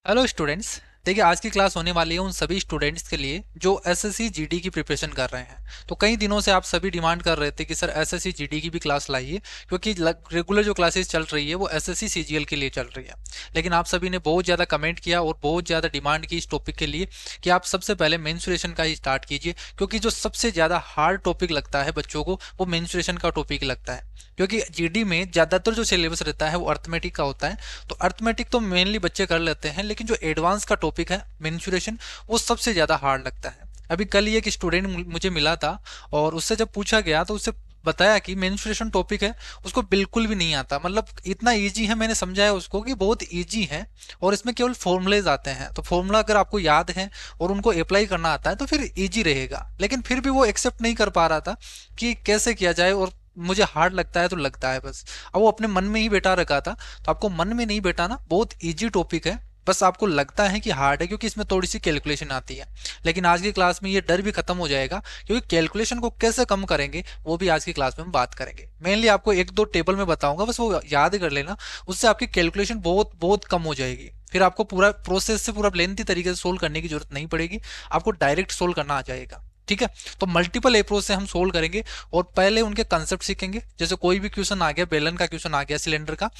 Hello students. देखिए, आज की क्लास होने वाली है उन सभी स्टूडेंट्स के लिए जो एसएससी जीडी की प्रिपरेशन कर रहे हैं। तो कई दिनों से आप सभी डिमांड कर रहे थे कि सर एसएससी जीडी की भी क्लास लाइए, क्योंकि रेगुलर जो क्लासेस चल रही है वो एसएससी सीजीएल के लिए चल रही है। लेकिन आप सभी ने बहुत ज़्यादा कमेंट किया और बहुत ज़्यादा डिमांड की इस टॉपिक के लिए कि आप सबसे पहले मेंस्ट्रुएशन का ही स्टार्ट कीजिए, क्योंकि जो सबसे ज़्यादा हार्ड टॉपिक लगता है बच्चों को वो मेंस्ट्रुएशन का टॉपिक लगता है। क्योंकि जीडी में ज़्यादातर जो सिलेबस रहता है वो अर्थमेटिक का होता है। तो अर्थमेटिक तो मेनली बच्चे कर लेते हैं, लेकिन जो एडवांस का टॉपिक है मेंसुरेशन, वो सबसे ज़्यादा हार्ड लगता है। अभी कल ही एक स्टूडेंट मुझे मिला था और उससे जब पूछा गया तो उससे बताया कि मेंसुरेशन टॉपिक है उसको बिल्कुल भी नहीं आता। मतलब इतना इजी है, मैंने समझाया उसको कि बहुत इजी है और इसमें केवल फॉर्मूलेज आते हैं। तो फॉर्मूला अगर आपको याद है और उनको अप्लाई करना आता है तो फिर इजी रहेगा। लेकिन फिर भी वो एक्सेप्ट नहीं कर पा रहा था कि कैसे किया जाए, और मुझे हार्ड लगता है तो लगता है बस। अब वो अपने मन में ही बैठा रखा था। तो आपको मन में नहीं बैठाना, बहुत इजी टॉपिक है, बस आपको लगता है कि हार्ड है क्योंकि इसमें थोड़ी सी कैलकुलेशन आती है। लेकिन आज की क्लास में ये डर भी खत्म हो जाएगा, क्योंकि कैलकुलेशन को कैसे कम करेंगे वो भी आज की क्लास में हम बात करेंगे। मेनली आपको एक दो टेबल में बताऊंगा, बस वो याद कर लेना। उससे आपकी कैलकुलेशन बहुत बहुत कम हो जाएगी। फिर आपको पूरा प्रोसेस से पूरा लेंथी तरीके से सोल्व करने की जरूरत नहीं पड़ेगी, आपको डायरेक्ट सोल्व करना आ जाएगा। ठीक है। तो मल्टीपल अप्रोच से हम सोल्व करेंगे और पहले उनके कंसेप्ट सीखेंगे। जैसे कोई भी क्वेश्चन आ गया, बेलन का क्वेश्चन आ गया, सिलेंडर का,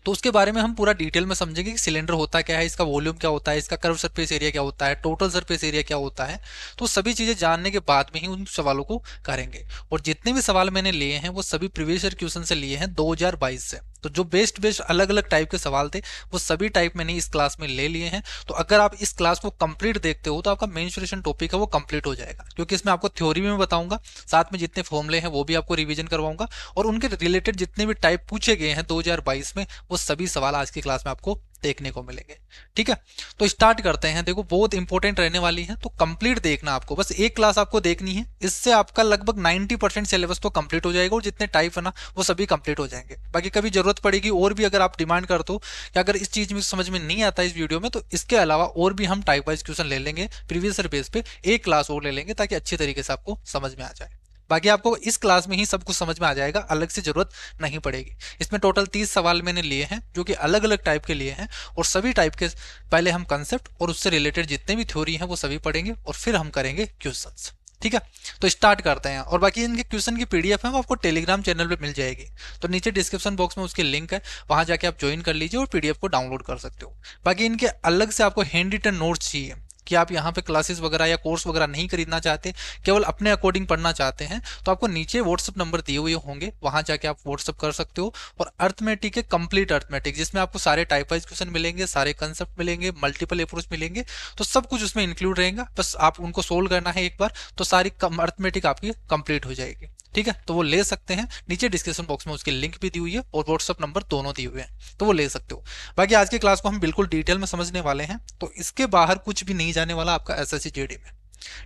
तो उसके बारे में हम पूरा डिटेल में समझेंगे कि सिलेंडर होता क्या है, इसका वॉल्यूम क्या होता है, इसका कर्व सरफेस एरिया क्या होता है, टोटल सरफेस एरिया क्या होता है। तो सभी चीजें जानने के बाद में ही उन सवालों को करेंगे। और जितने भी सवाल मैंने लिए हैं वो सभी प्रीवियस ईयर क्वेश्चन से लिए हैं 2022 से। तो जो बेस्ट बेस्ट अलग अलग टाइप के सवाल थे वो सभी टाइप मैंने इस क्लास में ले लिए हैं। तो अगर आप इस क्लास को कंप्लीट देखते हो तो आपका मेंसुरेशन टॉपिक है वो कंप्लीट हो जाएगा, क्योंकि इसमें आपको थ्योरी में बताऊंगा, साथ में जितने फॉर्मूले हैं वो भी आपको रिवीजन करवाऊंगा, और उनके रिलेटेड जितने भी टाइप पूछे गए हैं 2022 में वो सभी सवाल आज की क्लास में आपको देखने को मिलेंगे। ठीक है। तो स्टार्ट करते हैं। देखो, बहुत इंपॉर्टेंट रहने वाली है, तो कंप्लीट देखना आपको, बस एक क्लास आपको देखनी है। इससे आपका लगभग 90% सिलेबस तो कंप्लीट हो जाएगा और जितने टाइप है ना वो सभी कंप्लीट हो जाएंगे। बाकी कभी जरूरत पड़ेगी और भी, अगर आप डिमांड करते हो कि अगर इस चीज में समझ में नहीं आता इस वीडियो में, तो इसके अलावा और भी हम टाइप वाइज क्वेश्चन ले लेंगे प्रीवियस बेस पे, एक क्लास और ले लेंगे ताकि अच्छी तरीके से आपको समझ में आ जाए। बाकी आपको इस क्लास में ही सब कुछ समझ में आ जाएगा, अलग से जरूरत नहीं पड़ेगी। इसमें टोटल 30 सवाल मैंने लिए हैं जो कि अलग अलग टाइप के लिए हैं, और सभी टाइप के पहले हम कंसेप्ट और उससे रिलेटेड जितने भी थ्योरी हैं वो सभी पढ़ेंगे और फिर हम करेंगे क्वेश्चंस। ठीक है। तो स्टार्ट करते हैं। और बाकी इनके क्वेश्चन की पीडीएफ है वो आपको टेलीग्राम चैनल पे मिल जाएगी। तो नीचे डिस्क्रिप्शन बॉक्स में उसकी लिंक है, वहां जाके आप ज्वाइन कर लीजिए और पीडीएफ को डाउनलोड कर सकते हो। बाकी इनके अलग से आपको हैंड रिटन नोट्स चाहिए कि आप यहाँ पे क्लासेस वगैरह या कोर्स वगैरह नहीं खरीदना चाहते, केवल अपने अकॉर्डिंग पढ़ना चाहते हैं, तो आपको नीचे व्हाट्सअप नंबर दिए हुए होंगे, वहां जाके आप व्हाट्सअप कर सकते हो। और अर्थमेटिक है, कंप्लीट अर्थमेटिक, जिसमें आपको सारे टाइप वाइज क्वेश्चन मिलेंगे, सारे कंसेप्ट मिलेंगे, मल्टीपल अप्रोच मिलेंगे। तो सब कुछ उसमें इंक्लूड रहेगा, बस आप उनको सोल्व करना है एक बार, तो सारी अर्थमेटिक आपकी कंप्लीट हो जाएगी। ठीक है। तो वो ले सकते हैं, नीचे डिस्क्रिप्शन बॉक्स में उसकी लिंक भी दी हुई है और व्हाट्सअप नंबर दोनों दिए हुए हैं, तो वो ले सकते हो। बाकी आज की क्लास को हम बिल्कुल डिटेल में समझने वाले हैं, तो इसके बाहर कुछ भी नहीं जाने वाला आपका एसएससी जीडी में।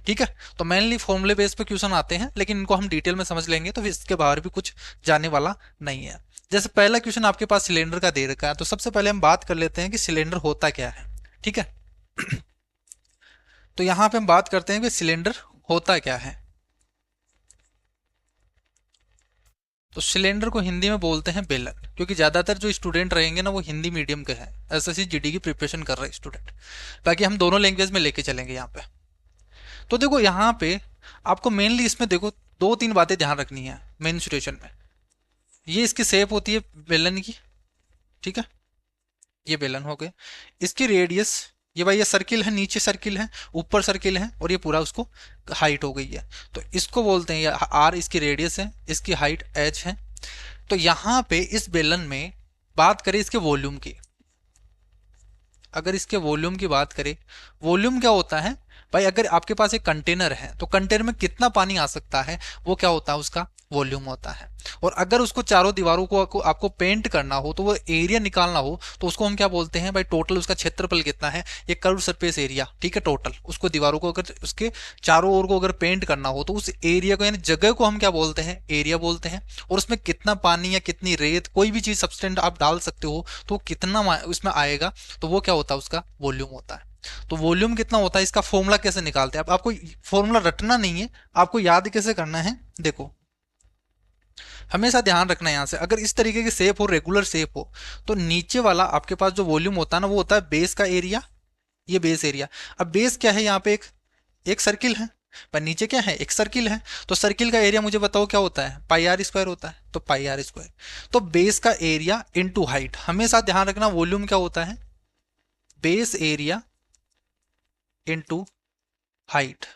ठीक है। तो मेनली फॉर्मूले बेस पे क्वेश्चन आते हैं, लेकिन इनको हम डिटेल में समझ लेंगे, तो इसके बाहर भी कुछ जाने वाला नहीं है। जैसे पहला क्वेश्चन आपके पास सिलेंडर का दे रखा है, तो सबसे पहले हम बात कर लेते हैं कि सिलेंडर होता क्या है। ठीक है। तो यहां पे हम बात करते हैं कि सिलेंडर होता क्या है। तो सिलेंडर को हिंदी में बोलते हैं बेलन, क्योंकि ज्यादातर जो स्टूडेंट रहेंगे ना वो हिंदी मीडियम के हैं, एसएससी जीडी की प्रिपरेशन कर रहे स्टूडेंट। बाकी हम दोनों लैंग्वेज में लेके चलेंगे यहाँ पे। तो देखो यहाँ पे आपको मेनली इसमें देखो दो तीन बातें ध्यान रखनी है मेंसुरेशन में। ये इसकी शेप होती है बेलन की। ठीक है। ये बेलन हो गए। इसकी रेडियस, ये भाई ये सर्किल है, नीचे सर्किल है, ऊपर सर्किल है, और ये पूरा उसको हाइट हो गई है। तो इसको बोलते हैं, ये आर इसकी रेडियस है, इसकी हाइट एच है। तो यहाँ पे इस बेलन में बात करें इसके वॉल्यूम की, अगर इसके वॉल्यूम की बात करें, वॉल्यूम क्या होता है भाई, अगर आपके पास एक कंटेनर है तो कंटेनर में कितना पानी आ सकता है वो क्या होता है, उसका वॉल्यूम होता है। और अगर उसको चारों दीवारों को आपको पेंट करना हो, तो वो एरिया निकालना हो, तो उसको हम क्या बोलते हैं भाई, टोटल उसका क्षेत्रफल कितना है, ये कर्व सरफेस एरिया। ठीक है। टोटल उसको दीवारों को अगर उसके चारों ओर को अगर पेंट करना हो तो उस एरिया को यानी जगह को हम क्या बोलते हैं, एरिया बोलते हैं। और उसमें कितना पानी या कितनी रेत, कोई भी चीज सब्सटेंट आप डाल सकते हो, तो कितना उसमें आएगा, तो वो क्या होता है, उसका वॉल्यूम होता है। तो वॉल्यूम कितना होता है, इसका फॉर्मूला कैसे निकालते हैं। अब आपको फॉर्मूला रटना नहीं है, आपको याद कैसे करना है, देखो हमेशा ध्यान रखना है यहाँ से, अगर इस तरीके की शेप हो, रेगुलर शेप हो, तो नीचे वाला आपके पास जो वॉल्यूम होता है ना, वो होता है बेस का एरिया, ये बेस एरिया। अब बेस क्या है, यहाँ पे एक एक सर्किल है, पर नीचे क्या है, एक सर्किल है। तो सर्किल का एरिया मुझे बताओ क्या होता है, पाई आर स्क्वायर होता है, तो पाई आर स्क्वायर। तो बेस का एरिया इनटू हाइट, हमेशा ध्यान रखना वॉल्यूम क्या होता है, बेस एरिया इनटू हाइट।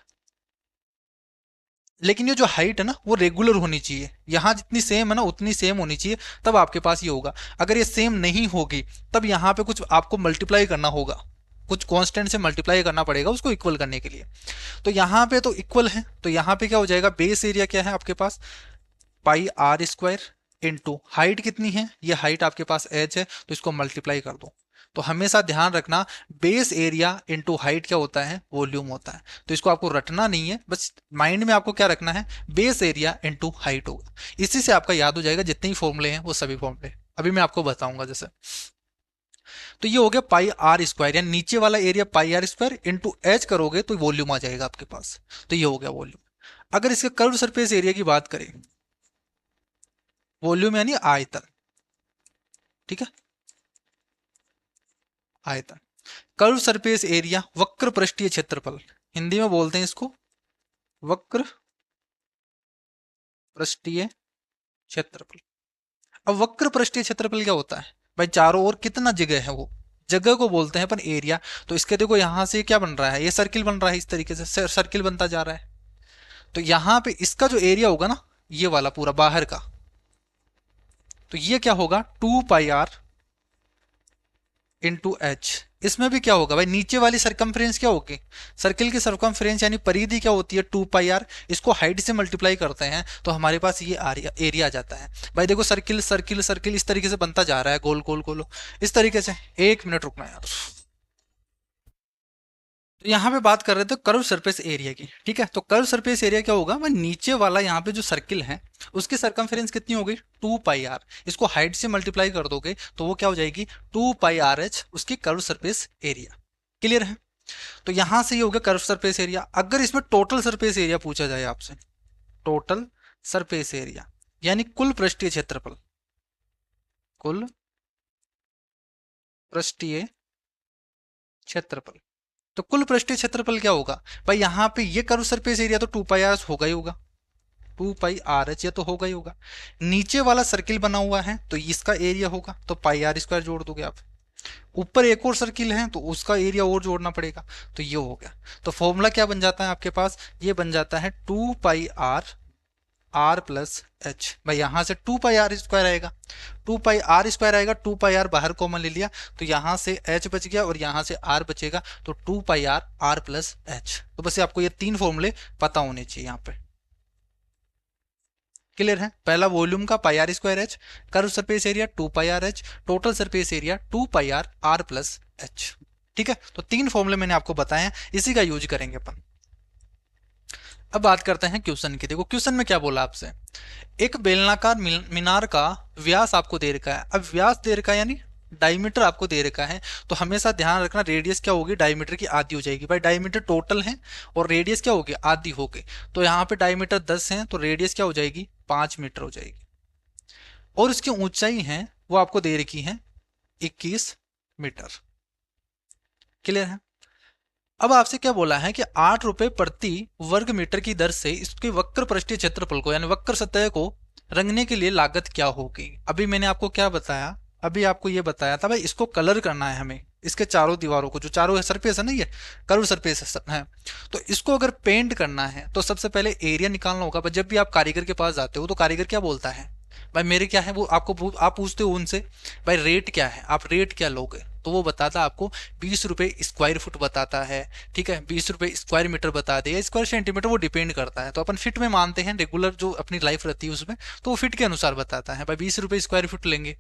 लेकिन ये जो हाइट है ना, वो रेगुलर होनी चाहिए, यहाँ जितनी सेम है ना उतनी सेम होनी चाहिए, तब आपके पास ये होगा। अगर ये सेम नहीं होगी, तब यहाँ पे कुछ आपको मल्टीप्लाई करना होगा, कुछ कांस्टेंट से मल्टीप्लाई करना पड़ेगा उसको इक्वल करने के लिए। तो यहाँ पे तो इक्वल है, तो यहाँ पे क्या हो जाएगा, बेस एरिया क्या है आपके पास, पाई आर स्क्वायर इंटू हाइट कितनी है, ये हाइट आपके पास एच है, तो इसको मल्टीप्लाई कर दो। तो हमेशा ध्यान रखना बेस एरिया इंटू हाइट क्या होता है, वॉल्यूम होता है। तो इसको आपको रटना नहीं है, बस माइंड में आपको क्या रखना है, बेस एरिया इंटू हाइट होगा। इसी से आपका याद हो जाएगा, जितने भी फॉर्मूले हैं वो सभी फॉर्मूले अभी मैं आपको बताऊंगा जैसे। तो ये हो गया पाई आर स्क्वायर, यानी नीचे वाला area pi are square into H करोगे तो वॉल्यूम आ जाएगा आपके पास। तो ये हो गया वॉल्यूम। अगर इसके कर्व सरफेस एरिया की बात करें, वॉल्यूम यानी आयतन, ठीक है, आयतन। कर्व सरफेस एरिया, वक्र पृष्ठीय क्षेत्रफल, हिंदी में बोलते हैं इसको वक्र पृष्ठीय क्षेत्रफल। अब वक्र पृष्ठीय क्षेत्रफल क्या होता है भाई, चारों ओर कितना जगह है, वो जगह को बोलते हैं अपन एरिया। तो इसके देखो यहां से क्या बन रहा है, ये सर्किल बन रहा है, इस तरीके से सर्किल बनता जा रहा है। तो यहाँ पे इसका जो एरिया होगा ना, ये वाला पूरा बाहर का, तो ये क्या होगा, 2 पाई आर इंटू एच। इसमें भी क्या होगा भाई, नीचे वाली सरकमफ्रेंस क्या होगी, सर्किल की सरकमफ्रेंस यानी परिधि क्या होती है, 2 पाई आर। इसको हाइट से मल्टीप्लाई करते हैं तो हमारे पास ये एरिया आ जाता है। भाई देखो सर्किल सर्किल सर्किल इस तरीके से बनता जा रहा है, गोल गोल गोल इस तरीके से। 1 मिनट रुकना यार। तो यहाँ पे बात कर रहे थे कर्व सरफेस एरिया की, ठीक है। तो कर्व सरफेस एरिया क्या होगा, वह नीचे वाला यहाँ पे जो सर्किल है उसकी सरकमफेरेंस कितनी हो गई, 2 पाई आर। इसको हाइट से मल्टीप्लाई कर दोगे तो वो क्या हो जाएगी, 2 पाई आर एच, उसकी कर्व सरफेस एरिया। क्लियर है। तो यहां से ये हो गया कर्व सरफेस एरिया। अगर इसमें टोटल सरफेस एरिया पूछा जाए आपसे, टोटल सरफेस एरिया यानी कुल पृष्ठीय क्षेत्रफल, कुल पृष्ठीय क्षेत्रफल। तो कुल पृष्ठीय क्षेत्रफल क्या होगा भाई, यहाँ पे ये कर्व सरफेस एरिया तो 2 पाई आर होगा ही होगा, 2 पाई आर एच ये तो होगा ही होगा। नीचे वाला सर्किल बना हुआ है तो इसका एरिया होगा, तो पाई आर स्क्वायर जोड़ दोगे आप। ऊपर एक और सर्किल है तो उसका एरिया और जोड़ना पड़ेगा, तो ये हो गया। तो फॉर्मूला क्या बन जाता है आपके पास, ये बन जाता है 2 पाई आर प्लस एच। भाई यहाँ से 2 पाई आर स्क्वायर आएगा, 2 पाई आर स्क्वायर आएगा, 2 पाई आर बाहर कॉमन ले लिया, तो यहाँ से एच बच गया और यहाँ से आर बचेगा, तो 2 पाई आर प्लस एच। तो बस आपको ये 3 फॉर्मूले पता होने चाहिए यहाँ पे। क्लियर है। पहला वॉल्यूम का pi are square h, curve surface area 2 pi r h, total surface area 2 pi r plus h. ठीक है। तो 3 फॉर्मूले मैंने आपको बताए हैं, इसी का यूज करेंगे अपन। अब बात करते हैं क्वेश्चन की। देखो क्वेश्चन में क्या बोला आपसे, एक बेलनाकार मीनार का व्यास आपको दे रखा है। अब व्यास दे रखा है यानी डायमीटर आपको दे रखा है, तो हमेशा ध्यान रखना रेडियस क्या होगी, डायमीटर की आधी हो जाएगी। भाई डायमीटर टोटल है और रेडियस क्या होगी, आधी हो गई। तो यहाँ पे डायमीटर 10 है तो रेडियस क्या हो जाएगी, 5 मीटर हो जाएगी। और उसकी ऊंचाई है वो आपको दे रखी है 21 मीटर। क्लियर है। अब आपसे क्या बोला है कि 8 रुपए प्रति वर्ग मीटर की दर से इसके वक्र पृष्ठीय क्षेत्रफल को यानी वक्र सतह को रंगने के लिए लागत क्या होगी। अभी मैंने आपको क्या बताया, अभी आपको ये बताया था भाई इसको कलर करना है हमें, इसके चारों दीवारों को, जो चारों सरफेस है ना, ये कर्व सरफेस है, तो इसको अगर पेंट करना है तो सबसे पहले एरिया निकालना होगा। पर जब भी आप कारीगर के पास जाते हो तो कारीगर क्या बोलता है, भाई मेरे क्या है, वो आपको आप पूछते हो उनसे भाई रेट क्या है, आप रेट क्या लोगे, तो वो बताता आपको 20 रुपए स्क्वायर फुट बताता है। ठीक है, 20 रुपए स्क्वायर मीटर बता दे या स्क्वायर सेंटीमीटर, वो डिपेंड करता है। तो अपन फिट में मानते हैं, रेगुलर जो अपनी लाइफ रहती है उसमें, तो वो फिट के अनुसार बताता है। भाई 20 रुपए स्क्वायर फुट लेंगे,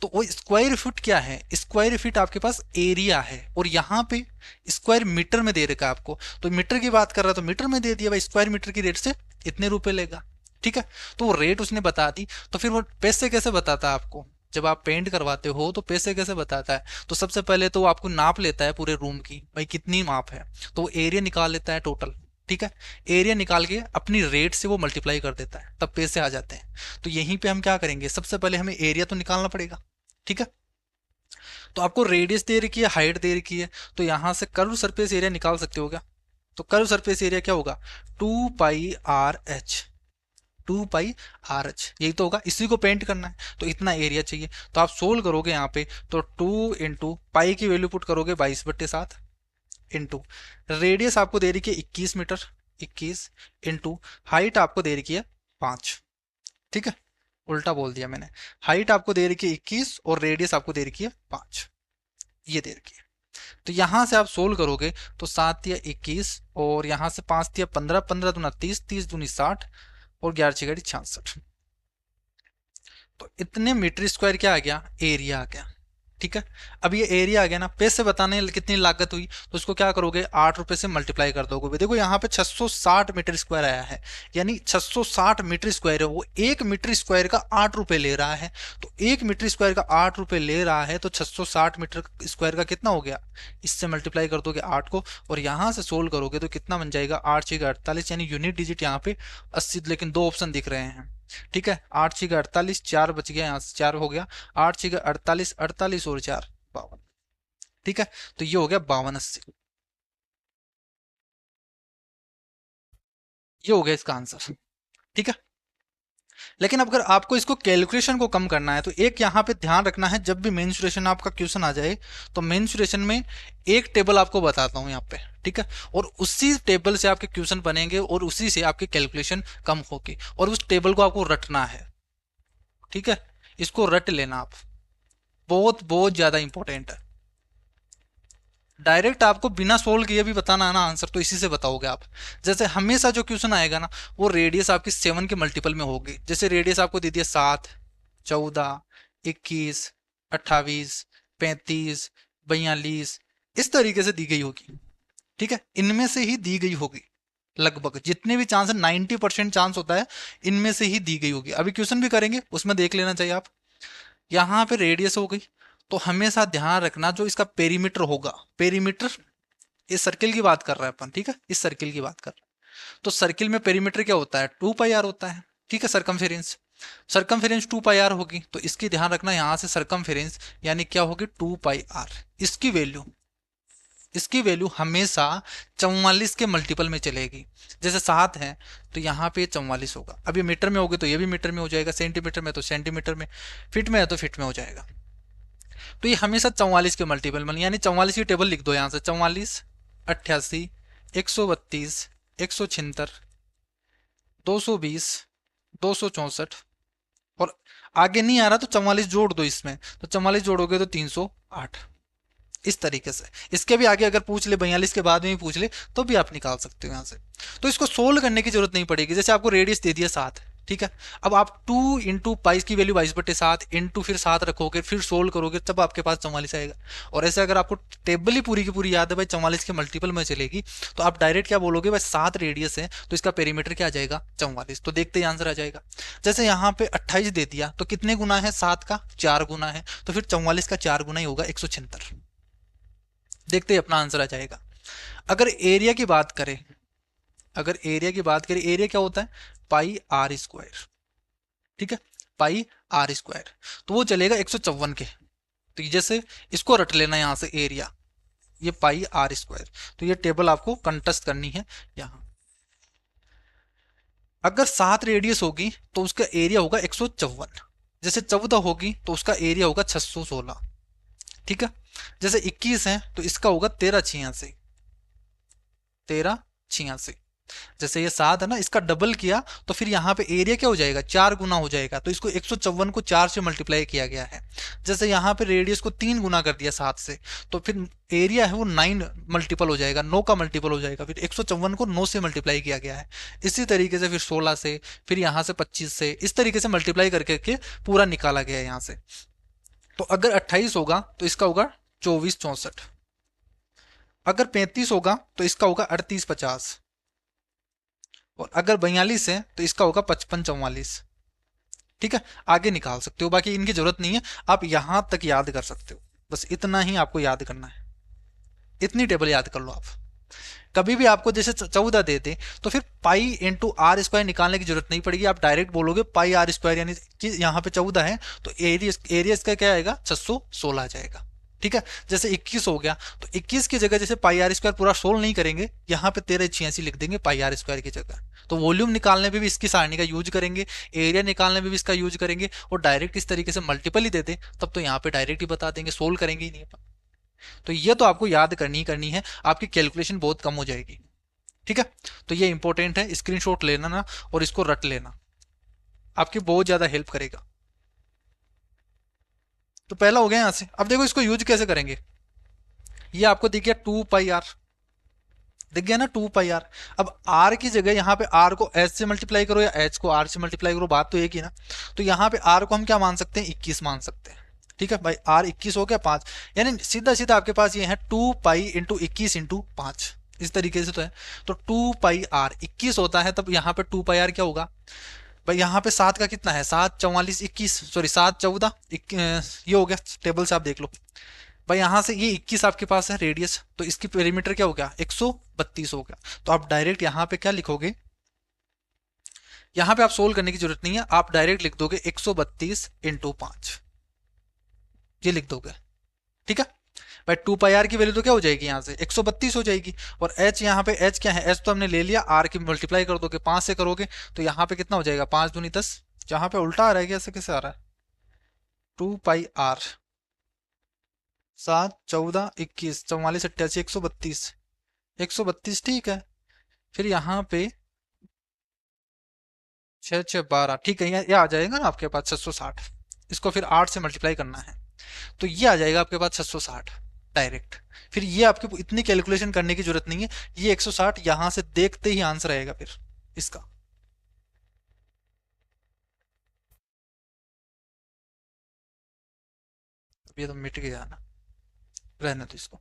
तो वो स्क्वायर फुट क्या है, स्क्वायर फीट आपके पास एरिया है, और यहाँ पे स्क्वायर मीटर में दे रखा है आपको। तो मीटर की बात कर रहा है तो मीटर में दे दिया भाई, स्क्वायर मीटर की रेट से इतने रुपए लेगा। ठीक है, तो वो रेट उसने बता दी। तो फिर वो पैसे कैसे बताता है आपको, जब आप पेंट करवाते हो तो पैसे कैसे बताता है, तो सबसे पहले तो वो आपको नाप लेता है पूरे रूम की, भाई कितनी माप है, तो वो एरिया निकाल लेता है टोटल। ठीक है, एरिया निकाल के अपनी रेट से वो मल्टीप्लाई कर देता है, तब पैसे आ जाते हैं। तो यहीं पे हम क्या करेंगे, सबसे पहले हमें एरिया तो निकालना पड़ेगा। ठीक है, तो आपको रेडियस दे रखी है, हाइट दे रखी है, तो यहां से कर्व सरफेस एरिया निकाल सकते हो क्या? तो कर्व सरफेस एरिया क्या होगा, 2 pi r H, 2 pi r H, यही तो होगा, इसी को पेंट करना है तो इतना एरिया चाहिए। तो आप सोल्व करोगे यहाँ पे, तो 2 इंटू पाई की वैल्यू पुट करोगे 22/7, इंटू रेडियस आपको दे रही है 21 मीटर, 21 इंटू हाइट आपको दे रही है 5। ठीक है, उल्टा बोल दिया मैंने, हाइट आपको दे रखी है 21 और रेडियस आपको दे रखी है 5, ये दे रखी है। तो यहां से आप सोल्व करोगे तो 7 या 21 और यहां से 5 या 15, 15 दूना 30, 30 दूनी 60 और 11 6 66। तो इतने मीटर स्क्वायर क्या आ गया, एरिया आ गया। ठीक है, अब ये एरिया आ गया ना, पैसे बताने कितनी लागत हुई, तो उसको क्या करोगे, 8 रुपए से मल्टीप्लाई कर दोगे। देखो यहाँ पे 660 मीटर स्क्वायर आया है, यानी 660 मीटर स्क्वायर है, वो 1 मीटर स्क्वायर का 8 रुपए ले रहा है। तो 1 मीटर स्क्वायर का 8 रुपए ले रहा है, तो 660 मीटर स्क्वायर का कितना हो गया, इससे मल्टीप्लाई कर दोगे 8 को, और यहाँ से सोल्व करोगे तो कितना बन जाएगा, 8 6 48, यानी यूनिट डिजिट यहाँ पे 80, लेकिन दो ऑप्शन दिख रहे हैं। ठीक है, 8 6 48, 4 बच गया, यहाँ से 4 हो गया, 8 6 48, 48 और 4 52। ठीक है, तो ये हो गया 5280, ये हो गया इसका आंसर। ठीक है, लेकिन अगर आपको इसको कैलकुलेशन को कम करना है तो एक यहाँ पे ध्यान रखना है, जब भी मेंसुरेशन आपका क्वेश्चन आ जाए तो मेंसुरेशन में एक टेबल आपको बताता हूँ यहाँ पे। ठीक है, और उसी टेबल से आपके क्वेश्चन बनेंगे और उसी से आपकी कैलकुलेशन कम होगी, और उस टेबल को आपको रटना है। ठीक है, इसको रट लेना आप, बहुत बहुत ज्यादा इंपॉर्टेंट है। डायरेक्ट आपको बिना सोल्व किए भी बताना है ना आंसर, तो इसी से बताओगे आप। जैसे हमेशा जो क्वेश्चन आएगा ना, वो रेडियस आपकी 7 के मल्टीपल में होगी। जैसे रेडियस आपको दे दिया 7, 14, 21, 28, 35, 42, इस तरीके से दी गई होगी। ठीक है, इनमें से ही दी गई होगी, लगभग जितने भी चांस है 90% चांस होता है इनमें से ही दी गई होगी। अभी क्वेश्चन भी करेंगे, उसमें देख लेना चाहिए आप। यहाँ पे रेडियस हो गई, तो हमेशा ध्यान रखना जो इसका पेरीमीटर होगा, पेरीमीटर, इस सर्किल की बात कर रहा है अपन। ठीक है, इस सर्किल की बात कर रहे हैं, तो सर्किल में पेरीमीटर क्या होता है, 2 पाई आर होता है। ठीक है, सरकमफेरेंस, सरकमफेरेंस 2 पाई आर होगी, तो इसकी ध्यान रखना, यहां से सरकमफेरेंस यानी क्या होगी, 2 पाई आर। इसकी वैल्यू, इसकी वैल्यू हमेशा 44 के मल्टीपल में चलेगी। जैसे 7 है तो यहाँ पे 44 होगा। अब ये मीटर में होगी तो ये भी मीटर में हो जाएगा, सेंटीमीटर में तो सेंटीमीटर में, फिट में है तो फिट में हो जाएगा। तो ये हमेशा 44 के मल्टीपल में, यानी 44 की टेबल लिख दो यहाँ से, 44, 88, 132, 176, 220, 264, और आगे नहीं आ रहा तो 44 जोड़ दो इसमें, तो 44 जोड़ोगे तो 308। इस तरीके से इसके भी आगे अगर पूछ ले, 42 के बाद में भी पूछ ले, तो भी आप निकाल सकते हो यहाँ से। तो इसको सोल्व करने की जरूरत नहीं पड़ेगी। जैसे आपको रेडियस दे दिया 7, ठीक है, अब आप 2 इंटू 22 की वैल्यू 22/7 इंटू फिर 7 रखोगे, फिर सोल्व करोगे, तब आपके पास 44 आएगा। और ऐसे अगर आपको टेबल ही पूरी की पूरी याद है भाई, 44 के मल्टीपल में चलेगी, तो आप डायरेक्ट क्या बोलोगे, भाई 7 रेडियस है तो इसका पेरीमीटर क्या आ जाएगा, 44। तो देखते ही आंसर आ जाएगा। जैसे यहाँ पे 28 दे दिया, तो कितने गुना है 7 का, 4 गुना है, तो फिर 44 का 4 गुना ही होगा, 176। देखते ही अपना आंसर आ जाएगा। अगर एरिया की बात करें, अगर एरिया की बात करें, एरिया क्या होता है, पाई आर स्क्वायर। ठीक है, पाई आर स्क्वायर, तो वो चलेगा 154 के। तो जैसे इसको रट लेना यहां से एरिया, ये पाई आर स्क्वायर, तो ये टेबल आपको कंटेस्ट करनी है यहां। अगर 7 रेडियस होगी तो उसका एरिया होगा 154। जैसे 14 होगी तो उसका एरिया होगा 616। ठीक है, जैसे 21 है तो इसका होगा 1386, 1386। जैसे ये 7 है ना, इसका डबल किया तो फिर यहाँ पे एरिया क्या हो जाएगा, 4 गुना हो जाएगा, तो इसको 154 को 4 से मल्टीप्लाई किया गया है। जैसे यहाँ पे रेडियस को 3 गुना कर दिया 7 से, तो फिर एरिया है वो 9 मल्टीपल हो जाएगा, 9 का मल्टीपल हो जाएगा, फिर 154 को 9 से मल्टीप्लाई किया गया है। इसी तरीके से फिर 16 से, फिर यहाँ से 25 से, इस तरीके से मल्टीप्लाई करके के पूरा निकाला गया है यहाँ से। तो अगर 28 होगा तो इसका होगा 24 64, अगर 35 होगा तो इसका होगा 38 50, और अगर 42 है तो इसका होगा 55 44। ठीक है, आगे निकाल सकते हो, बाकी इनकी जरूरत नहीं है, आप यहां तक याद कर सकते हो, बस इतना ही आपको याद करना है, इतनी टेबल याद कर लो आप। कभी भी आपको जैसे 14 दे दे तो फिर पाई इंटू आर स्क्वायर निकालने की जरूरत नहीं पड़ेगी, आप डायरेक्ट बोलोगे पाई आर स्क्वायर, यानी कि यहाँ पे 14 है तो एरिया इसका क्या आएगा 616 आ जाएगा। ठीक है, जैसे 21 हो गया तो 21 की जगह जैसे पाई आर स्क्वायर पूरा सोल्व नहीं करेंगे, यहाँ पे 1386 लिख देंगे पाई आर स्क्वायर की जगह। तो वॉल्यूम निकालने पे भी इसकी सारणी का यूज करेंगे, एरिया निकालने में भी इसका यूज करेंगे, और डायरेक्ट इस तरीके से मल्टीपल ही देते तब तो यहाँ पे डायरेक्ट ही बता देंगे, सोल्व करेंगे ही नहीं अपन। तो ये तो आपको याद करनी है, आपकी कैलकुलेशन बहुत कम हो जाएगी। ठीक है, तो ये इंपॉर्टेंट है, स्क्रीनशॉट लेना ना और इसको रट लेना, आपकी बहुत ज्यादा हेल्प करेगा। तो पहला हो गया यहां से। अब देखो इसको यूज कैसे करेंगे, ये आपको दिख गया 2 पाई आर, दिख गया ना 2 पाई आर। अब आर की जगह यहाँ पे आर को एच से मल्टीप्लाई करो या एच को आर से मल्टीप्लाई करो, बात तो एक ही ना। तो यहाँ पे आर को हम क्या मान सकते हैं 21 मान सकते हैं। ठीक है भाई, आर 21 हो गया 5, यानी सीधा सीधा आपके पास ये है 2 पाई इंटू 21 इंटू 5, इस तरीके से तो है। तो 2 पाई आर 21 होता है, तब यहाँ पे 2 पाई आर क्या होगा भाई, यहाँ पे 7 का कितना है 7 44 21, सॉरी 7 14 ये हो गया, टेबल से आप देख लो भाई। यहां से ये 21 आपके पास है रेडियस, तो इसकी पेरीमीटर क्या हो गया 132 हो गया। तो आप डायरेक्ट यहाँ पे क्या लिखोगे, यहाँ पे आप सोल्व करने की जरूरत नहीं है, आप डायरेक्ट लिख दोगे 132 इंटू 5, ये लिख दोगे। ठीक है भाई, 2 पाई आर की वैल्यू तो क्या हो जाएगी यहाँ से 132 हो जाएगी, और एच यहाँ पे एच क्या है, एच तो हमने ले लिया, आर की मल्टीप्लाई कर दोगे 5 से करोगे तो यहाँ पे कितना हो जाएगा 5 दूनी 10, जहां पे उल्टा आ रहा है क्या, ऐसे कैसे आ रहा है 2 पाई आर 7 14 21 44 88 132, ठीक है। फिर यहाँ पे 6 6 12, ठीक है, ये आ जाएगा ना आपके पास 660, इसको फिर 8 से मल्टीप्लाई करना है तो ये आ जाएगा आपके पास 660 डायरेक्ट। फिर ये आपके इतनी कैलकुलेशन करने की जरूरत नहीं है, ये 160 यहां से देखते ही आंसर आएगा फिर इसका। ये तो मिट गया ना, रहने तो इसको।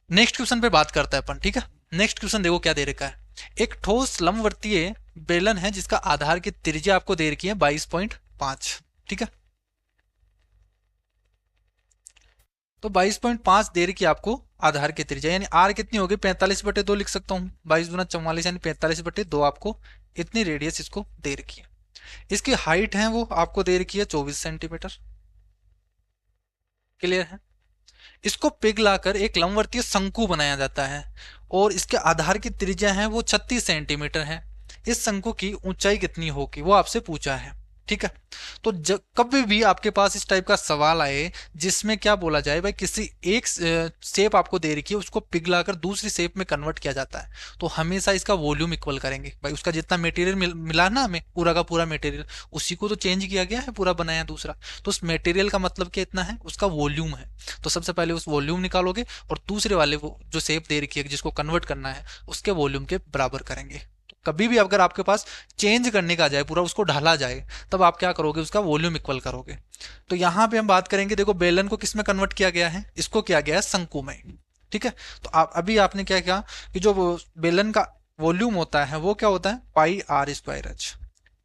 नेक्स्ट क्वेश्चन पे बात करते हैं अपन, ठीक है। नेक्स्ट क्वेश्चन देखो क्या दे रखा है, एक ठोस लंबवर्तीय बेलन है जिसका आधार की त्रिज्या आपको दे रखी है 22.5, ठीक है। तो 22.5 दे रखी है आपको आधार की त्रिज्या, यानी आर कितनी होगी 45/2 लिख सकता हूँ, 22 × 44 यानी 45/2 आपको इतनी रेडियस इसको दे रखी है। इसकी हाइट है वो आपको दे रखी है 24 सेंटीमीटर, क्लियर है। इसको पिघलाकर एक लंबवर्तीय शंकु बनाया जाता है और इसके आधार की त्रिज्या है वो 36 सेंटीमीटर है। इस शंकु की ऊंचाई कितनी होगी वो आपसे पूछा है, ठीक है। तो जब कभी भी आपके पास इस टाइप का सवाल आए जिसमें क्या बोला जाए भाई किसी एक शेप आपको दे रखी है उसको पिघलाकर दूसरी शेप में कन्वर्ट किया जाता है, तो हमेशा इसका वॉल्यूम इक्वल करेंगे भाई, उसका जितना मटेरियल मिला ना हमें पूरा का पूरा मटेरियल उसी को तो चेंज किया गया है, पूरा बनाया दूसरा, तो उस मटेरियल का मतलब क्या इतना है उसका वॉल्यूम है। तो सबसे पहले उस वॉल्यूम निकालोगे और दूसरे वाले वो जो शेप दे रखी है जिसको कन्वर्ट करना है उसके वॉल्यूम के बराबर करेंगे। कभी भी अगर आपके पास चेंज करने का जाए पूरा उसको ढाला जाए तब आप क्या करोगे उसका वॉल्यूम इक्वल करोगे। तो यहां पे हम बात करेंगे, देखो बेलन को किस में कन्वर्ट किया गया है, इसको किया गया है शंकु में, ठीक है। तो आप अभी आपने क्या किया कि जो बेलन का वॉल्यूम होता है वो क्या होता है πr²h,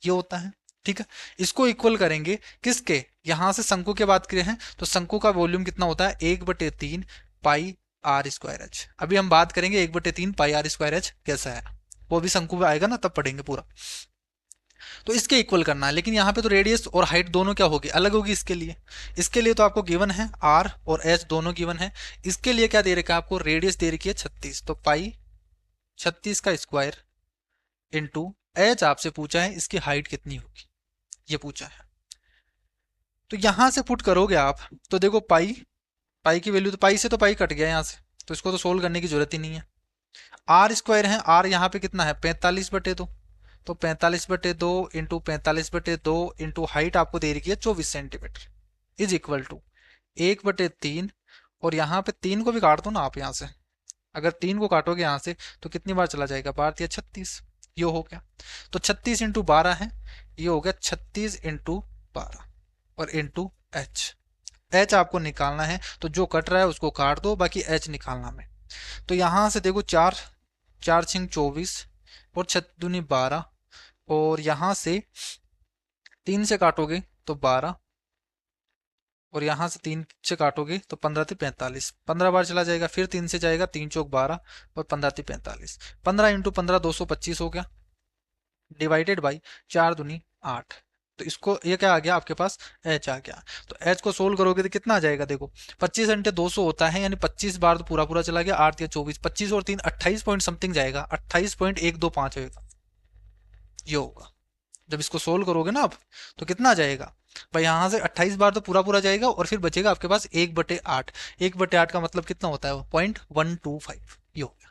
ये होता है, ठीक है। इसको इक्वल करेंगे किसके, यहां से शंकु की बात करें हैं तो शंकु का वॉल्यूम कितना होता है 1/3 πr²h। अभी हम बात करेंगे 1/3 πr²h कैसा है, वो भी शंकु में आएगा ना तब पढ़ेंगे पूरा। तो इसके इक्वल करना है, लेकिन यहाँ पे तो रेडियस और हाइट दोनों क्या होगी अलग होगी इसके लिए तो आपको गिवन है आर और एच दोनों गिवन है। इसके लिए क्या दे रखा है आपको, रेडियस दे रखी है 36, तो पाई 36 का स्क्वायर इंटू एच आपसे पूछा है इसकी हाइट कितनी होगी ये पूछा है। तो यहां से पुट करोगे आप तो देखो पाई, पाई की वैल्यू तो पाई से तो पाई कट गया यहाँ से, तो इसको तो सोल्व करने की जरूरत ही नहीं है। आर स्क्वायर है, आर यहाँ पे कितना है 45/2, तो 45/2 इंटू 45/2 इंटू हाइट आपको दे रखी है 24 सेंटीमीटर इज इक्वल टू 1/3, और यहाँ पे 3 को भी काट दो ना आप यहाँ से, अगर 3 को काटोगे यहाँ से तो कितनी बार चला जाएगा 12×3 = 36, ये हो गया। तो 36 × 12 है, ये हो गया 36 × 12 और इंटू एच, एच आपको निकालना है तो जो कट रहा है उसको काट दो, बाकी एच निकालना में। तो यहां से देखो 4 4 6 24 और 6 दूनी 12, और यहां से 3 से काटोगे तो 12 और यहाँ से 3 से काटोगे तो 15 × 45, 15 बार चला जाएगा, फिर 3 से जाएगा, 3 चौक 12 और 15 × 45, 15 × 15 225 हो गया, डिवाइडेड बाई 4 दूनी 8। तो इसको ये क्या आ गया आपके पास, एच आ गया। तो एच को सोल्व करोगे तो कितना आ जाएगा, देखो 25 × 200 होता है, यानी 25 बार तो पूरा पूरा चला गया, 8 या 24, 25 और 3 28 पॉइंट समथिंग जाएगा, 28.125 होगा, ये होगा। जब इसको सोल्व करोगे ना आप, तो कितना आ जाएगा भाई, यहाँ से 28 बार तो पूरा पूरा जाएगा और फिर बचेगा आपके पास 1/8। 1/8 का मतलब कितना होता है, 0.125, ये हो गया।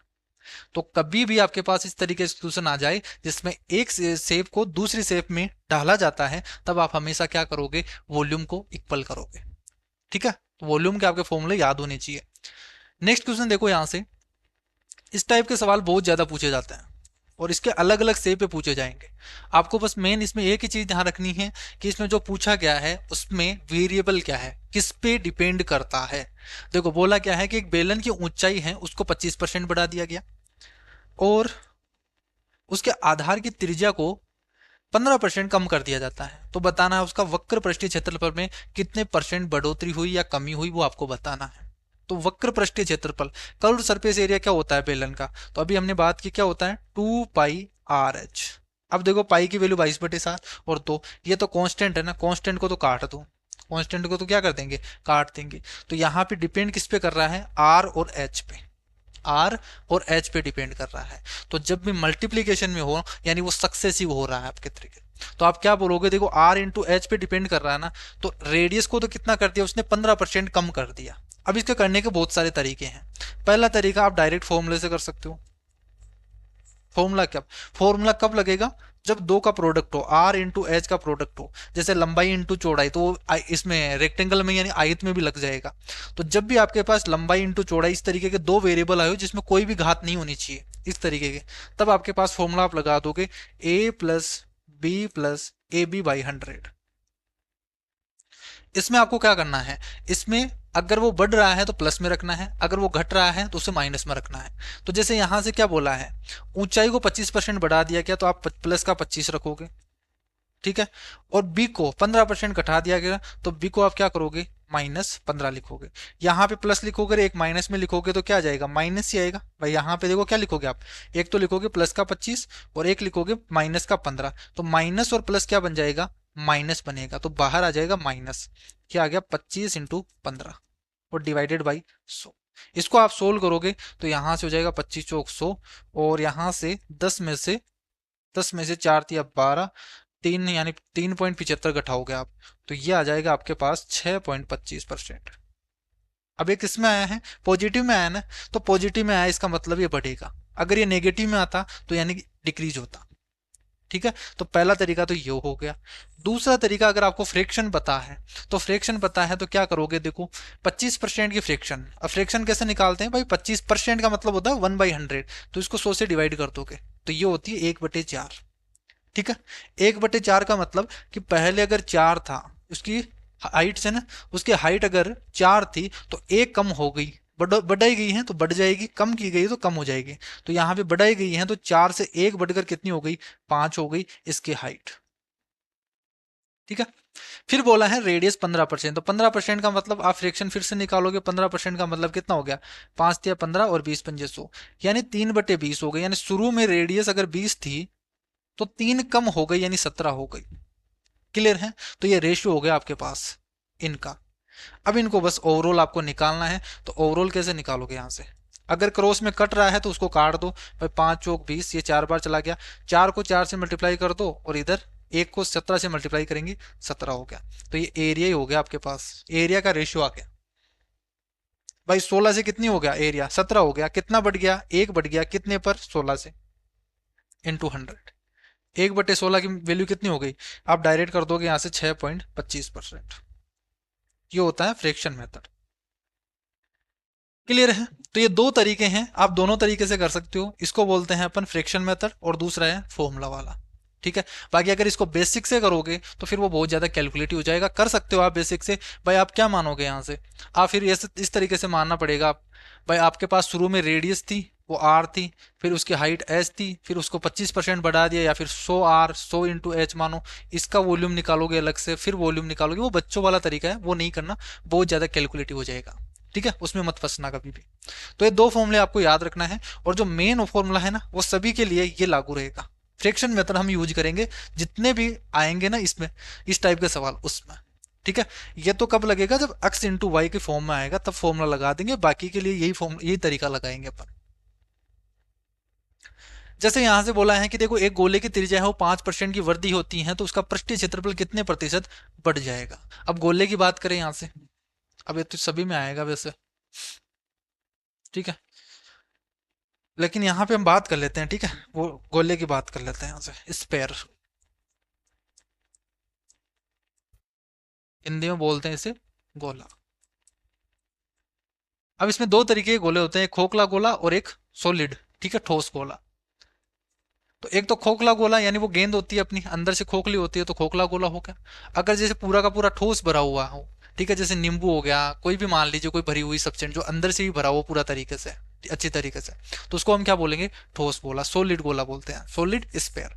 तो कभी भी आपके पास इस तरीके से सॉल्यूशन आ जाए जिसमें एक शेप को दूसरी शेप में ढाला जाता है, तब आप हमेशा क्या करोगे, वॉल्यूम को इक्वल करोगे। ठीक है, तो वॉल्यूम के आपके फॉर्मूले याद होने चाहिए। नेक्स्ट क्वेश्चन देखो, यहां से इस टाइप के सवाल बहुत ज्यादा पूछे जाते हैं और इसके अलग अलग शेप पे पूछे जाएंगे। आपको बस मेन इसमें एक ही चीज ध्यान रखनी है कि इसमें जो पूछा गया है उसमें वेरिएबल क्या है, किस पे डिपेंड करता है। देखो बोला क्या है कि एक बेलन की ऊंचाई है उसको 25% बढ़ा दिया गया और उसके आधार की त्रिज्या को 15% कम कर दिया जाता है। तो बताना है उसका वक्र पृष्ठीय क्षेत्रफल में कितने परसेंट बढ़ोतरी हुई या कमी हुई, वो आपको बताना है। तो वक्र पृष्ठीय क्षेत्रफल, कर्व्ड सरफेस एरिया क्या होता है बेलन का, तो अभी हमने बात की क्या होता है, 2πRh। अब देखो पाई की वैल्यू 22/7 और 2, ये तो कांस्टेंट है ना, कांस्टेंट को तो काट दो, कांस्टेंट को तो क्या कर देंगे, काट देंगे। तो यहाँ पे डिपेंड किस पे कर रहा है, आर और एच पे, आर और एच पे डिपेंड कर रहा है। तो जब भी मल्टीप्लीकेशन में हो यानी वो सक्सेसिव हो रहा है आपके तरीके, तो आप क्या बोलोगे, देखो आर इंटू एच पे डिपेंड कर रहा है ना, तो रेडियस को तो कितना कर दिया उसने, 15% कम कर दिया। अब इसके करने के बहुत सारे तरीके हैं। पहला तरीका आप डायरेक्ट फॉर्मूले से कर सकते हो। फॉर्मूला कब लगेगा, जब दो का प्रोडक्ट हो, आर इंटू एच का प्रोडक्ट हो, जैसे लंबाई इंटू चौड़ाई, तो इसमें रेक्टेंगल में यानी आयत में भी लग जाएगा। तो जब भी आपके पास लंबाई इंटू चौड़ाई इस तरीके के दो वेरिएबल आए हो जिसमें कोई भी घात नहीं होनी चाहिए इस तरीके के, तब आपके पास फॉर्मूला आप लगा दोगे a+b+ab/100। इसमें आपको क्या करना है, इसमें अगर वो बढ़ रहा है तो प्लस में रखना है, अगर वो घट रहा है तो उसे माइनस में रखना है। तो जैसे यहां से क्या बोला है, ऊंचाई को 25% बढ़ा दिया गया तो आप प्लस का 25 रखोगे, ठीक है। और बी को 15% घटा दिया गया तो बी को आप क्या करोगे, -15 लिखोगे। यहाँ पे प्लस लिखोगे, एक माइनस में लिखोगे तो क्या आ जाएगा, माइनस ही आएगा भाई। यहाँ पे देखो क्या लिखोगे आप, एक तो लिखोगे प्लस का 25 और एक लिखोगे माइनस का 15, तो माइनस और प्लस क्या बन जाएगा, माइनस बनेगा, तो बाहर आ जाएगा माइनस, क्या आ गया 25 × 15 और डिवाइडेड बाई 100। इसको आप सोल्व करोगे तो यहां से हो जाएगा 25 चौक 100 और यहां से 10 में से 4 दिया 12, 3 यानी 3.75 घटाओगे आप, तो ये आ जाएगा आपके पास 6.25%। अब एक इसमें आया है, पॉजिटिव में आया ना, तो पॉजिटिव में आया इसका मतलब ये बढ़ेगा, अगर ये नेगेटिव में आता तो यानी डिक्रीज होता। ठीक है, तो पहला तरीका तो ये हो गया। दूसरा तरीका, अगर आपको फ्रैक्शन पता है, तो फ्रैक्शन पता है तो क्या करोगे, देखो 25% की फ्रैक्शन, अब फ्रैक्शन कैसे निकालते हैं भाई, 25% का मतलब होता है 1/100, तो इसको 100 से डिवाइड कर दोगे तो ये होती है 1/4। ठीक है, 1/4 का मतलब कि पहले अगर 4 था, उसकी हाइट से ना, उसकी हाइट अगर 4 थी तो एक कम हो गई, बढ़ाई गई है तो बढ़ जाएगी, कम की गई तो कम हो जाएगी। तो यहाँ पे बढ़ाई गई है तो 4 से 1 बढ़कर कितनी हो गई, 5 हो गई इसकी हाइट। ठीक है, फिर बोला है रेडियस 15%, तो 15% का मतलब आप फ्रैक्शन फिर से निकालोगे, 15% का मतलब कितना हो गया, 5 तिया 15 और 20 पंजे 100, यानी 3/20 हो गई। यानी शुरू में रेडियस अगर 20 थी तो 3 कम हो गई यानी 17 हो गई। क्लियर है, तो ये रेशियो हो गया आपके पास इनका। अब इनको बस ओवरऑल आपको निकालना है, तो ओवरऑल कैसे निकालोगे, यहां से अगर क्रॉस में कट रहा है तो उसको काट दो भाई, 5 चौक 20, ये 4 बार चला गया, 4 को 4 से मल्टीप्लाई कर दो और इधर 1 को 17 से मल्टीप्लाई करेंगे, 17 हो गया। तो ये एरिया ही हो गया आपके पास, एरिया का रेशियो आ गया भाई। 16 से कितनी हो गया एरिया, 17 हो गया, कितना बढ़ गया, 1 बढ़ गया, कितने पर, 16 से, इंटू 100। 1/16 की वैल्यू कितनी हो गई, आप डायरेक्ट कर दोगे यहां से 6.25%। ये होता है फ्रैक्शन मेथड। क्लियर है, तो ये दो तरीके हैं, आप दोनों तरीके से कर सकते हो। इसको बोलते हैं अपन फ्रैक्शन मेथड और दूसरा है फॉर्मूला वाला। ठीक है, बाकी अगर इसको बेसिक से करोगे तो फिर वो बहुत ज्यादा कैलकुलेटिव हो जाएगा। कर सकते हो आप बेसिक से, भाई आप क्या मानोगे यहाँ से, आप फिर इस तरीके से मानना पड़ेगा। आप भाई आपके पास शुरू में रेडियस थी वो आर थी, फिर उसकी हाइट एच थी, फिर उसको 25% बढ़ा दिया, या फिर 100 आर 100 इंटू एच मानो, इसका वॉल्यूम निकालोगे अलग से, फिर वॉल्यूम निकालोगे। वो बच्चों वाला तरीका है, वो नहीं करना, बहुत ज़्यादा कैलकुलेटिव हो जाएगा। ठीक है, उसमें मत फंसना कभी भी। तो ये दो फॉर्मूले आपको याद रखना है, और जो मेन फॉर्मूला है ना, वो सभी के लिए ये लागू रहेगा। फ्रैक्शन मेथड हम यूज करेंगे जितने भी आएंगे ना इसमें, इस टाइप के सवाल उसमें। ठीक है, ये तो कब लगेगा, जब x इंटू वाई के फॉर्म में आएगा तब फॉर्मूला लगा देंगे, बाकी के लिए यही फॉर्म, यही तरीका लगाएंगे अपन। जैसे यहां से बोला है कि देखो, एक गोले की त्रिज्या है वो 5% की वृद्धि होती है, तो उसका पृष्ठीय क्षेत्रफल कितने प्रतिशत बढ़ जाएगा। अब गोले की बात करें यहां से, अब ये तो सभी में आएगा वैसे। ठीक है, लेकिन यहाँ पे हम बात कर लेते हैं, ठीक है, वो गोले की बात कर लेते हैं यहाँ से, स्पेयर, हिंदी में बोलते हैं इसे गोला। अब इसमें दो तरीके के गोले होते हैं, एक खोखला गोला और एक सॉलिड, ठीक है, ठोस गोला। तो एक तो खोखला गोला, यानी वो गेंद होती है अपनी अंदर से खोखली होती है, तो खोखला गोला हो गया। अगर जैसे पूरा का पूरा ठोस भरा हुआ हो, ठीक है, जैसे नींबू हो गया, कोई भी मान लीजिए, कोई भरी हुई सब्सटेंस जो अंदर से ही भरा हुआ पूरा तरीके से, अच्छी तरीके से, तो उसको हम क्या बोलेंगे, ठोस गोला, सॉलिड गोला बोलते हैं, सॉलिड स्फीयर।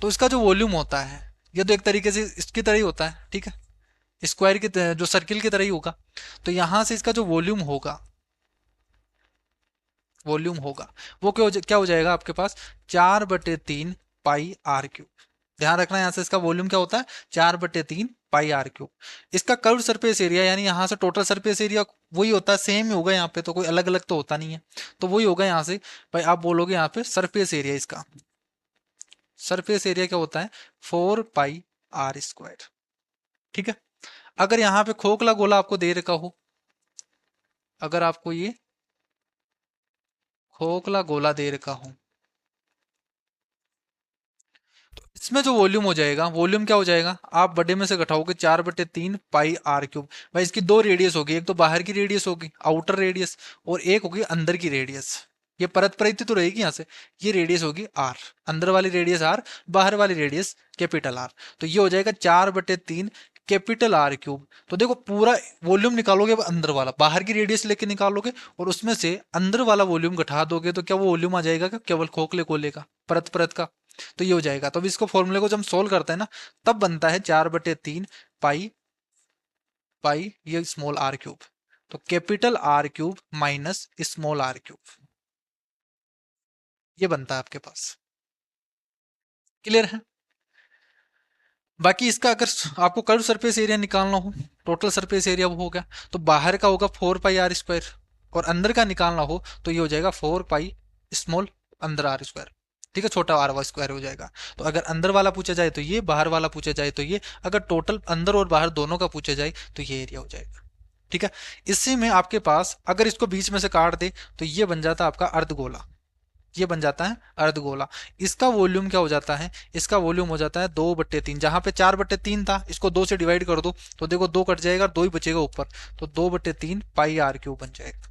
तो इसका जो वॉल्यूम होता है, ये तो एक तरीके से इसकी तरह ही होता है, ठीक है, स्क्वायर की जो सर्किल की तरह ही होगा। तो यहां से इसका जो वॉल्यूम होगा, वॉल्यूम होगा, वो क्या हो जाएगा आपके पास, 4/3 पाई आर क्यूब। ध्यान रखना, यहां से इसका वॉल्यूम क्या होता है, 4/3 पाई आर क्यूब। इसका कर्व सरफेस एरिया, यानी यहां से टोटल सरफेस एरिया वही होता है, सेम ही होगा यहाँ पे, तो कोई अलग अलग तो होता नहीं है, तो वही होगा यहाँ से। भाई आप बोलोगे यहाँ पे सरफेस एरिया, इसका सरफेस एरिया क्या होता है, 4 पाई आर स्क्वायर। ठीक है, अगर यहाँ पे खोखला गोला आपको दे रखा हो, अगर आपको ये खोखला गोला दे रखा हो, तो इसमें जो वॉल्यूम हो जाएगा, वॉल्यूम क्या हो जाएगा, आप बड़े में से घटाओगे, 4/3 पाई आर क्यूब। भाई इसकी दो रेडियस होगी, एक तो बाहर की रेडियस होगी, आउटर रेडियस, और एक होगी अंदर की रेडियस। ये परत परिधि तो रहेगी यहाँ से, ये रेडियस होगी आर, अंदर वाली रेडियस आर, बाहर वाली रेडियस कैपिटल आर। तो ये हो जाएगा 4/3 कैपिटल आर क्यूब। तो देखो, पूरा वॉल्यूम निकालोगे, अब अंदर वाला, बाहर की रेडियस लेके निकालोगे, और उसमें से अंदर वाला वॉल्यूम घटा दोगे, तो क्या वो वॉल्यूम आ जाएगा क्या, केवल खोखले गोले का, परत परत का। तो ये हो जाएगा। तो अब इसको फॉर्मूले को जब हम सोल्व करते हैं ना, तब बनता है 4/3 पाई, पाई ये स्मॉल आर क्यूब, तो capital R cube minus small R cube, ये बनता है आपके पास। क्लियर है। बाकी इसका अगर आपको कर्व सरफेस एरिया निकालना हो, टोटल सरफेस एरिया वो हो गया, तो बाहर का होगा 4 पाई आर स्क्वायर, और अंदर का निकालना हो तो ये हो जाएगा 4 पाई स्मॉल अंदर आर स्क्वायर। ठीक है, छोटा आर वाई स्क्वायर हो जाएगा। तो अगर अंदर वाला पूछा जाए तो ये, बाहर वाला पूछा जाए तो ये, अगर टोटल अंदर और बाहर दोनों का पूछा जाए तो ये एरिया हो जाएगा। ठीक है, इसी में आपके पास अगर इसको बीच में से काट दे, तो ये बन जाता है आपका अर्धगोला, ये बन जाता है अर्धगोला। इसका वॉल्यूम क्या हो जाता है, इसका वॉल्यूम हो जाता है 2/3, जहां पे 4/3 था, इसको 2 से डिवाइड कर दो, तो देखो 2 कट जाएगा, 2 ही बचेगा ऊपर, तो 2/3 पाई आर क्यूब बन जाएगा।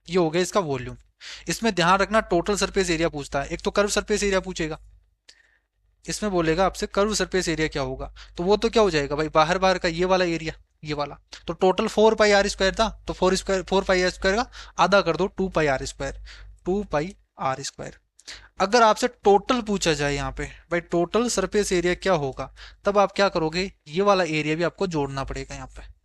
ये हो गया इसका वॉल्यूम। इसमें ध्यान रखना, टोटल सरफेस एरिया पूछता है, एक तो कर्व सरफेस एरिया पूछेगा, इसमें बोलेगा आपसे कर्व सरफेस एरिया क्या होगा, तो वो तो क्या हो जाएगा भाई, बाहर बाहर का ये वाला एरिया, ये वाला। तो टोटल 4 पाई आर स्क्वायर था, तो 4 स्क्वायर, 4 पाई आर स्क्वायर का आधा कर दो, 2 pi are square, 2 pi are square. अगर आपसे टोटल पूछा जाए यहाँ पे, भाई टोटल सरफेस एरिया क्या होगा, तब आप क्या करोगे, ये वाला एरिया भी आपको जोड़ना पड़ेगा यहाँ पे,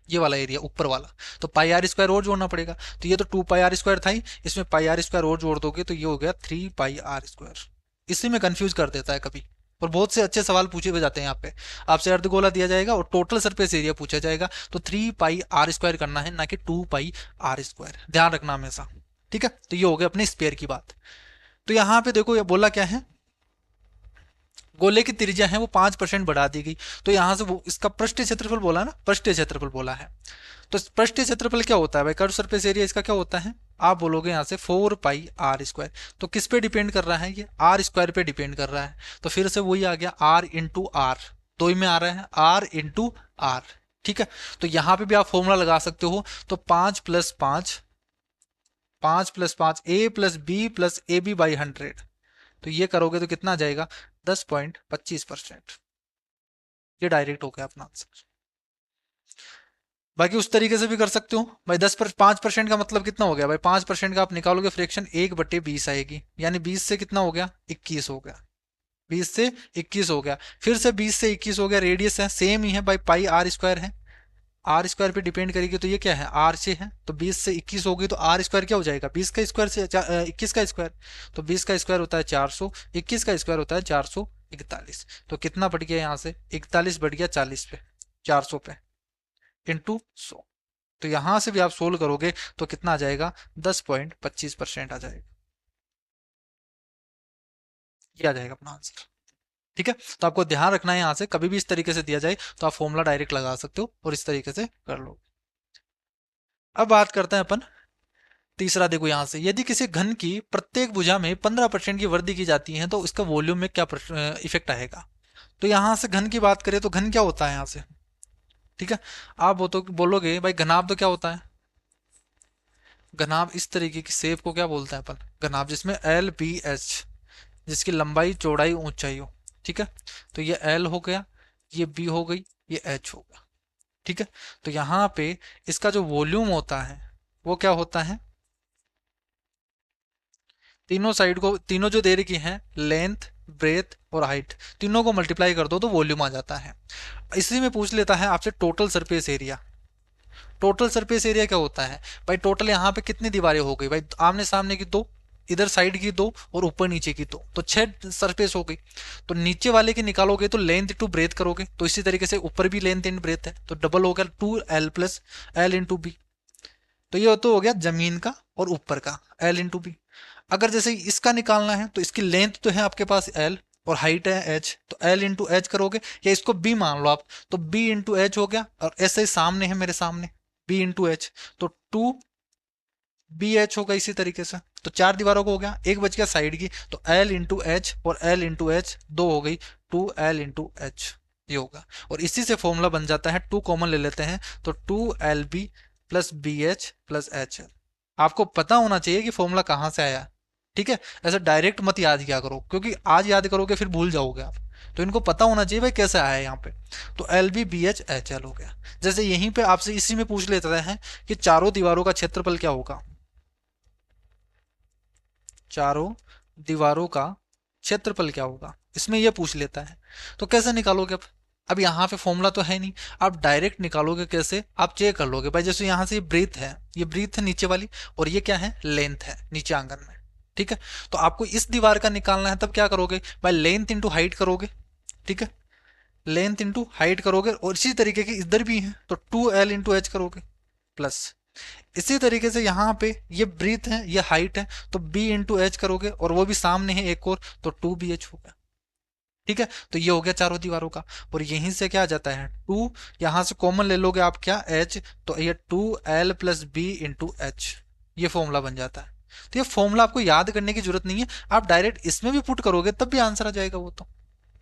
ये वाला एरिया ऊपर वाला, तो पाई आर स्क्वायर और जोड़ना पड़ेगा। तो ये तो 2 पाई आर स्क्वायर था ही, इसमें पाई आर स्क्वायर और जोड़ दोगे, तो ये हो गया 3 पाई आर स्क्वायर। इसी में कंफ्यूज कर देता है कभी, और बहुत से अच्छे सवाल पूछे हुए जाते हैं यहाँ पे। आपसे अर्धगोला दिया जाएगा और टोटल सरफेस एरिया पूछा जाएगा, तो 3 पाई आर स्क्वायर करना है, ना कि 2 पाई आर स्क्वायर, ध्यान रखना हमेशा। ठीक है, तो ये हो गया अपने स्पेयर की बात। तो यहाँ पे देखो, ये बोला क्या है, गोले की त्रिज्या है वो 5% बढ़ा दी गई। तो यहां से वो इसका पृष्ठीय क्षेत्रफल बोला ना, पृष्ठीय क्षेत्रफल बोला है। तो पृष्ठीय क्षेत्रफल क्या होता है भाई, कर्व सरफेस एरिया इसका क्या होता है, आप बोलोगे यहाँ से 4 पाई आर स्क्वायर। तो किस पे डिपेंड कर रहा है, ये आर स्क्वायर पे डिपेंड कर रहा है। तो फिर से वही आ गया, आर इंटू आर, दो ही में आ रहा है, आर इंटू आर। ठीक है, तो यहाँ पे भी आप फॉर्मूला लगा सकते हो। तो 5+5, 5+5 a+b+ab/100, तो ये करोगे तो कितना आ जाएगा, 10.25%। ये डायरेक्ट हो गया अपना आंसर। बाकी उस तरीके से भी कर सकते हो भाई। 5% का मतलब कितना हो गया भाई, 5% का आप निकालोगे फ्रैक्शन 1/20 आएगी, यानी 20 से कितना हो गया, 21 हो गया। 20 से 21 हो गया, फिर से 20 से 21 हो गया, रेडियस है सेम ही है भाई, पाई आर स्क्वायर है, आर स्क्वायर पे डिपेंड करेगी, तो ये क्या है, आर से है, तो 20 से 21 होगी तो आर स्क्वायर क्या हो जाएगा, 20 का स्क्वायर से 21 का स्क्वायर, तो 20 का स्क्वायर होता है 400, 21 का स्क्वायर होता है 441, तो कितना बढ़ गया यहाँ से, 41 बढ़ गया 40 पे, 400 पे इंटू 100। तो यहां से भी आप सोल्व करोगे तो कितना आ जाएगा, 10.25% आ जाएगा, ये आ जाएगा अपना आंसर। ठीक है, तो आपको ध्यान रखना है यहाँ से कभी भी इस तरीके से दिया जाए तो आप फॉर्मूला डायरेक्ट लगा सकते हो और इस तरीके से कर लो। अब बात करते हैं अपन तीसरा, देखो यहाँ से, यदि किसी घन की प्रत्येक भुजा में 15% की वृद्धि की जाती है तो इसका वॉल्यूम में क्या इफेक्ट आएगा। तो यहाँ से घन की बात करें तो घन क्या होता है यहाँ से, ठीक है, आप वो तो बोलोगे भाई घनाभ तो क्या होता है, घनाभ इस तरीके की शेप को क्या बोलते हैं अपन, घनाभ, जिसमें एल बी एच, जिसकी लंबाई चौड़ाई ऊंचाई हो, ठीक है, तो ये एल हो गया, ये बी हो गई, ये एच हो गया, ठीक है। तो यहाँ पे इसका जो वॉल्यूम होता है वो क्या होता है, तीनों साइड को, तीनों जो दे रखी हैं, लेंथ, ब्रेथ और हाइट, तीनों को मल्टीप्लाई कर दो तो वॉल्यूम आ जाता है। इसी में पूछ लेता है आपसे total surface area. Total surface area क्या होता है भाई, टोटल यहाँ पे कितनी दीवारें हो गई भाई, आमने सामने की दो, इधर साइड की दो और ऊपर नीचे की दो, तो 6 सरफेस हो गई। तो नीचे वाले की निकालोगे तो लेंथ टू ब्रेथ करोगे, तो इसी तरीके से ऊपर भी लेंथ इन ब्रेथ है, तो डबल हो गया 2L plus L into B. तो ये तो हो गया जमीन का और ऊपर का एल इंटू बी। अगर जैसे इसका निकालना है तो इसकी लेंथ तो है आपके पास एल और हाइट है एच, तो एल इंटू एच करोगे, या इसको बी मान लो आप, तो बी इंटू एच हो गया, और ऐसे ही सामने है मेरे सामने बी इंटू एच, तो 2BH होगा इसी तरीके से। तो 4 दीवारों को हो गया, एक बच गया साइड की, तो एल इंटू एच और एल इंटू एच दो हो गई, 2L इंटू एच, ये होगा। और इसी से फॉर्मूला बन जाता है, 2 कॉमन ले लेते हैं तो 2LB plus BH plus HL। आपको पता होना चाहिए कि फॉर्मूला कहाँ से आया, ठीक है, ऐसे डायरेक्ट मत याद किया करो, क्योंकि आज याद करोगे फिर भूल जाओगे आप, तो इनको पता होना चाहिए भाई कैसे आया है यहाँ पे। तो LB BH HL हो गया। जैसे यहीं पे आपसे इसी में पूछ लेते हैं कि चारों दीवारों का क्षेत्रफल क्या होगा, चारों दीवारों का क्षेत्रफल क्या होगा, इसमें यह पूछ लेता है। तो कैसे निकालोगे अब यहाँ पे फॉर्मूला तो है नहीं, आप डायरेक्ट निकालोगे कैसे, आप चेक कर लोगे भाई, जैसे यहाँ से ये ब्रीथ है, ये ब्रीथ है नीचे वाली, और ये क्या है, लेंथ है नीचे आंगन में, ठीक है। तो आपको इस दीवार का निकालना है, तब क्या करोगे भाई, लेंथ इंटू हाइट करोगे, ठीक है, लेंथ इंटू हाइट करोगे, और इसी तरीके की इधर भी है तो 2L इंटू एच करोगे, प्लस इसी तरीके से यहाँ पे ये ब्रीथ है, ये हाइट है, तो बी इंटू एच करोगे, और वो भी सामने है एक और, तो 2BH होगा, ठीक है। तो ये हो गया चारों दीवारों का, और यहीं से क्या आ जाता है 2, यहाँ से कॉमन ले लोगे आप क्या, एच, तो ये 2L plus B into H, ये फॉर्मूला बन जाता है। तो ये फॉर्मूला आपको याद करने की जरूरत नहीं है, आप डायरेक्ट इसमें भी पुट करोगे तब भी आंसर आ जाएगा वो तो,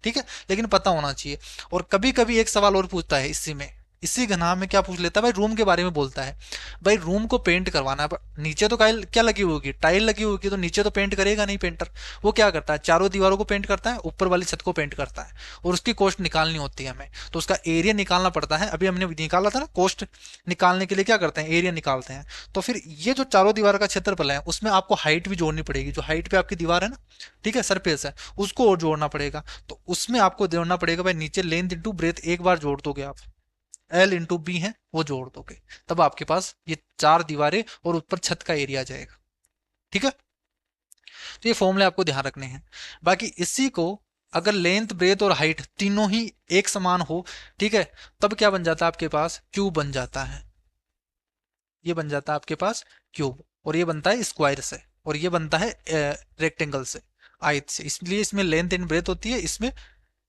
ठीक है, लेकिन पता होना चाहिए। और कभी कभी एक सवाल और पूछता है इसी में, इसी घनाभ में क्या पूछ लेता है भाई, रूम के बारे में बोलता है, भाई रूम को पेंट करवाना है, नीचे तो टाइल क्या लगी होगी, टाइल लगी होगी, तो नीचे तो पेंट करेगा नहीं पेंटर, वो क्या करता है, चारों दीवारों को पेंट करता है, ऊपर वाली छत को पेंट करता है, और उसकी कॉस्ट निकालनी होती है हमें, तो उसका एरिया निकालना पड़ता है। अभी हमने निकाला था ना, कॉस्ट निकालने के लिए क्या करते हैं, एरिया निकालते हैं। तो फिर ये जो चारों दीवार का क्षेत्रफल है उसमें आपको हाइट भी जोड़नी पड़ेगी, जो हाइट पे आपकी दीवार है ना, ठीक है, सरफेस है, उसको और जोड़ना पड़ेगा। तो उसमें आपको जोड़ना पड़ेगा भाई, नीचे लेंथ इंटू ब्रेथ एक बार जोड़ दोगे आप, एल इंटू बी है वो जोड़ दोगे, तब आपके पास ये 4 दीवारें और ऊपर छत का एरिया आ जाएगा, ठीक है। तो ये फॉर्मूले आपको ध्यान रखने हैं। बाकी इसी को अगर लेंथ ब्रेथ और हाइट तीनों ही एक समान हो, ठीक है, तब क्या बन जाता है आपके पास, क्यूब बन जाता है, ये बन जाता है आपके पास क्यूब, और ये बनता है स्क्वायर से, और ये बनता है रेक्टेंगल से, आयत से, इसलिए इसमें लेंथ एंड ब्रेथ होती है, इसमें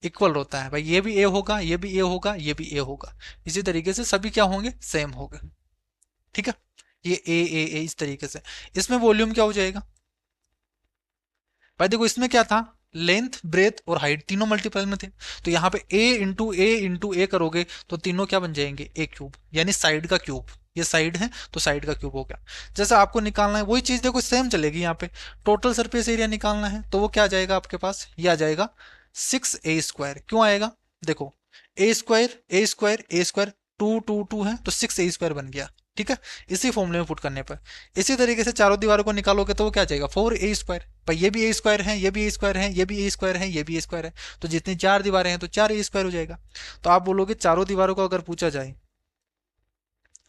इक्वल होता है भाई, ये भी ए होगा, ये भी ए होगा, ये भी ए होगा, इसी तरीके से सभी क्या होंगे, सेम होंगे, ठीक है। ये ए इस तरीके से, इसमें वॉल्यूम क्या हो जाएगा भाई, देखो इसमें क्या था, लेंथ ब्रेथ और हाइट तीनों मल्टीपल में थे, तो यहाँ पे ए इंटू ए करोगे तो तीनों क्या बन जाएंगे, ए क्यूब, यानी साइड का क्यूब, ये साइड है तो साइड का क्यूब हो गया। जैसा आपको निकालना है वही चीज देखो सेम चलेगी, यहाँ पे टोटल सरफेस एरिया निकालना है तो वो क्या आ जाएगा आपके पास, ये आ जाएगा 6A स्क्वायर, क्यों आएगा, देखो ए स्क्वायर ए स्क्वायर ए स्क्वायर 2 है तो 6a² बन गया। ठीक है, इसी फॉर्मूले में पुट करने पर। इसी तरीके से चारों दीवारों को निकालोगे तो वो क्या जाएगा, 4a²। पर ये भी a² है, ये भी a² है, ये भी a² है, ये भी a² है, तो जितनी चार दीवारें हैं तो 4a² हो जाएगा। तो आप बोलोगे चारों दीवारों को अगर पूछा जाए,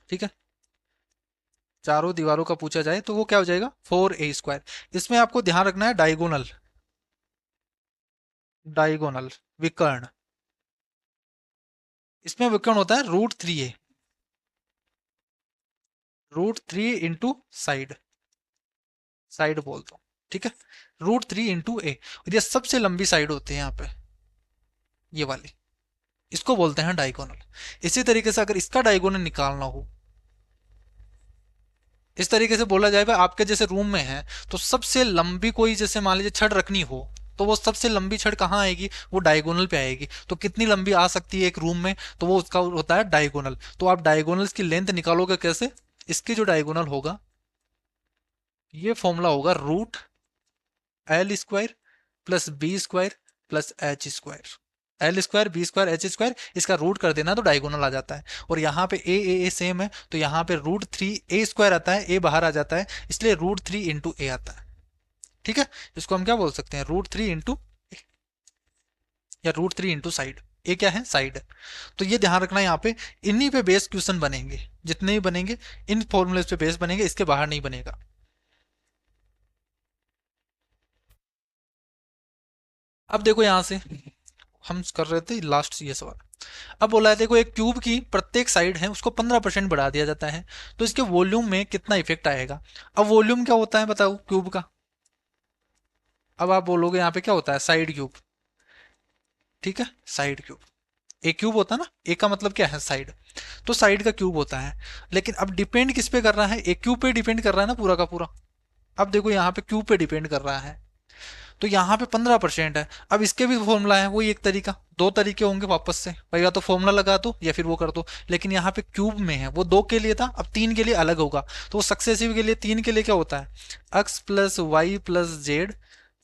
ठीक है, चारों दीवारों का पूछा जाए तो वो क्या हो जाएगा, 4a²। इसमें आपको ध्यान रखना है डायगोनल, डायगोनल विकर्ण, इसमें विकर्ण होता है √3a, √3 साइड, साइड बोल दो। ठीक है, √3 ये सबसे लंबी साइड होती है यहाँ पे, ये वाली, इसको बोलते हैं डायगोनल। इसी तरीके से अगर इसका डायगोनल निकालना हो, इस तरीके से बोला जाए, भाई आपके जैसे रूम में है तो सबसे लंबी कोई जैसे मान लीजिए छड़ रखनी हो, तो वो सबसे लंबी छड़ कहाँ आएगी, वो डायगोनल पे आएगी। तो कितनी लंबी आ सकती है एक रूम में, तो वो उसका होता है डायगोनल। तो आप डायगोनल्स की लेंथ निकालोगे कैसे, इसकी जो डायगोनल होगा, ये फॉर्मूला होगा √L² plus b² plus h²। L² b² h², इसका रूट कर देना तो डायगोनल आ जाता है। और यहाँ पे ए सेम है, तो यहाँ पे √3a² आता है, a बाहर आ जाता है, इसलिए √3 a आता है। ठीक है, इसको हम क्या बोल सकते हैं, √3 या √3 साइड। ए क्या है, साइड। तो ये ध्यान रखना यहाँ पे, इन्हीं पे बेस क्वेश्चन बनेंगे, जितने भी बनेंगे इन फॉर्मूले पे बेस बनेंगे, इसके बाहर नहीं बनेगा। अब देखो यहाँ से हम कर रहे थे लास्ट ये सवाल। अब बोला है देखो, एक क्यूब की प्रत्येक साइड है उसको 15% बढ़ा दिया जाता है, तो इसके वॉल्यूम में कितना इफेक्ट आएगा। अब वॉल्यूम क्या होता है बताओ क्यूब का, अब आप बोलोगे यहाँ पे क्या होता है, साइड क्यूब। ठीक है, साइड क्यूब, ए क्यूब होता है ना, ए का मतलब क्या है, साइड, तो साइड का क्यूब होता है। लेकिन अब डिपेंड किस पे कर रहा है, ए क्यूब पे डिपेंड कर रहा है ना पूरा का पूरा। अब देखो यहाँ पे क्यूब पे डिपेंड कर रहा है, तो यहाँ पे 15% है। अब इसके भी फॉर्मूला है, वही एक तरीका, दो तरीके होंगे वापस से भाई, या तो फॉर्मूला लगा दो या फिर वो कर दो। लेकिन यहाँ पे क्यूब में है, वो दो के लिए था, अब तीन के लिए अलग होगा। तो वो सक्सेसिव के लिए, तीन के लिए क्या होता है, x plus Y plus Z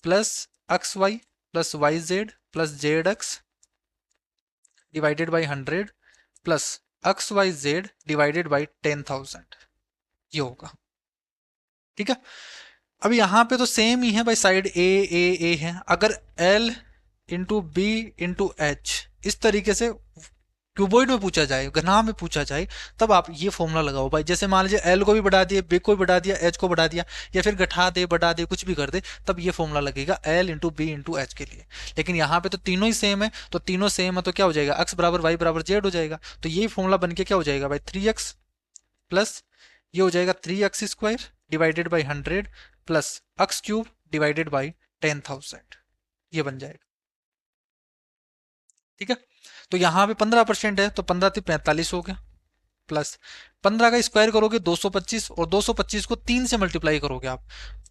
plus XY plus YZ plus ZX divided by 100 plus XYZ divided by 10,000, ये होगा। ठीक है, अब यहाँ पे तो सेम ही है भाई, साइड ए है। अगर L into B into H इस तरीके से क्यूबॉइड में पूछा जाए, घना में पूछा जाए, तब आप ये फॉर्मूला लगाओ भाई। जैसे मान लीजिए एल को भी बढ़ा दिया, बी को भी बढ़ा दिया, एच को बढ़ा दिया, या फिर घटा दे बढ़ा दे कुछ भी कर दे, तब ये फॉर्मूला लगेगा L into B into H के लिए। लेकिन यहाँ पे तो तीनों ही सेम है, तो तीनों सेम है तो क्या हो जाएगा, एक्स बराबर वाई बराबर जेड हो जाएगा। तो ये फॉर्मूला बन के क्या हो जाएगा भाई, 3x प्लस ये हो जाएगा 3x² divided by 100 plus x³ divided by 10,000, ये बन जाएगा। ठीक है, तो यहाँ पे 15% है, तो 15 से 45 हो गया, प्लस 15 का स्क्वायर करोगे 225, और 225 को 3 से मल्टीप्लाई करोगे आप,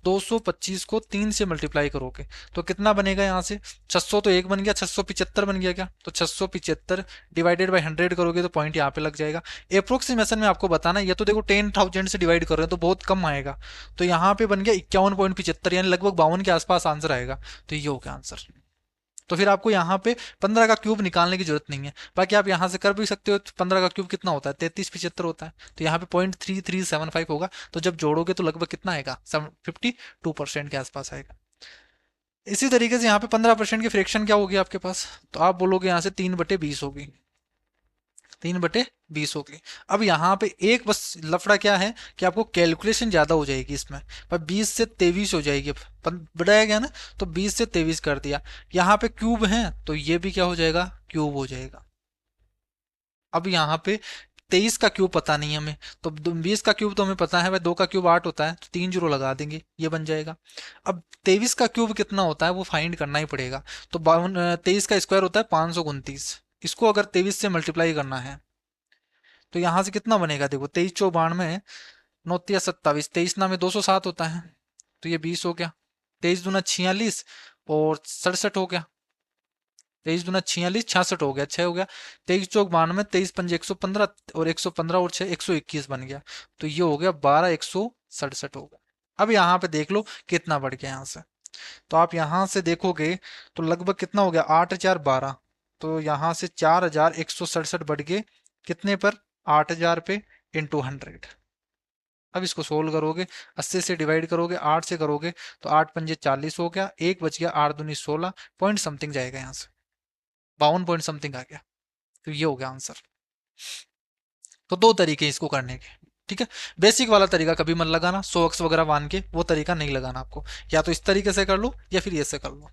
225 को 3 से मल्टीप्लाई करोगे तो कितना बनेगा यहाँ से, 600 तो एक बन गया, 675 बन गया क्या, तो 675 डिवाइडेड बाई 100 करोगे तो पॉइंट यहाँ पे लग जाएगा। अप्रोक्सीमेशन में आपको बताना, ये तो देखो 10,000 से डिवाइड कर रहे हैं तो बहुत कम आएगा, तो यहाँ पे बन गया 51.75, यानी लगभग 52 के आसपास आंसर आएगा। तो ये हो गया आंसर। तो फिर आपको यहाँ पे 15 का क्यूब निकालने की जरूरत नहीं है, बाकी आप यहाँ से कर भी सकते हो। 15 का क्यूब कितना होता है, 3375 होता है, तो यहाँ पे 0.3375 होगा, तो जब जोड़ोगे तो लगभग कितना आएगा, 52% के आसपास आएगा। इसी तरीके से यहाँ पे 15% की फ्रैक्शन क्या होगी आपके पास, तो आप बोलोगे यहाँ से 3/20 होगी, 3/20 होगी। अब यहाँ पे एक बस लफड़ा क्या है कि आपको कैलकुलेशन ज्यादा हो जाएगी इसमें, पर 20 से 23 हो जाएगी, बढ़ाया गया ना, तो 20 से 23 कर दिया। यहाँ पे क्यूब है तो ये भी क्या हो जाएगा, क्यूब हो जाएगा। अब यहाँ पे 23 का क्यूब पता नहीं हमें, तो 20 का क्यूब तो हमें पता है भाई, 2 का क्यूब 8 होता है, तो 3 जीरो लगा देंगे, ये बन जाएगा। अब 23 का क्यूब कितना होता है वो फाइंड करना ही पड़ेगा, तो 23 का स्क्वायर होता है 529, इसको अगर 23 से मल्टीप्लाई करना है तो यहाँ से कितना बनेगा, देखो 23 × 4 = 92, 9 × 27, 23 ना में 207 होता है, तो ये 20 हो गया, 23 × 2 = 46 और 67 हो गया, 23 × 2 = 46, 66 हो गया, 6 हो गया, 23 × 4 = 92, 23 × 5 = 115, और 115 और 6 121 बन गया, तो ये हो गया 12 167 हो गया। अब यहाँ पे देख लो कितना बढ़ गया यहाँ से, तो आप यहाँ से देखोगे तो लगभग कितना हो गया, 8 × 4 = 12, तो यहाँ से 4167 बढ़ गए कितने पर, 8000 पे इंटू 100। अब इसको सोल्व करोगे, 80 से डिवाइड करोगे, 8 से करोगे, तो 8 पंजे 40 हो गया, एक बच गया, 8 दूनी 16 पॉइंट समथिंग जाएगा यहाँ से, 52 पॉइंट समथिंग आ गया। तो ये हो गया आंसर। तो दो तरीके हैं इसको करने के, ठीक है। बेसिक वाला तरीका कभी मत लगाना, 100x वगैरह मान के, वो तरीका नहीं लगाना आपको। या तो इस तरीके से कर लो या फिर ऐसे कर लो।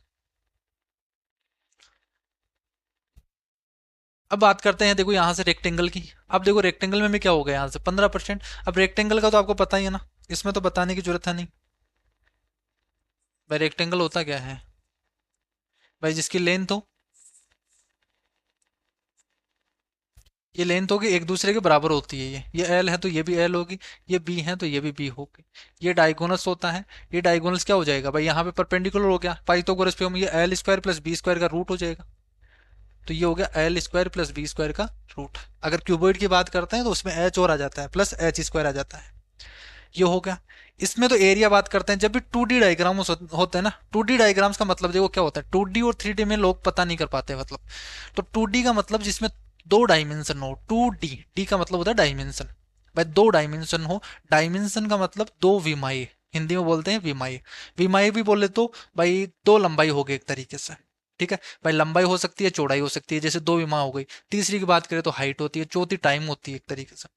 अब बात करते हैं, देखो यहाँ से रेक्टेंगल की। अब देखो रेक्टेंगल में भी क्या हो गया यहाँ से 15%। अब रेक्टेंगल का तो आपको पता ही है ना, इसमें तो बताने की जरूरत है नहीं। भाई रेक्टेंगल होता क्या है, भाई जिसकी लेंथ हो, ये लेंथ होगी एक दूसरे के बराबर होती है। ये एल है तो ये भी एल होगी, ये बी है तो ये भी बी होगी। ये डायगोनल्स होता है। ये डायगोनल्स क्या हो जाएगा भाई, यहाँ पे परपेंडिकुलर हो गया, पाइथागोरस पे हम, ये L square plus B square का रूट हो जाएगा। तो ये हो गया L square plus B square का रूट। अगर क्यूबॉइड की बात करते हैं तो उसमें एच और आ जाता है, प्लस एच स्क्वायर आ जाता है। ये हो गया। इसमें तो एरिया बात करते हैं, जब भी 2D डायग्राम होते हैं ना, 2D डायग्राम्स का मतलब देखो क्या होता है, 2D और 3D में लोग पता नहीं कर पाते मतलब। तो 2D का मतलब जिसमें दो डायमेंशन हो, 2D, डी का मतलब होता है डायमेंशन। भाई दो डायमेंशन हो, डायमेंशन का मतलब दो विमाएं, हिंदी में बोलते हैं विमाएं। विमाएं भी बोले तो भाई दो लंबाई हो गई एक तरीके से, ठीक है। भाई लंबाई हो सकती है, चौड़ाई हो सकती है, जैसे दो विमा हो गई। तीसरी की बात करें तो हाइट होती है, चौथी टाइम होती है एक तरीके से।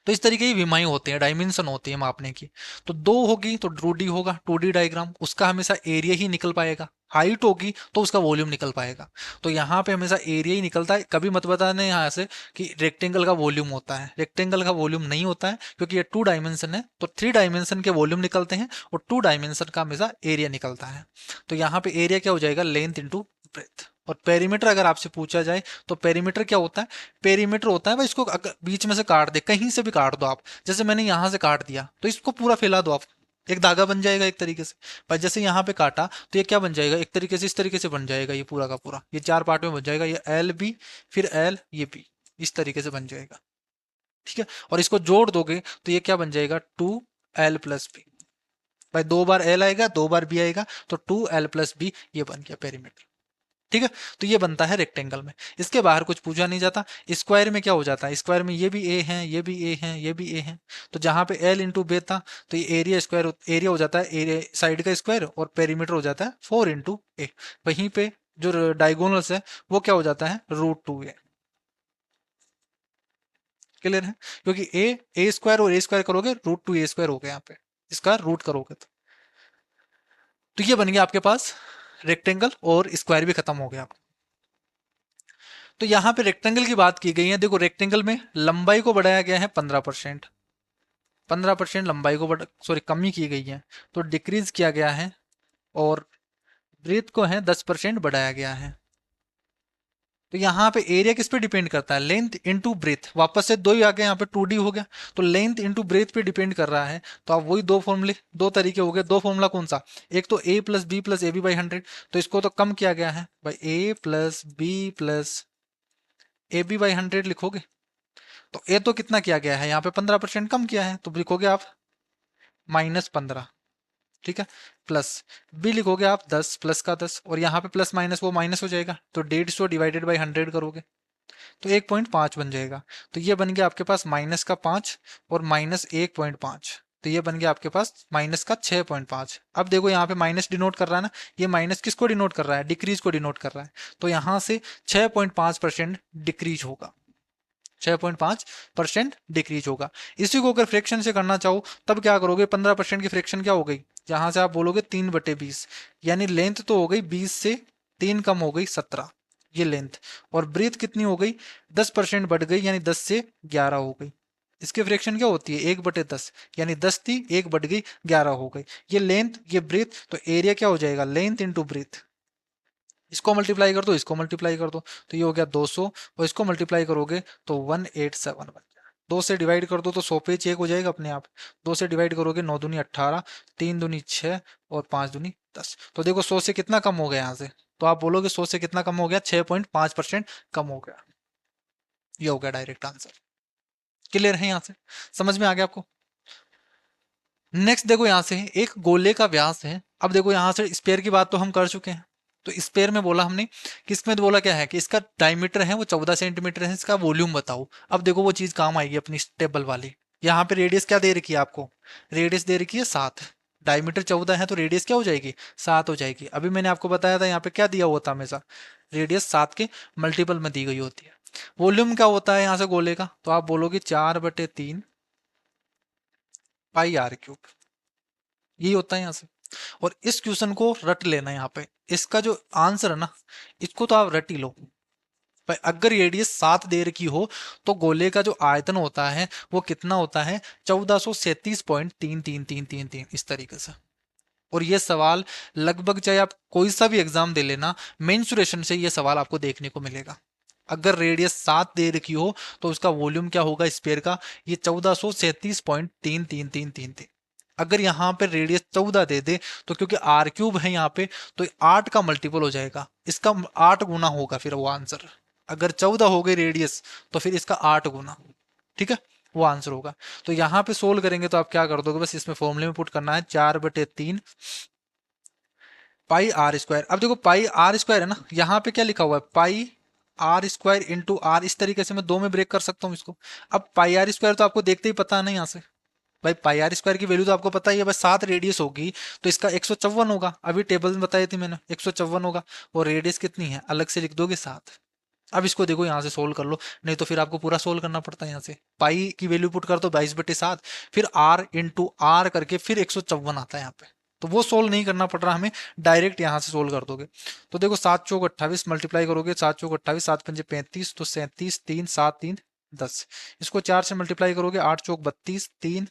तो इस तरीके की विमाएं होती हैं, डायमेंशन होती है मापने की। तो दो होगी तो 2D होगा, 2D डायग्राम, उसका हमेशा एरिया ही निकल पाएगा। हाइट होगी तो उसका वॉल्यूम निकल पाएगा। तो यहाँ पे हमेशा एरिया ही निकलता है, कभी मत बताने यहाँ से कि रेक्टेंगल का वॉल्यूम होता है। रेक्टेंगल का वॉल्यूम नहीं होता है, क्योंकि ये 2 डायमेंशन है, तो 3 डायमेंशन के वॉल्यूम निकलते हैं और 2 डायमेंशन का हमेशा एरिया निकलता है। तो यहाँ पे एरिया क्या हो जाएगा, लेंथ इंटू ब्रेथ। और पेरीमीटर अगर आपसे पूछा जाए तो पेरीमीटर क्या होता है, पेरीमीटर होता है भाई, इसको अगर बीच में से काट दे, कहीं से भी काट दो आप, जैसे मैंने यहां से काट दिया तो इसको पूरा फैला दो आप, एक धागा बन जाएगा एक तरीके से। पर जैसे यहाँ पे काटा तो ये क्या बन जाएगा, एक तरीके से इस तरीके से बन जाएगा, ये पूरा का पूरा, ये 4 पार्ट में बन जाएगा, ये एल बी, फिर एल, ये बी, इस तरीके से बन जाएगा, ठीक है। और इसको जोड़ दोगे तो ये क्या बन जाएगा, 2L+B। भाई 2 बार एल आएगा, 2 बार बी आएगा, तो 2L+B, ये बन गया पेरीमीटर, ठीक है। तो ये बनता है रेक्टेंगल में, इसके बाहर कुछ पूछा नहीं जाता। स्क्वायर में क्या हो जाता है, स्क्वायर में ये भी ए है, ये भी ए है, ये भी ए है। तो जहां पे एल इंटू बे था, तो ये एरिया स्क्वायर, एरिया हो जाता है एरिया साइड का स्क्वायर, और पेरीमीटर हो जाता है 4 इंटू ए। वहीं पे जो डायगोनल्स है वो क्या हो जाता है, √2a। क्लियर है, क्योंकि ए स्क्वायर और ए स्क्वायर करोगे, √2a² हो गया यहाँ पे, इसका रूट करोगे तो ये बन गया आपके पास रेक्टेंगल, और स्क्वायर भी खत्म हो गया। तो यहाँ पे रेक्टेंगल की बात की गई है, देखो रेक्टेंगल में लंबाई को बढ़ाया गया है 15%, 15% लंबाई को सॉरी कमी की गई है, तो डिक्रीज किया गया है। और ब्रेथ को है 10% बढ़ाया गया है। तो यहाँ पे एरिया किस पे डिपेंड करता है, लेंथ इंटू ब्रेथ, वापस से दो ही आ गए, यहाँ पे 2D हो गया, तो लेंथ इंटू ब्रेथ पे डिपेंड कर रहा है। तो आप वही दो फॉर्मूले, दो तरीके हो गए, दो फॉर्मूला कौन सा, एक तो A+B+AB/100, तो इसको तो कम किया गया है भाई, A+B+AB/100 लिखोगे। तो ए तो कितना किया गया है, यहाँ पे 15% कम किया है, तो लिखोगे आप -15, ठीक है। प्लस बी लिखोगे आप 10, प्लस का 10, और यहाँ पे प्लस माइनस वो माइनस हो जाएगा, तो 150 डिवाइडेड बाई 100 करोगे तो 1.5 बन जाएगा। तो ये बन गया आपके पास -5 और -1.5, तो ये बन गया आपके पास माइनस का 6.5। अब देखो यहाँ पे माइनस डिनोट कर रहा है ना, ये माइनस किसको डिनोट कर रहा है, डिक्रीज को डिनोट कर रहा है। तो यहाँ से 6.5% डिक्रीज होगा, 6.5% डिक्रीज होगा। इसी को अगर फ्रैक्शन से करना चाहो तब क्या करोगे, 15% की फ्रैक्शन क्या हो गई, जहां से आप बोलोगे 3/20, यानी लेंथ तो हो गई 20 से 3 कम हो गई 17, ये लेंथ। और ब्रीथ कितनी हो गई, 10% बढ़ गई, यानी 10 से 11 हो गई। इसकी फ्रैक्शन क्या होती है, 1/10, यानी 10 थी, 1 बढ़ गई, 11 हो गई। ये लेंथ, ये ब्रीथ, तो एरिया क्या हो जाएगा, लेंथ इंटू ब्रीथ। इसको मल्टीप्लाई कर दो, इसको मल्टीप्लाई कर दो, तो ये हो गया 200, और इसको मल्टीप्लाई करोगे तो 187 बन गया। 2 से डिवाइड कर दो तो 100 पे चेक हो जाएगा अपने आप। 2 से डिवाइड करोगे, 9 दूनी 18, 3 दूनी 6, और 5 दूनी 10। तो देखो 100 से कितना कम हो गया यहाँ से, तो आप बोलोगे 100 से कितना कम हो गया, 6.5% कम हो गया। ये हो गया डायरेक्ट आंसर। क्लियर है यहाँ से, समझ में आ गया आपको। नेक्स्ट देखो यहाँ से एक गोले का व्यास है। अब देखो यहाँ से स्पेयर की बात तो हम कर चुके हैं, तो स्पेयर में बोला हमने, किसमें बोला क्या है कि इसका डायमीटर है वो 14 सेंटीमीटर है, इसका वॉल्यूम बताओ। अब देखो वो चीज काम आएगी अपनी टेबल वाली। यहाँ पे रेडियस क्या दे रखी है आपको, रेडियस दे रखी है 7, डायमीटर 14 है तो रेडियस क्या हो जाएगी, 7 हो जाएगी। अभी मैंने आपको बताया था यहाँ पे क्या दिया हुआ था, हमेशा रेडियस 7 के मल्टीपल में दी गई होती है। वॉल्यूम क्या होता है यहाँ से गोले का, तो आप बोलोगे 4/3 पाई आर क्यूब, यही होता है यहाँ से। और इस क्वेश्चन को रट लेना, यहाँ पे इसका जो आंसर है ना, इसको तो आप रट ही लो भाई। अगर रेडियस 7 दे रखी हो तो गोले का जो आयतन होता है वो कितना होता है, 1437.3333 इस तरीके से। और ये सवाल लगभग चाहे आप कोई सा भी एग्जाम दे लेना, मेंसुरेशन से ये सवाल आपको देखने को मिलेगा। अगर रेडियस 7 दे रखी हो तो उसका वॉल्यूम क्या होगा स्फीयर का, ये 1437.3333। अगर यहाँ पे रेडियस 14 दे दे तो क्योंकि आर क्यूब है यहाँ पे, तो 8 का मल्टीपल हो जाएगा, इसका 8 गुना होगा फिर वो आंसर। अगर 14 हो गई रेडियस तो फिर इसका 8 गुना, ठीक है, वो आंसर होगा। तो यहाँ पे सोल्व करेंगे तो आप क्या कर दोगे, बस इसमें फॉर्मूले में पुट करना है 4/3 पाई आर स्क्वायर। अब देखो पाई आर स्क्वायर है ना, यहाँ पे क्या लिखा हुआ है, pi are square into are, इस तरीके से मैं दो में ब्रेक कर सकता हूँ इसको। अब पाई आर स्क्वायर तो आपको देखते ही पता है ना यहाँ से, भाई पाई आर स्क्वायर की वैल्यू तो आपको पता ही है, बस 7 रेडियस होगी तो इसका 154 होगा, अभी टेबल में बताई थी मैंने 154 होगा। और रेडियस कितनी है अलग से लिख दोगे 7। अब इसको देखो यहाँ से सोल्व कर लो, नहीं तो फिर आपको पूरा सोल्व करना पड़ता है। यहाँ से पाई की वैल्यू पुट कर दो 22/7, फिर आर इंटू आर करके फिर 154 आता है यहाँ पे। तो वो सोल्व नहीं करना पड़ रहा हमें, डायरेक्ट यहाँ से सोल्व कर दोगे। तो देखो 7 चौक 28 मल्टीप्लाई करोगे, 7 चौक 28, 7 पंजे 35, तो 37, 3 7 3 10। इसको 4 से मल्टीप्लाई करोगे, 8 चौक 32, 3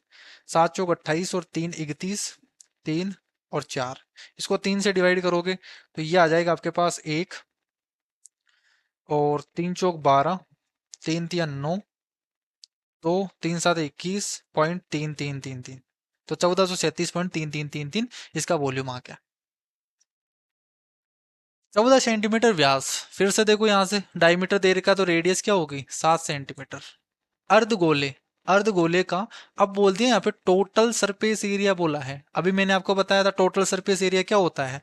7 चौक 28 और 3 31, 3 और 4। इसको 3 से डिवाइड करोगे तो ये आ जाएगा आपके पास 1, और 3 चौक 12, 3 तिया 9, तो 3 7 21.3333, तो 1437.3333 इसका वॉल्यूम आ गया। 14 सेंटीमीटर व्यास। फिर से देखो यहाँ से डायमीटर दे रखा तो रेडियस क्या होगी 7 सेंटीमीटर। अर्धगोले, अर्धगोले का अब बोलते हैं यहाँ पे टोटल सरफेस एरिया बोला है। अभी मैंने आपको बताया था टोटल सरफेस एरिया क्या होता है,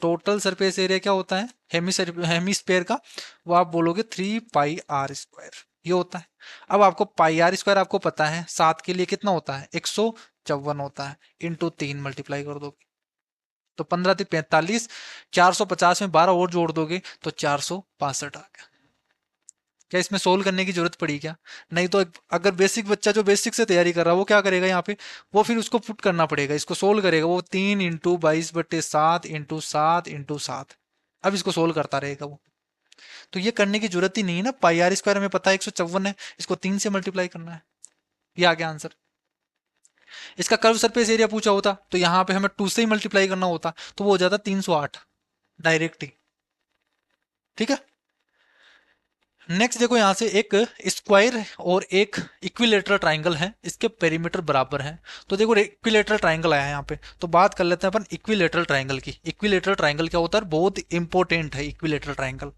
टोटल सरफेस एरिया क्या होता है हेमिस्फेयर का, वो आप बोलोगे 3 पाई आर स्क्वायर, ये होता है। अब आपको पाई आर स्क्वायर आपको पता है 7 के लिए कितना होता है 154 होता है, इंटू 3 मल्टीप्लाई कर दोगे तो 15 3 45, 450 में 12 और जोड़ दोगे तो 462 आ गया। क्या इसमें सोल्व करने की जरूरत पड़ी क्या, नहीं तो अगर बेसिक बच्चा जो बेसिक से तैयारी कर रहा है वो क्या करेगा यहाँ पे, वो फिर उसको पुट करना पड़ेगा, इसको सोल्व करेगा वो 3 × 22/7 × 7 × 7। अब इसको सोल्व करता रहेगा वो। तो ये करने की जरूरत ही नहीं है ना, पाई आर स्क्वायर हमें पता है 154 है, इसको 3 से मल्टीप्लाई करना है, ये आ गया आंसर। इसका कर्व सरफेस एरिया पूछा होता तो यहाँ पे हमें 2 से ही मल्टीप्लाई करना होता, तो वो हो जाता 308 डायरेक्ट ही, ठीक है। नेक्स्ट देखो यहाँ से एक स्क्वायर और एक इक्विलेटरल ट्राइंगल है, इसके पेरीमीटर बराबर हैं। तो देखो इक्विलेटरल ट्राइंगल आया है यहाँ पे, तो बात कर लेते हैं अपन इक्विलेटरल ट्राइंगल की। इक्विलेटरल ट्राइंगल क्या होता है, बहुत इंपॉर्टेंट है इक्विलेटरल ट्राइंगल।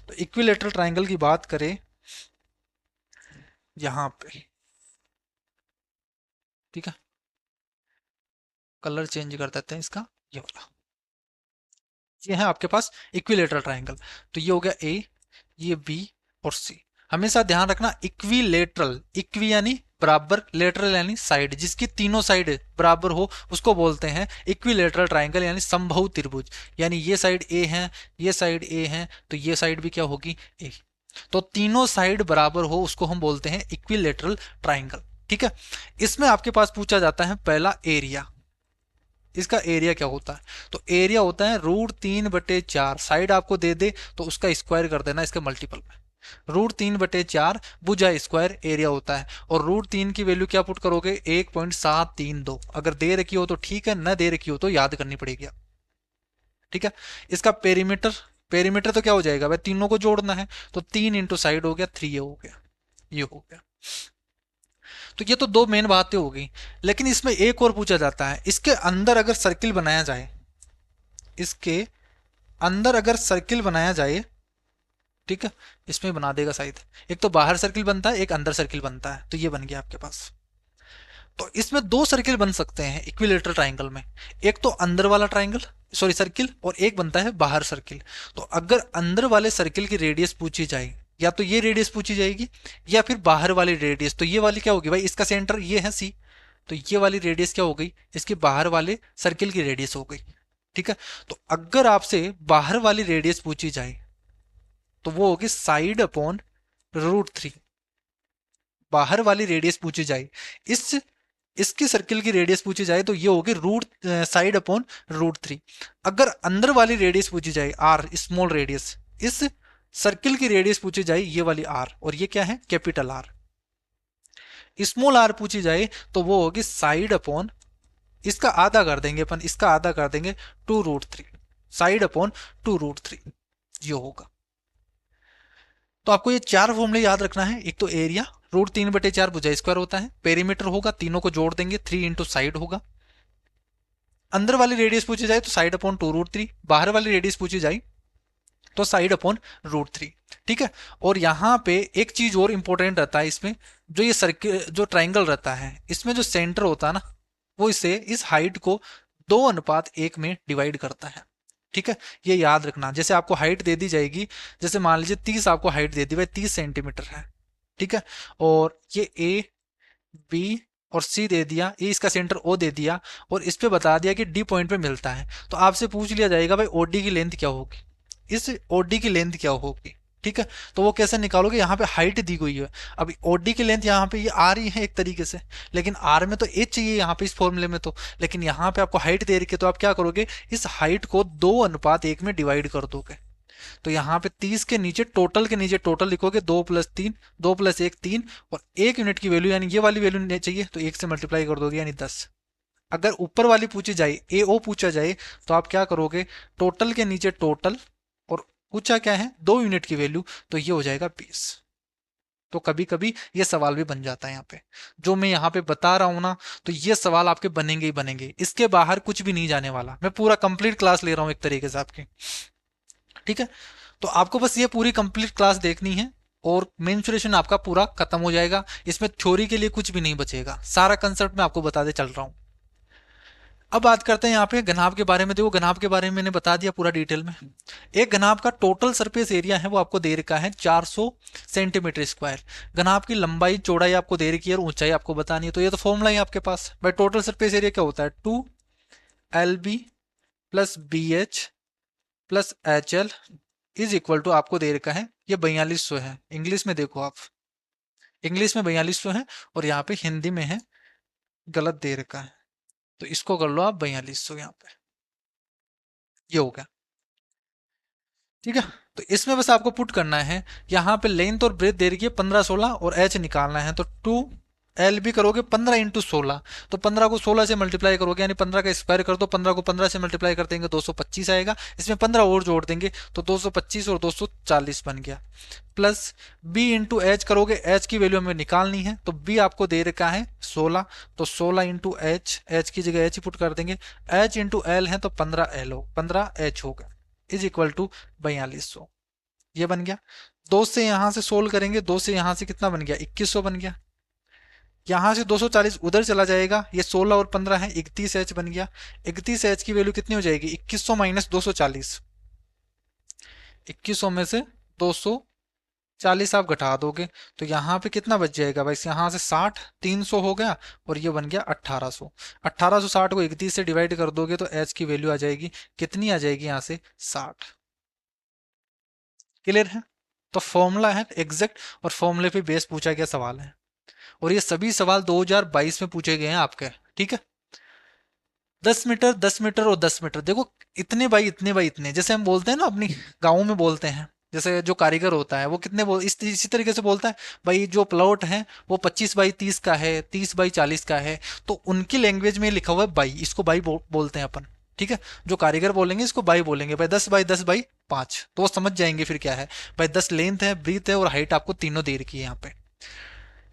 तो इक्विलेटरल ट्राइंगल की बात करें यहाँ पे, ठीक है, कलर चेंज कर देते हैं इसका, ये वाला, ये है आपके पास इक्विलेटरल ट्राइंगल। तो ये हो गया ए, ये बी और सी। हमेशा ध्यान रखना इक्विलेटरल, इक्वी यानी बराबर, लेटरल यानी साइड, जिसकी तीनों साइड बराबर हो उसको बोलते हैं इक्विलेटरल ट्राइंगल यानी समबाहु त्रिभुज। यानी ये साइड ए है, ये साइड ए है, तो ये साइड भी क्या होगी ए, तो तीनों साइड बराबर हो उसको हम बोलते हैं इक्विलेटरल ट्राइंगल, ठीक है। इसमें आपके पास पूछा जाता है पहला एरिया, इसका एरिया क्या होता है, तो एरिया होता है √3/4, साइड आपको दे दे तो उसका स्क्वायर कर देना इसके मल्टीपल में, √3/4 भुजा स्क्वायर एरिया होता है। और √3 की वैल्यू क्या पुट करोगे 1.732, अगर दे रखी हो तो ठीक है, न दे रखी हो तो याद करनी पड़ेगी, ठीक है। इसका पेरीमीटर, पेरीमीटर तो क्या हो जाएगा भाई, तीनों को जोड़ना है, तो 3 इंटू साइड हो गया 3, ये हो गया, ये हो गया। तो ये तो दो मेन बातें हो गई, लेकिन इसमें एक और पूछा जाता है, इसके अंदर अगर सर्किल बनाया जाए, इसके अंदर अगर सर्किल बनाया जाए, ठीक है, इसमें बना देगा शायद, एक तो बाहर सर्किल बनता है एक अंदर सर्किल बनता है, तो ये बन गया आपके पास। तो इसमें दो सर्किल बन सकते हैं इक्विलेटरल ट्राइंगल में, एक तो अंदर वाला ट्राइंगल सॉरी सर्किल, और एक बनता है बाहर सर्किल। तो अगर अंदर वाले सर्किल की रेडियस पूछी जाए, या तो ये रेडियस पूछी जाएगी या फिर बाहर वाली रेडियस, तो ये वाली क्या होगी भाई, इसका सेंटर ये है सी, तो ये वाली रेडियस क्या हो गई, इसके बाहर वाले सर्किल की रेडियस हो गई। ठीक है, तो अगर आपसे बाहर वाली रेडियस पूछी जाए तो वो होगी साइड अपॉन √3। बाहर वाली रेडियस पूछी जाए, इस इसकी सर्किल की रेडियस पूछी जाए तो ये होगी रूट साइड अपॉन √3। अगर अंदर वाली रेडियस पूछी जाए आर, स्मॉल रेडियस, इस सर्किल की रेडियस पूछी जाए ये वाली आर, और ये क्या है कैपिटल आर। स्मॉल आर पूछी जाए तो वो होगी साइड अपॉन, इसका आधा कर देंगे अपन, इसका आधा कर देंगे 2√3, साइड अपॉन 2√3 ये होगा। तो आपको ये चार फॉर्मूले याद रखना है। एक तो एरिया √3/4 भुजा स्क्वायर होता है, पेरीमीटर होगा, तीनों को जोड़ देंगे 3 इंटू साइड होगा। अंदर वाली रेडियस पूछी जाए तो साइड अपॉन 2√3, बाहर वाली रेडियस पूछी जाए तो साइड अपॉन √3। ठीक है, और यहाँ पे एक चीज और इंपॉर्टेंट रहता है इसमें, जो ये सर्किल जो ट्राइंगल रहता है इसमें जो सेंटर होता है ना, वो इसे इस हाइट को 2:1 में डिवाइड करता है। ठीक है, ये याद रखना। जैसे आपको हाइट दे दी जाएगी, जैसे मान लीजिए 30 आपको हाइट दे दी भाई, 30 सेंटीमीटर है। ठीक है, और ये ए बी और सी दे दिया, ए इसका सेंटर ओ दे दिया, और इस पे बता दिया कि डी पॉइंट पे मिलता है, तो आपसे पूछ लिया जाएगा भाई ओडी की लेंथ क्या होगी, इस ओडी की लेंथ क्या होगी। ठीक है, तो वो कैसे निकालोगे, यहाँ पे हाइट दी हुई है, अभी ओडी की लेंथ यहाँ पे ये आ रही है एक तरीके से, लेकिन आर में तो एच चाहिए यहाँ पे इस फॉर्मूले में, तो लेकिन यहाँ पे आपको हाइट दे रखी है, तो आप क्या करोगे, इस हाइट को 2:1 में डिवाइड कर दोगे। तो यहाँ पे 30 के नीचे टोटल के नीचे टोटल लिखोगे, 2+3, 2+1 3, और 1 यूनिट की वैल्यू यानी ये वाली वैल्यू चाहिए तो 1 से मल्टीप्लाई कर दोगे यानी 10। अगर ऊपर वाली पूछी जाए, ए ओ पूछा जाए, तो आप क्या करोगे, टोटल के नीचे टोटल, और पूछा क्या है 2 यूनिट की वैल्यू, तो ये हो जाएगा 20। तो कभी कभी ये सवाल भी बन जाता है यहाँ पे, जो मैं यहाँ पे बता रहा हूँ ना, तो ये सवाल आपके बनेंगे ही बनेंगे, इसके बाहर कुछ भी नहीं जाने वाला, मैं पूरा कंप्लीट क्लास ले रहा हूँ एक तरीके से आपकी। ठीक है, तो आपको बस ये पूरी कंप्लीट क्लास देखनी है और मेंसुरेशन आपका पूरा खत्म हो जाएगा, इसमें थ्योरी के लिए कुछ भी नहीं बचेगा, सारा कंसेप्ट मैं आपको बताते चल रहा हूँ। अब बात करते हैं यहाँ पे घनाभ के बारे में। देखो घनाभ के बारे में मैंने बता दिया पूरा डिटेल में। एक घनाभ का टोटल सरफेस एरिया है वो आपको दे रखा है 400 सेंटीमीटर स्क्वायर। घनाभ की लंबाई चौड़ाई आपको दे रखी है और ऊंचाई आपको बतानी है, तो ये तो फॉर्मूला है आपके पास भाई। टोटल सरफेस एरिया क्या होता है, 2LB plus BH plus HL is equal to, आपको दे रखा है ये 4200 है, इंग्लिश में देखो आप, इंग्लिश में 4200 है और यहाँ पे हिंदी में है गलत दे रखा है, तो इसको कर लो आप 4200 यहाँ पे, ये हो गया। ठीक है, तो इसमें बस आपको पुट करना है, यहाँ पे लेंथ और ब्रेथ दे रखी है 15-16 और एच निकालना है, तो 2LB करोगे 15 × 16, तो 15 को 16 से मल्टीप्लाई करोगे यानी 15 का स्क्वायर कर दो, 15 को 15 से मल्टीप्लाई कर देंगे 225 आएगा, इसमें 15 और जोड़ देंगे तो 225 और 240 बन गया। प्लस B × H करोगे, H की वैल्यू हमें निकालनी है, तो B आपको दे रखा है 16, तो 16 × H, H की जगह H पुट कर देंगे, H × L है तो 15L हो, 15H होगा, इज इक्वल टू 4200, ये बन गया। 2 से यहां से सोल्व करेंगे, 2 से यहां से कितना बन गया 2100 बन गया, यहां से 240 उधर चला जाएगा, ये 16 और 15 है 31H बन गया। 31H की वैल्यू कितनी हो जाएगी 2100 माइनस 240, 2100 में से 240 आप घटा दोगे तो यहाँ पे कितना बच जाएगा भाई, यहाँ से 60, 300 हो गया और ये बन गया 1800। 1860 को 31 से डिवाइड कर दोगे तो H की वैल्यू आ जाएगी, कितनी आ जाएगी यहाँ से 60। क्लियर है, तो फॉर्मूला है एग्जैक्ट और फॉर्मूले पे बेस पूछा गया सवाल है, और ये सभी सवाल 2022 में पूछे गए हैं आपके। ठीक है, 10 मीटर 10 मीटर और 10 मीटर, देखो इतने बाई इतने बाई इतने, जैसे हम बोलते हैं ना अपनी गाँव में बोलते हैं, जैसे जो कारीगर होता है वो कितने बोल इसी तरीके से बोलता है भाई, जो प्लॉट है वो 25 बाई 30 का है, 30 बाई 40 का है, तो उनकी लैंग्वेज में लिखा हुआ है बाई, इसको बाई बोलते हैं अपन। ठीक है, जो कारीगर बोलेंगे इसको बाई बोलेंगे भाई, 10 बाई 10 बाई 5, तो वो समझ जाएंगे फिर क्या है भाई, 10 लेंथ है, ब्रीथ है और हाइट आपको तीनों दे रखी है यहाँ पे।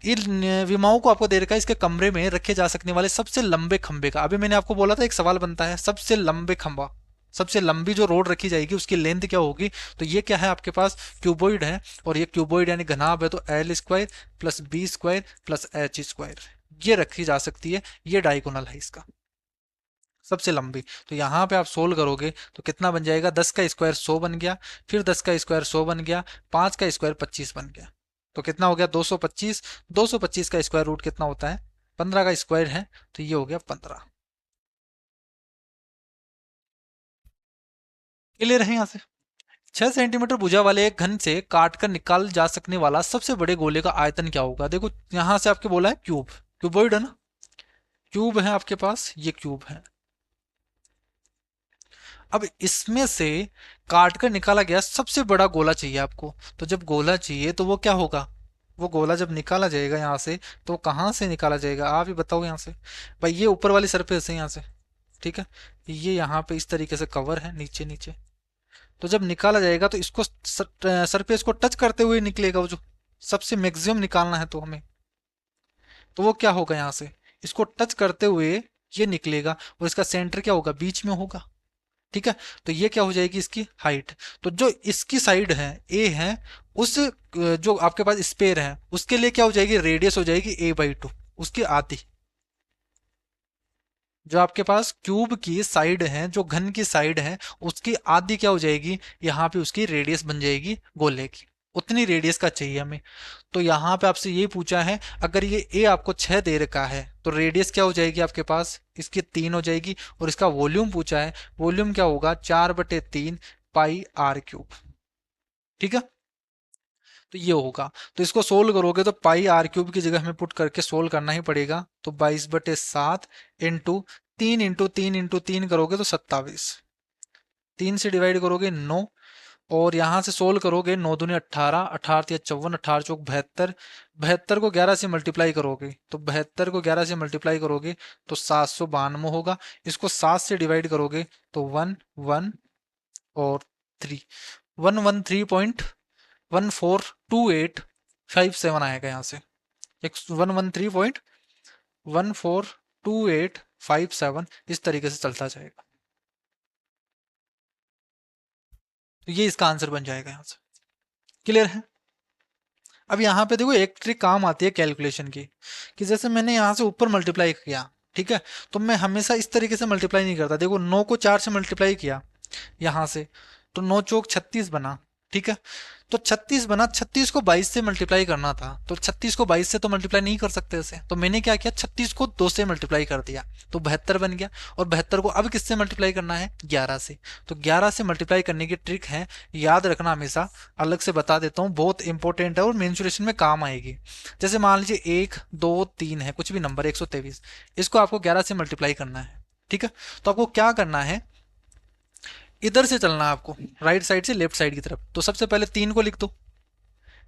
इन विमाओं को आपको दे रखा है इसके कमरे में रखे जा सकने वाले सबसे लंबे खंबे का। अभी मैंने आपको बोला था एक सवाल बनता है सबसे लंबे खंबा, सबसे लंबी जो रोड रखी जाएगी उसकी लेंथ क्या होगी, तो ये क्या है आपके पास क्यूबॉइड है, और ये क्यूबॉइड यानी घनाभ है, तो L² plus B² plus H², ये रखी जा सकती है, ये डायगोनल है इसका। सबसे लंबी। तो यहाँ पे आप सोल्व करोगे तो कितना बन जाएगा, 10 का स्क्वायर 100 बन गया, फिर 10 का स्क्वायर 100 बन गया, 5 का स्क्वायर 25 बन गया। तो कितना हो गया 225। 225 का स्क्वायर रूट कितना होता है, 15 का स्क्वायर है, तो ये हो गया 15। क्लियर है यहाँ से। 6 सेंटीमीटर भुजा वाले एक घन से काट कर निकाल जा सकने वाला सबसे बड़े गोले का आयतन क्या होगा। देखो यहां से आपके बोला है क्यूब, क्यूबॉइड है ना, क्यूब है आपके पास, ये क्यूब है। अब इसमें से काट कर निकाला गया सबसे बड़ा गोला चाहिए आपको। तो जब गोला चाहिए तो वो क्या होगा, वो गोला जब निकाला जाएगा यहाँ से, तो कहाँ से निकाला जाएगा आप ही बताओ यहाँ से। भाई ये ऊपर वाली सरफेस है यहाँ से, ठीक है, ये यहाँ पे इस तरीके से कवर है नीचे नीचे। तो जब निकाला जाएगा तो इसको सरफेस को टच करते हुए निकलेगा वो, जो सबसे मैक्सिमम निकालना है तो हमें, तो वो क्या होगा यहाँ से, इसको टच करते हुए ये निकलेगा, और इसका सेंटर क्या होगा, बीच में होगा। ठीक है, तो ये क्या हो जाएगी इसकी हाइट। तो जो इसकी साइड है ए है, उस जो आपके पास स्पेयर है उसके लिए क्या हो जाएगी, रेडियस हो जाएगी a/2, उसकी आधी। जो आपके पास क्यूब की साइड है, जो घन की साइड है, उसकी आधी क्या हो जाएगी, यहाँ पे उसकी रेडियस बन जाएगी गोले की। उतनी रेडियस का चाहिए हमें। तो यहाँ पे आपसे ये पूछा है, अगर ये ए आपको 6 दे रखा है तो रेडियस क्या हो जाएगी आपके पास, इसकी 3 हो जाएगी। और इसका वॉल्यूम पूछा है, वॉल्यूम क्या होगा, 4/3 पाई आर क्यूब। ठीक है, तो ये होगा। तो इसको सोल्व करोगे तो पाई आर क्यूब की जगह हमें पुट करके सोल्व करना ही पड़ेगा। तो 22/7 इंटू 3 करोगे तो 27, 3 से डिवाइड करोगे 9, और यहाँ से सोल्व करोगे 9 दूनी 18, 18 या 54, 18 चौक 72, 72 को 11 से मल्टीप्लाई करोगे, तो 72 को 11 से मल्टीप्लाई करोगे तो 792 होगा। इसको 7 से डिवाइड करोगे तो 113 113.142857 आएगा यहाँ से। 113.142857 इस तरीके से चलता जाएगा। तो ये इसका आंसर बन जाएगा यहाँ से। क्लियर है। अब यहाँ पे देखो एक ट्रिक काम आती है कैलकुलेशन की, कि जैसे मैंने यहाँ से ऊपर मल्टीप्लाई किया, ठीक है, तो मैं हमेशा इस तरीके से मल्टीप्लाई नहीं करता। देखो 9 को 4 से मल्टीप्लाई किया यहाँ से, तो 9 चौक 36 बना, ठीक है। तो 36 बना, 36 को 22 से मल्टीप्लाई करना था, तो 36 को 22 से तो मल्टीप्लाई नहीं कर सकते ऐसे, तो मैंने क्या किया, 36 को 2 से मल्टीप्लाई कर दिया, तो 72 बन गया। और 72 को अब किससे मल्टीप्लाई करना है, 11 से। तो 11 से मल्टीप्लाई करने की ट्रिक है, याद रखना हमेशा, अलग से बता देता हूँ, बहुत इंपॉर्टेंट है और मेंसुरेशन में काम आएगी। जैसे मान लीजिए 1 2 3 है, कुछ भी नंबर 123, इसको आपको 11 से मल्टीप्लाई करना है, ठीक है। तो आपको क्या करना है, इधर से चलना है आपको, राइट साइड से लेफ्ट साइड की तरफ। तो सबसे पहले 3 को लिख दो,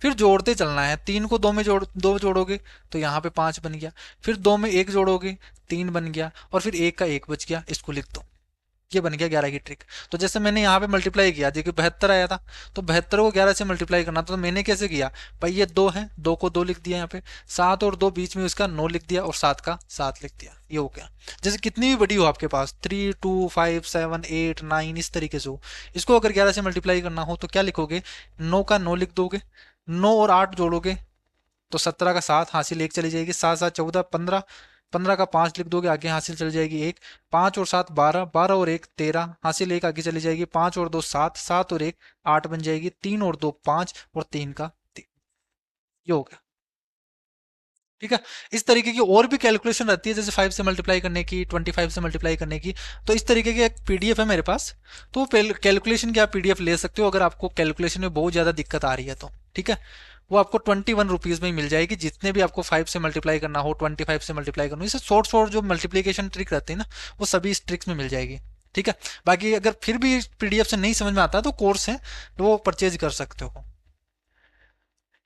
फिर जोड़ते चलना है। 3 को 2 में जोड़ोगे तो यहाँ पे 5 बन गया, फिर 2 में 1 जोड़ोगे 3 बन गया, और फिर 1 का 1 बच गया, इसको लिख दो। ये बन गया 11 की ट्रिक। तो जैसे मैंने यहाँ पे मल्टीप्लाई किया, देखिए 72 आया था, तो 72 को 11 से मल्टीप्लाई करना था, तो मैंने कैसे किया, भाई ये 2 है, 2 को 2 लिख दिया यहाँ पे, 7 और 2 बीच में उसका 9 लिख दिया, और 7 का 7 लिख दिया, ये हो गया। जैसे कितनी भी बड़ी हो आपके पास, 3 2 5 7 8 9 इस तरीके से हो, इसको अगर 11 से मल्टीप्लाई करना हो तो क्या लिखोगे, 9 का 9 लिख दोगे, 9 और 8 जोड़ोगे तो 17 का 7 हासिल 1 चली जाएगी, 7 7 14 15, 15 का 5 लिख दोगे, आगे हासिल चली जाएगी 1, 5 और 7 12, 12 और 1 13, हासिल 1 आगे चली जाएगी, 5 और 2 7, 7 और 1 8 बन जाएगी, 3 और 2 5, और 3 का 3, ये हो गया। ठीक है, इस तरीके की और भी कैलकुलेशन रहती है, जैसे 5 से मल्टीप्लाई करने की, 25 से मल्टीप्लाई करने की। तो इस तरीके की एक पीडीएफ है मेरे पास, तो कैलकुलेशन की आप पीडीएफ ले सकते हो अगर आपको कैलकुलेशन में बहुत ज़्यादा दिक्कत आ रही है तो। ठीक है, वो आपको 21 रुपीज़ में ही मिल जाएगी, जितने भी आपको 5 से मल्टीप्लाई करना हो, 25 से मल्टीप्लाई करना हो, इसे शॉर्ट शॉर्ट जो मल्टीप्लीकेशन ट्रिक रहती है ना, वो सभी इस ट्रिक्स में मिल जाएगी। ठीक है, बाकी अगर फिर भी पीडीएफ से नहीं समझ में आता तो कोर्स है, तो वो परचेज कर सकते हो।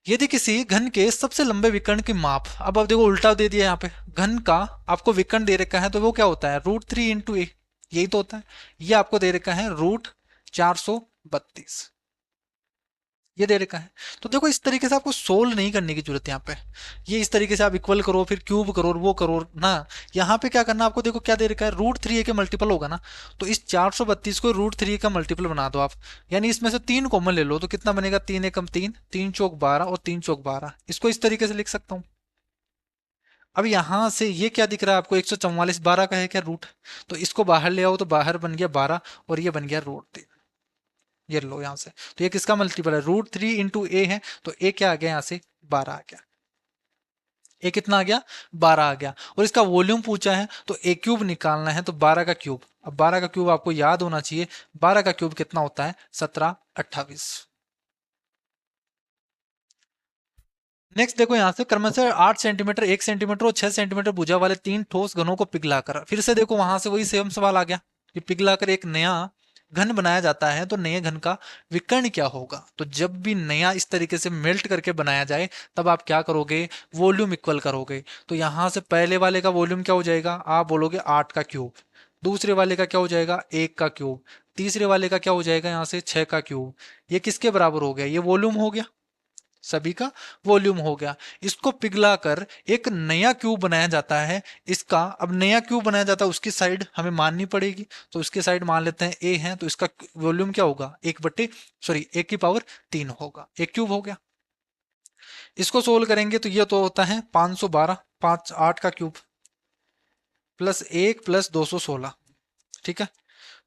यदि किसी घन के सबसे लंबे विकर्ण की माप, अब आप देखो उल्टा दे दिया यहाँ पे, घन का आपको विकर्ण दे रखा है, तो वो क्या होता है, √3 × a, यही तो होता है। ये आपको दे रखा है √432, ये दे रखा है। तो देखो इस तरीके से आपको सोल्व नहीं करने की जरूरत है यहाँ पे, ये इस तरीके से आप इक्वल करो, फिर क्यूब करो, और वो करो ना। यहाँ पे क्या करना आपको, देखो क्या दे रखा है, √3a के मल्टीपल होगा ना, तो इस 432 को √3 का मल्टीपल बना दो आप, यानी इसमें से 3 कॉमन ले लो, तो कितना बनेगा, 3 एकम 3, 3 चौक 12, और 3 चौक 12, इसको इस तरीके से लिख सकता हूँ। अब यहां से ये क्या दिख रहा है आपको, 144 12 का है क्या रूट, तो इसको बाहर ले आओ तो बाहर बन गया 12 और ये बन गया रूट 3। ये लो यहाँ से, तो ये किसका मल्टीपल है, रूट 3 इंटू ए है, तो ए क्या आ गया यहाँ से 12 आ गया। ए कितना आ गया 12 आ गया। और इसका वॉल्यूम पूछा है तो ए क्यूब निकालना है, तो 12 का क्यूब, अब 12 का क्यूब आपको याद होना चाहिए, 12 का क्यूब कितना होता है 17 28। नेक्स्ट देखो यहाँ से क्रमशः 8 सेंटीमीटर 1 सेंटीमीटर और 6 सेंटीमीटर भुजा वाले 3 ठोस घनों को पिघलाकर, फिर से देखो वहां से वही सेम सवाल आ गया कि पिघलाकर एक नया घन बनाया जाता है तो नए घन का विकर्ण क्या होगा। तो जब भी नया इस तरीके से मेल्ट करके बनाया जाए तब आप क्या करोगे, वॉल्यूम इक्वल करोगे। तो यहाँ से पहले वाले का वॉल्यूम क्या हो जाएगा, आप बोलोगे 8 का क्यूब, दूसरे वाले का क्या हो जाएगा 1 का क्यूब, तीसरे वाले का क्या हो जाएगा यहाँ से 6 का क्यूब। ये किसके बराबर हो गया, ये वॉल्यूम हो गया, सभी का वॉल्यूम हो गया। इसको पिघलाकर एक नया क्यूब बनाया जाता है। इसका अब नया क्यूब बनाया जाता है, उसकी साइड हमें माननी पड़ेगी, तो उसकी साइड मान लेते हैं ए है, तो इसका वॉल्यूम क्या होगा 1 की पावर 3 होगा, एक क्यूब हो गया। इसको सोल्व करेंगे तो ये तो होता है 512, 5 8 का क्यूब प्लस 1 प्लस 216, ठीक है।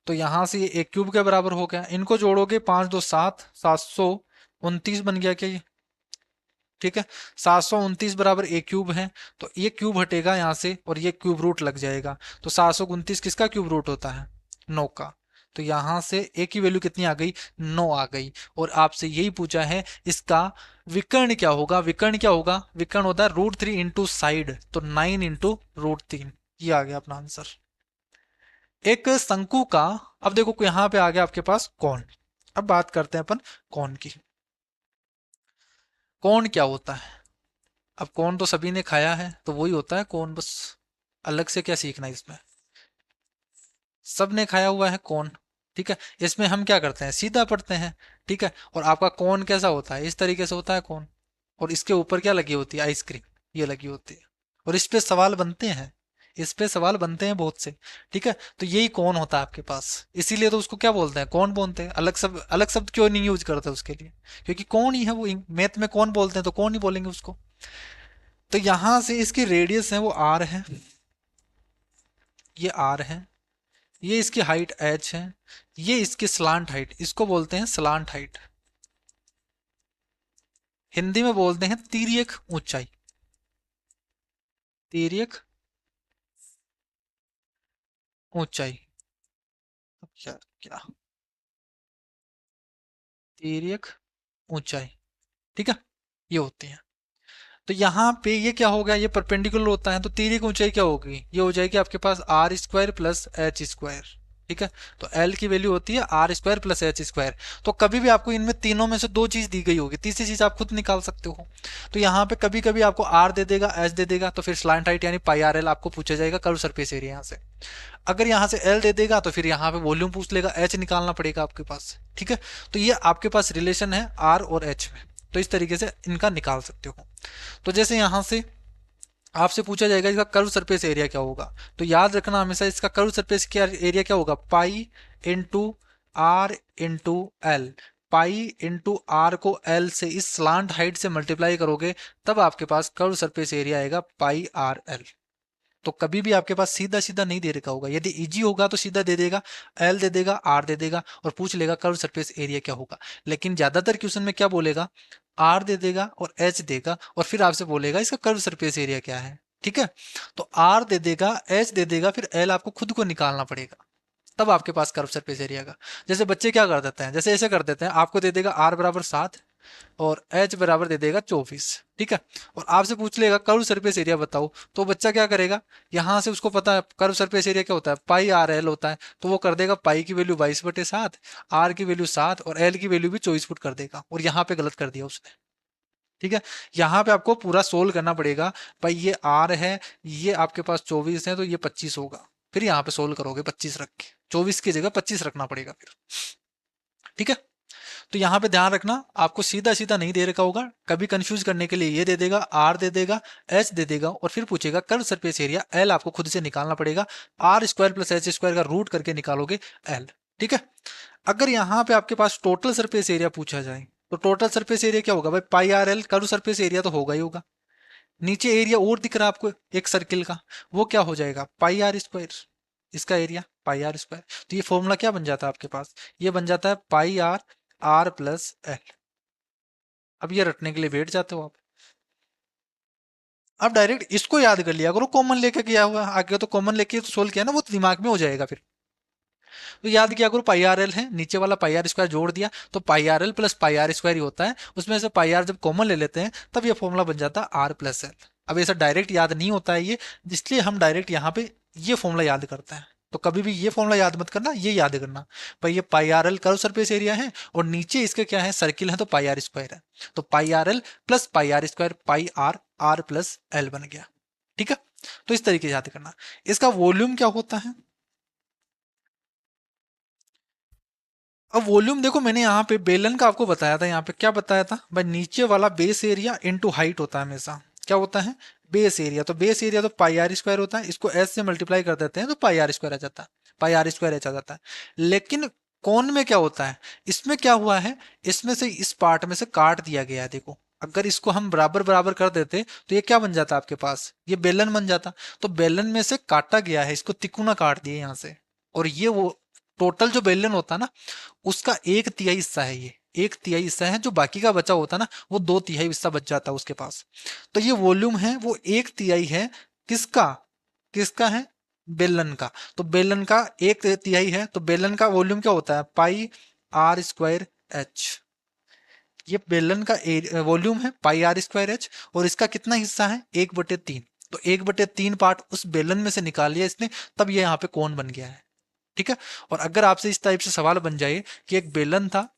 तो यहां से ये एक क्यूब के बराबर हो गया, इनको जोड़ोगे 5 2 7 729 बन गया क्या ये, ठीक है। 729 बराबर ए क्यूब है, तो ये क्यूब हटेगा यहाँ से और ये क्यूब रूट लग जाएगा। तो 729 किसका क्यूब रूट होता है 9 का। तो यहां से ए की वैल्यू कितनी आ गई 9 आ गई। और आपसे यही पूछा है इसका विकर्ण क्या होगा, विकर्ण क्या होगा, विकर्ण होता है रूट 3 इंटू साइड, तो 9 इंटू रूट 3, ये आ गया अपना आंसर। एक शंकु का, अब देखो यहाँ पे आ गया आपके पास कौन। अब बात करते हैं अपन कौन की। कौन क्या होता है, अब कौन तो सभी ने खाया है तो वही होता है कौन, बस अलग से क्या सीखना है इसमें, सब ने खाया हुआ है कौन, ठीक है। इसमें हम क्या करते हैं सीधा पढ़ते हैं, ठीक है। और आपका कौन कैसा होता है, इस तरीके से होता है कौन, और इसके ऊपर क्या लगी होती है आइसक्रीम, ये लगी होती है। और इस पे सवाल बनते हैं, इस पे सवाल बनते हैं बहुत से, ठीक है। तो यही कौन होता है आपके पास, इसीलिए तो उसको क्या बोलते हैं कौन बोलते हैं। अलग शब्द क्यों नहीं यूज करते उसके लिए, क्योंकि कौन ही है वो, मैथ में कौन बोलते हैं तो कौन ही बोलेंगे उसको। तो यहां से इसकी रेडियस है वो आर है, ये आर है, ये इसकी हाइट एच है, ये इसकी स्लांट हाइट, इसको बोलते हैं स्लांट हाइट, हिंदी में बोलते हैं तिर्यक ऊंचाई, तिर्यक ऊंचाई। अब क्या क्या तिर्यक ऊंचाई, ठीक है, ये होती है। तो यहाँ पे ये क्या होगा, ये परपेंडिकुलर होता है, तो तिर्यक ऊंचाई क्या होगी, ये हो जाएगी आपके पास R square plus H square, ठीक है। तो एल की वैल्यू होती है R square plus H square. तो कभी भी आपको इनमें तीनों में से दो चीज दी गई होगी, तीसरी चीज आप खुद निकाल सकते हो। तो यहाँ पे कभी कभी आपको आर दे देगा एच दे देगा, तो फिर स्लांट हाइट यानी पाई आर एल आपको पूछा जाएगा कर्व सरफेस एरिया यहाँ से। अगर यहाँ से एल दे देगा तो फिर यहाँ पे वॉल्यूम पूछ लेगा, एच निकालना पड़ेगा आपके पास, ठीक है। तो ये आपके पास रिलेशन है आर और एच में, तो इस तरीके से इनका निकाल सकते हो। तो जैसे यहाँ से आपसे पूछा जाएगा इसका कर्व सरफेस एरिया क्या होगा, तो याद रखना हमेशा इसका कर्व सरफेस क्या एरिया क्या होगा, pi into R into L. Pi into R को एल से इस स्लांट हाइट से मल्टीप्लाई करोगे तब आपके पास कर्व सरफेस एरिया आएगा पाई आर एल। तो कभी भी आपके पास सीधा सीधा नहीं दे रखा होगा, यदि इजी होगा तो सीधा दे देगा, एल दे देगा आर दे देगा और पूछ लेगा कर्व सरफेस एरिया क्या होगा। लेकिन ज्यादातर क्वेश्चन में क्या बोलेगा, आर दे देगा और एच देगा और फिर आपसे बोलेगा इसका कर्व सरफेस एरिया क्या है, ठीक है। तो आर दे देगा एच दे देगा फिर एल आपको खुद को निकालना पड़ेगा, तब आपके पास कर्व सरफेस एरिया का। जैसे बच्चे क्या कर देते हैं, जैसे ऐसे कर देते हैं, आपको दे देगा आर बराबर 7 और एच बराबर दे देगा 24, ठीक है। और आपसे पूछ लेगा कर्व सरफेस एरिया बताओ, तो बच्चा क्या करेगा, यहां से उसको पता है कर्व सरफेस एरिया क्या होता है पाई आर एल होता है, तो वो कर देगा पाई की वैल्यू 22/7, आर की वैल्यू 7 और एल की वैल्यू भी 24 फुट कर देगा, और यहाँ पे गलत कर दिया उसने, ठीक है। यहाँ पे आपको पूरा सोल्व करना पड़ेगा, भाई ये आर है, ये आपके पास 24 है तो ये 25 होगा, फिर यहाँ पे सोल्व करोगे 25 रख के, 24 की जगह 25 रखना पड़ेगा फिर, ठीक है। तो यहाँ पे ध्यान रखना आपको सीधा सीधा नहीं दे रखा होगा, कभी कंफ्यूज करने के लिए ये दे देगा आर दे देगा एच दे देगा और फिर पूछेगा कर्व सरफेस एरिया एल आपको खुद से निकालना पड़ेगा, R square plus H square का रूट करके निकालोगे एल, ठीक है। अगर यहाँ पे आपके पास टोटल सरफेस एरिया पूछा जाए तो टोटल सरफेस एरिया क्या होगा भाई, pi R L curve surface area तो होगा ही होगा, नीचे एरिया और दिख रहा है आपको एक सर्किल का, वो क्या हो जाएगा, पाई आर स्क्वायर, इसका एरिया पाई आर स्क्वायर। तो ये फॉर्मूला क्या बन जाता है आपके पास, ये बन जाता है pi R, R plus L. अब ये रटने के लिए बैठ जाते हो आप। अब डायरेक्ट इसको याद कर लिया करो, कॉमन लेके किया हुआ आगे, तो कॉमन लेके तो सोल्व किया ना, वो तो दिमाग में हो जाएगा फिर। तो याद किया करो, पाई आर एल है, नीचे वाला पाई आर स्क्वायर जोड़ दिया, तो pi R L plus pi are square ही होता है। उसमें से पाई आर जब कॉमन ले लेते हैं तब ये फॉर्मूला बन जाता है आर प्लस एल। अब ऐसा डायरेक्ट याद नहीं होता है ये, इसलिए हम डायरेक्ट यहाँ पे ये फॉर्मूला याद करते हैं। तो कभी भी ये फॉर्मूला याद मत करना, ये याद करना भाई, ये pi R L curve surface area है और नीचे इसके क्या है, सर्किल है, तो पाई आर स्क्वायर है। तो pi R L plus pi are square, pi R, R plus L बन गया। ठीक है, तो इस तरीके से याद करना। इसका वॉल्यूम क्या होता है, अब वॉल्यूम देखो, मैंने यहाँ पे बेलन का आपको बताया था, यहाँ पे क्या बताया था भाई, नीचे वाला बेस एरिया इनटू हाइट होता है हमेशा। क्या होता है, बेस एरिया। तो बेस एरिया तो पाई आर स्क्वायर होता है, इसको एस से मल्टीप्लाई कर देते हैं तो पाई आर स्क्वायर आ जाता है, पाई आर स्क्वायर एच आ जाता है। लेकिन कौन में क्या होता है, इसमें क्या हुआ है, इसमें से इस पार्ट में से काट दिया गया है देखो। अगर इसको हम बराबर बराबर कर देते तो ये क्या बन जाता आपके पास, ये बेलन बन जाता। तो बेलन में से काटा गया है, इसको तिकोना काट दिए यहाँ से। और ये वो टोटल जो बेलन होता है ना, उसका एक तिहाई हिस्सा है ये, एक तिहाई हिस्सा है, जो बाकी का बचा होता है ना, वो दो तिहाई हिस्सा बच जाता है उसके पास। तो ये वॉल्यूम है वो एक तिहाई है, किसका, किसका है, बेलन का। तो बेलन का एक तिहाई है, तो बेलन का वॉल्यूम क्या होता है, पाई आर स्क्वायर एच। ये बेलन का वॉल्यूम है पाई आर स्क्वायर एच, और इसका कितना हिस्सा है, 1/3। तो 1/3 पार्ट उस बेलन में से निकाल लिया इसने, तब ये यहाँ पे कौन बन गया है। ठीक है, और अगर आपसे इस टाइप से सवाल बन जाए कि एक बेलन था,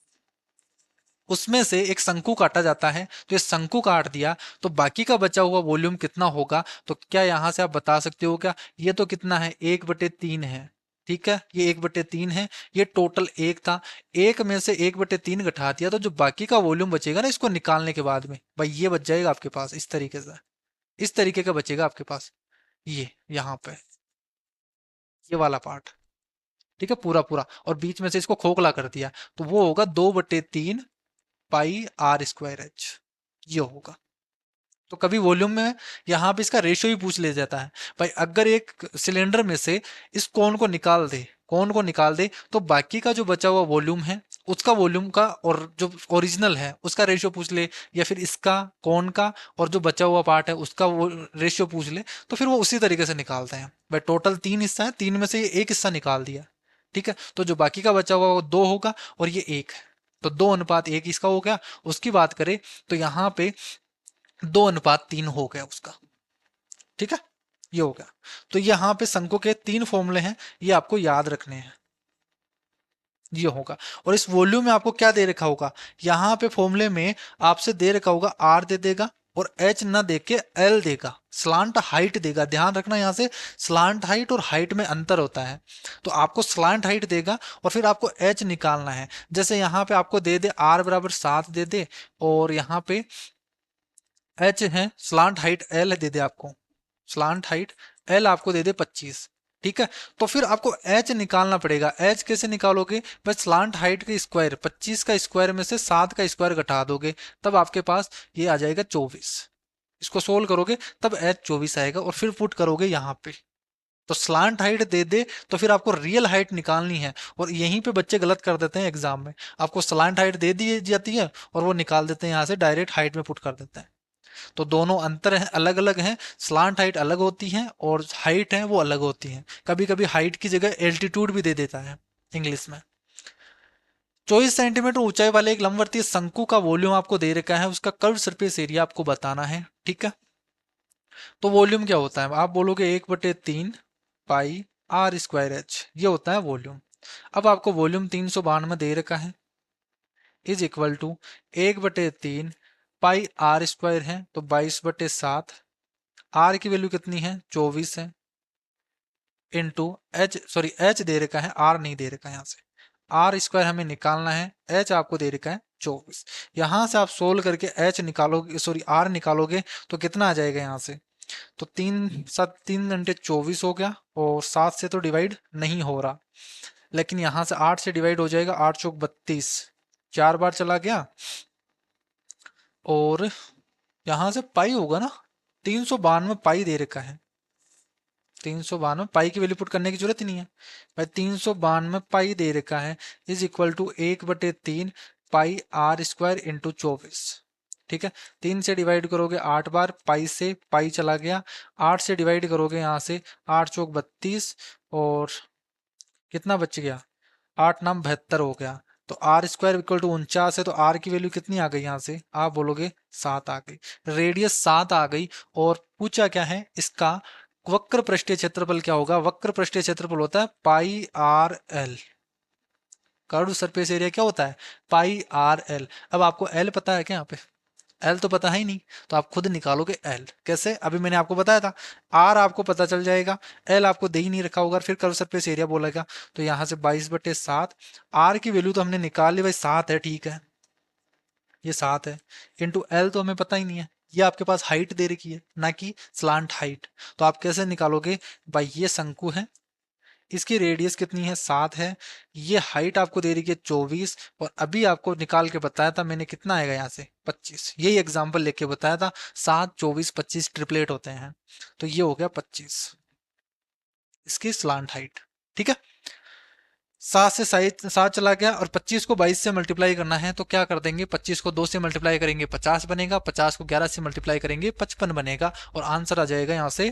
उसमें से एक शंकु काटा जाता है, तो ये शंकु काट दिया, तो बाकी का बचा हुआ वॉल्यूम कितना होगा, तो क्या यहां से आप बता सकते हो क्या, ये तो कितना है, 1/3 है। ठीक है, ये 1/3 है, ये टोटल एक था, एक में से 1/3 घटा दिया, तो जो बाकी का वॉल्यूम बचेगा ना इसको निकालने के बाद में, भाई ये बच जाएगा आपके पास इस तरीके से, इस तरीके का बचेगा आपके पास, ये यहाँ पे ये वाला पार्ट। ठीक है, पूरा पूरा, और बीच में से इसको खोखला कर दिया, तो वो होगा 2/3 पाई आर स्क्वायर एच, ये होगा। तो कभी वॉल्यूम में यहाँ पे इसका रेशियो भी पूछ ले जाता है, भाई अगर एक सिलेंडर में से इस कोन को निकाल दे, कोन को निकाल दे, तो बाकी का जो बचा हुआ वॉल्यूम है उसका वॉल्यूम का और जो ओरिजिनल है उसका रेशियो पूछ ले, या फिर इसका कोन का और जो बचा हुआ पार्ट है उसका वो रेशियो पूछ ले, तो फिर वो उसी तरीके से निकालते हैं। भाई टोटल 3 हिस्सा है, 3 में से ये एक हिस्सा निकाल दिया। ठीक है, तो जो बाकी का बचा हुआ वो 2 होगा और ये 1 है, तो 2:1 इसका हो गया। उसकी बात करें तो यहाँ पे 2:3 हो गया उसका। ठीक है, ये हो गया। तो यहाँ पे शंकु के 3 फॉर्मूले हैं, ये आपको याद रखने हैं, ये होगा। और इस वॉल्यूम में आपको क्या दे रखा होगा, यहाँ पे फॉर्मूले में आपसे दे रखा होगा आर दे देगा, और एच ना दे के एल देगा, स्लांट हाइट देगा। ध्यान रखना यहाँ से स्लांट हाइट और हाइट में अंतर होता है, तो आपको स्लांट हाइट देगा और फिर आपको एच निकालना है। जैसे यहाँ पे आपको दे दे आर बराबर 7 दे दे, और यहाँ पे एच है, स्लांट हाइट एल दे दे आपको, स्लांट हाइट एल आपको दे दे 25। ठीक है, तो फिर आपको एच निकालना पड़ेगा। एच कैसे निकालोगे, बस स्लांट हाइट के स्क्वायर 25 का स्क्वायर में से 7 का स्क्वायर घटा दोगे, तब आपके पास ये आ जाएगा 24। इसको सोल्व करोगे तब एच 24 आएगा, और फिर पुट करोगे यहाँ पे, तो स्लांट हाइट दे दे तो फिर आपको रियल हाइट निकालनी है। और यहीं पे बच्चे गलत कर देते हैं एग्जाम में, आपको स्लांट हाइट दे दी जाती है और वो निकाल देते हैं यहाँ से, डायरेक्ट हाइट में पुट कर देते हैं। तो दोनों अंतर है, अलग अलग हैं। स्लांट हाइट अलग होती है और हाइट है वो अलग होती है। कभी कभी हाइट की जगह एल्टीट्यूड भी दे देता है इंग्लिश में। 24 सेंटीमीटर ऊंचाई वाले एक लंबवर्तीय शंकु का वॉल्यूम आपको दे रखा है, उसका कर्व सरफेस एरिया आपको बताना है। ठीक है, तो वॉल्यूम क्या होता है, आप बोलोगे 1/3 पाई आर स्क्वायर एच, ये होता है वॉल्यूम। अब आपको वॉल्यूम 392 दे रखा है, is equal to 1/3 pi are square है, तो 22/7, आर की वैल्यू कितनी है 24 है, इंटू एच, सॉरी एच दे रखा है, आर नहीं दे रखा है, यहाँ से आर स्क्वायर हमें निकालना है, एच आपको दे रखा है 24। यहां से आप सोल्व करके एच निकालोगे, सॉरी आर निकालोगे, तो कितना आ जाएगा यहाँ से, तो 3 × 3 = 24 हो गया, और 7 से तो डिवाइड नहीं हो रहा, लेकिन यहाँ से 8 से डिवाइड हो जाएगा, 8×4 = 32, 4 बार चला गया, और यहाँ से पाई होगा ना, 392 पाई दे रखा है, 392 पाई की वैल्यू पुट करने की जरूरत ही नहीं है भाई, 392 पाई दे रखा है is equal to 1/3 pi are square into 24। ठीक है, 3 से डिवाइड करोगे 8 बार, पाई से पाई चला गया, 8 से डिवाइड करोगे यहाँ से, 8 चौक 32, और कितना बच गया, 8 9 72 हो गया। तो आर स्क्वायर इक्वल टू 49 है, तो आर की वैल्यू कितनी आ गई यहाँ से, आप बोलोगे 7 आ गई, रेडियस 7 आ गई। और पूछा क्या है इसका वक्र पृष्ठीय क्षेत्रफल क्या होगा, वक्र पृष्ठीय क्षेत्रफल होता है pi R L. Curve surface area क्या होता है, पाई आर एल। अब आपको एल पता है क्या, यहाँ पे एल तो पता है ही नहीं, तो आप खुद निकालोगे एल कैसे, अभी मैंने आपको बताया था, आर आपको पता चल जाएगा, एल आपको दे ही नहीं रखा होगा, फिर कर्व सरफेस एरिया बोलेगा। तो यहाँ से 22/7, आर की वैल्यू तो हमने निकाल ली भाई, 7 है, ठीक है, ये 7 है, इंटू एल तो हमें पता ही नहीं है, ये आपके पास हाइट दे रखी है ना कि स्लांट हाइट। तो आप कैसे निकालोगे भाई, ये शंकु है, इसकी रेडियस कितनी है, 7 है, ये हाइट आपको दे रही है 24, और अभी आपको निकाल के बताया था मैंने कितना आएगा यहाँ से 25, यही एग्जांपल लेके बताया था, 7 24 25 ट्रिपलेट होते हैं, तो ये हो गया 25 इसकी स्लांट हाइट। ठीक है, 7 से 7 चला गया, और 25 को 22 से मल्टीप्लाई करना है, तो क्या कर देंगे, 25 को 2 से मल्टीप्लाई करेंगे 50 बनेगा, 50 को 11 से मल्टीप्लाई करेंगे 55 बनेगा, और आंसर आ जाएगा यहाँ से,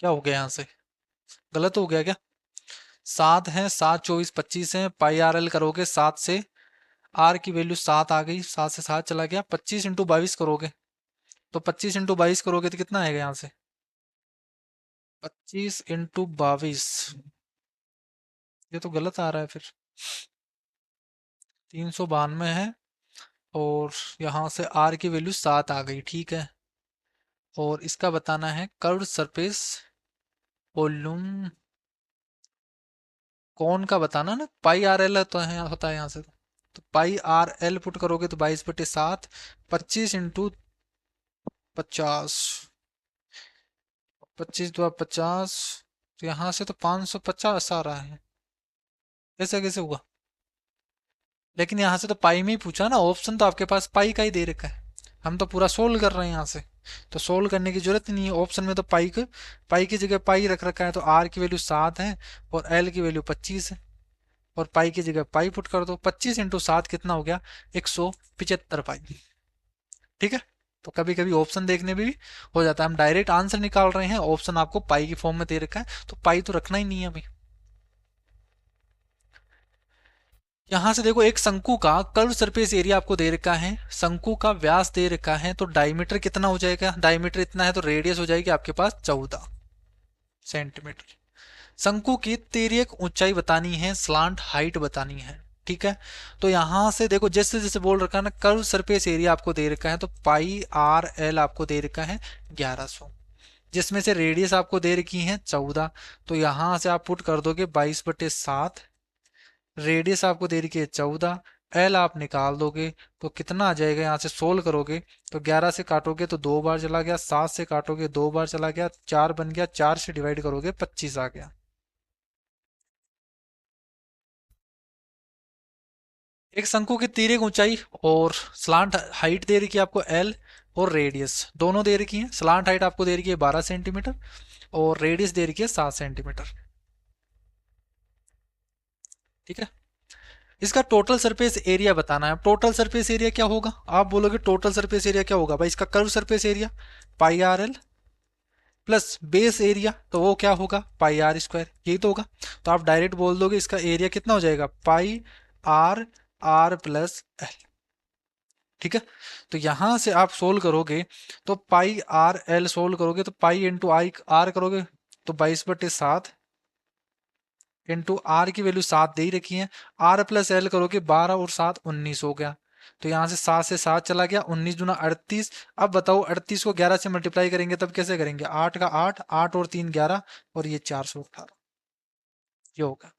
क्या हो गया यहाँ से, गलत हो गया क्या, 7 है, 7 24 25 है, पाई आर एल करोगे 7 से, आर की वैल्यू 7 आ गई, 7 से 7 चला गया, 25 × 22 करोगे, तो 25 × 22 करोगे तो कितना आएगा यहाँ से, 25 × 22, ये तो गलत आ रहा है फिर, 392 है, और यहाँ से आर की वैल्यू 7 आ गई, ठीक है। और इसका बताना है कर्व सरफेस वॉल्यूम, कौन का बताना ना, पाई आर एल तो है, होता है यहाँ से, तो पाई आर एल पुट करोगे तो 22/7, 25 × 50, 25×2 = 50, तो यहाँ से तो 550 आ रहा है, ऐसा कैसे हुआ, लेकिन यहाँ से तो पाई में ही पूछा ना, ऑप्शन तो आपके पास पाई का ही दे रखा है, हम तो पूरा सोल्व कर रहे हैं यहाँ से, तो सोल्व करने की जरूरत नहीं है, ऑप्शन में तो पाई की जगह पाई रख रखा है, तो आर की वैल्यू 7 है और एल की वैल्यू 25 है, और पाई की जगह पाई पुट कर दो, 25 × 7 कितना हो गया, 175 पाई। ठीक है, तो कभी कभी ऑप्शन देखने में भी हो जाता है, हम डायरेक्ट आंसर निकाल रहे हैं, ऑप्शन आपको पाई की फॉर्म में दे रखा है, तो पाई तो रखना ही नहीं है हमें। यहां से देखो, एक शंकु का कर्व सरफेस एरिया आपको दे रखा है, शंकु का व्यास दे रखा है, तो डायमीटर कितना हो जाएगा, डायमीटर इतना है, तो रेडियस हो जाएगी आपके पास 14 सेंटीमीटर। शंकु की तिर्यक ऊंचाई बतानी है, स्लांट हाइट बतानी है। ठीक है, तो यहां से देखो, जैसे जैसे बोल रखा है ना, कर्व सरफेस एरिया आपको दे रखा है, तो पाई आर एल आपको दे रखा है 1100, जिसमें से रेडियस आपको दे रखी है 14, तो यहां से आप पुट कर दोगे 22/7, रेडियस आपको दे रखी है 14, एल आप निकाल दोगे तो कितना आ जाएगा, यहाँ से सोल्व करोगे तो 11 से काटोगे तो 2 बार चला गया, 7 से काटोगे 2 बार चला गया, 4 बन गया, 4 से डिवाइड करोगे 25 आ गया। एक शंकु की तिर्यक ऊंचाई और स्लांट हाइट दे रखी है आपको एल, और रेडियस दोनों दे रखी है, स्लांट हाइट आपको दे रखी है 12 सेंटीमीटर, और रेडियस दे रखी है 7 सेंटीमीटर। ठीक है, इसका टोटल सरफेस एरिया बताना है, टोटल सरफेस एरिया क्या होगा, आप बोलोगे टोटल सरफेस एरिया क्या होगा भाई, इसका curve surface area pi R L plus base area, तो वो क्या होगा, पाई आर स्क्वायर, यही तो होगा। तो आप डायरेक्ट बोल दोगे इसका एरिया कितना हो जाएगा, पाई आर आर प्लस एल। ठीक है, तो यहां से आप सोल्व करोगे, तो पाई आर एल सोल्व करोगे तो पाई इंटू आई आर करोगे, तो 22/7 इंटू आर की वैल्यू 7 दे ही रखी है, आर प्लस एल करोगे 12 और 7 19 हो गया, तो यहाँ से 7 से 7 चला गया, 19 × 38। अब बताओ 38 को 11 से मल्टीप्लाई करेंगे तब कैसे करेंगे, 8 का 8, 8 और 3 11, और ये 418, ये होगा।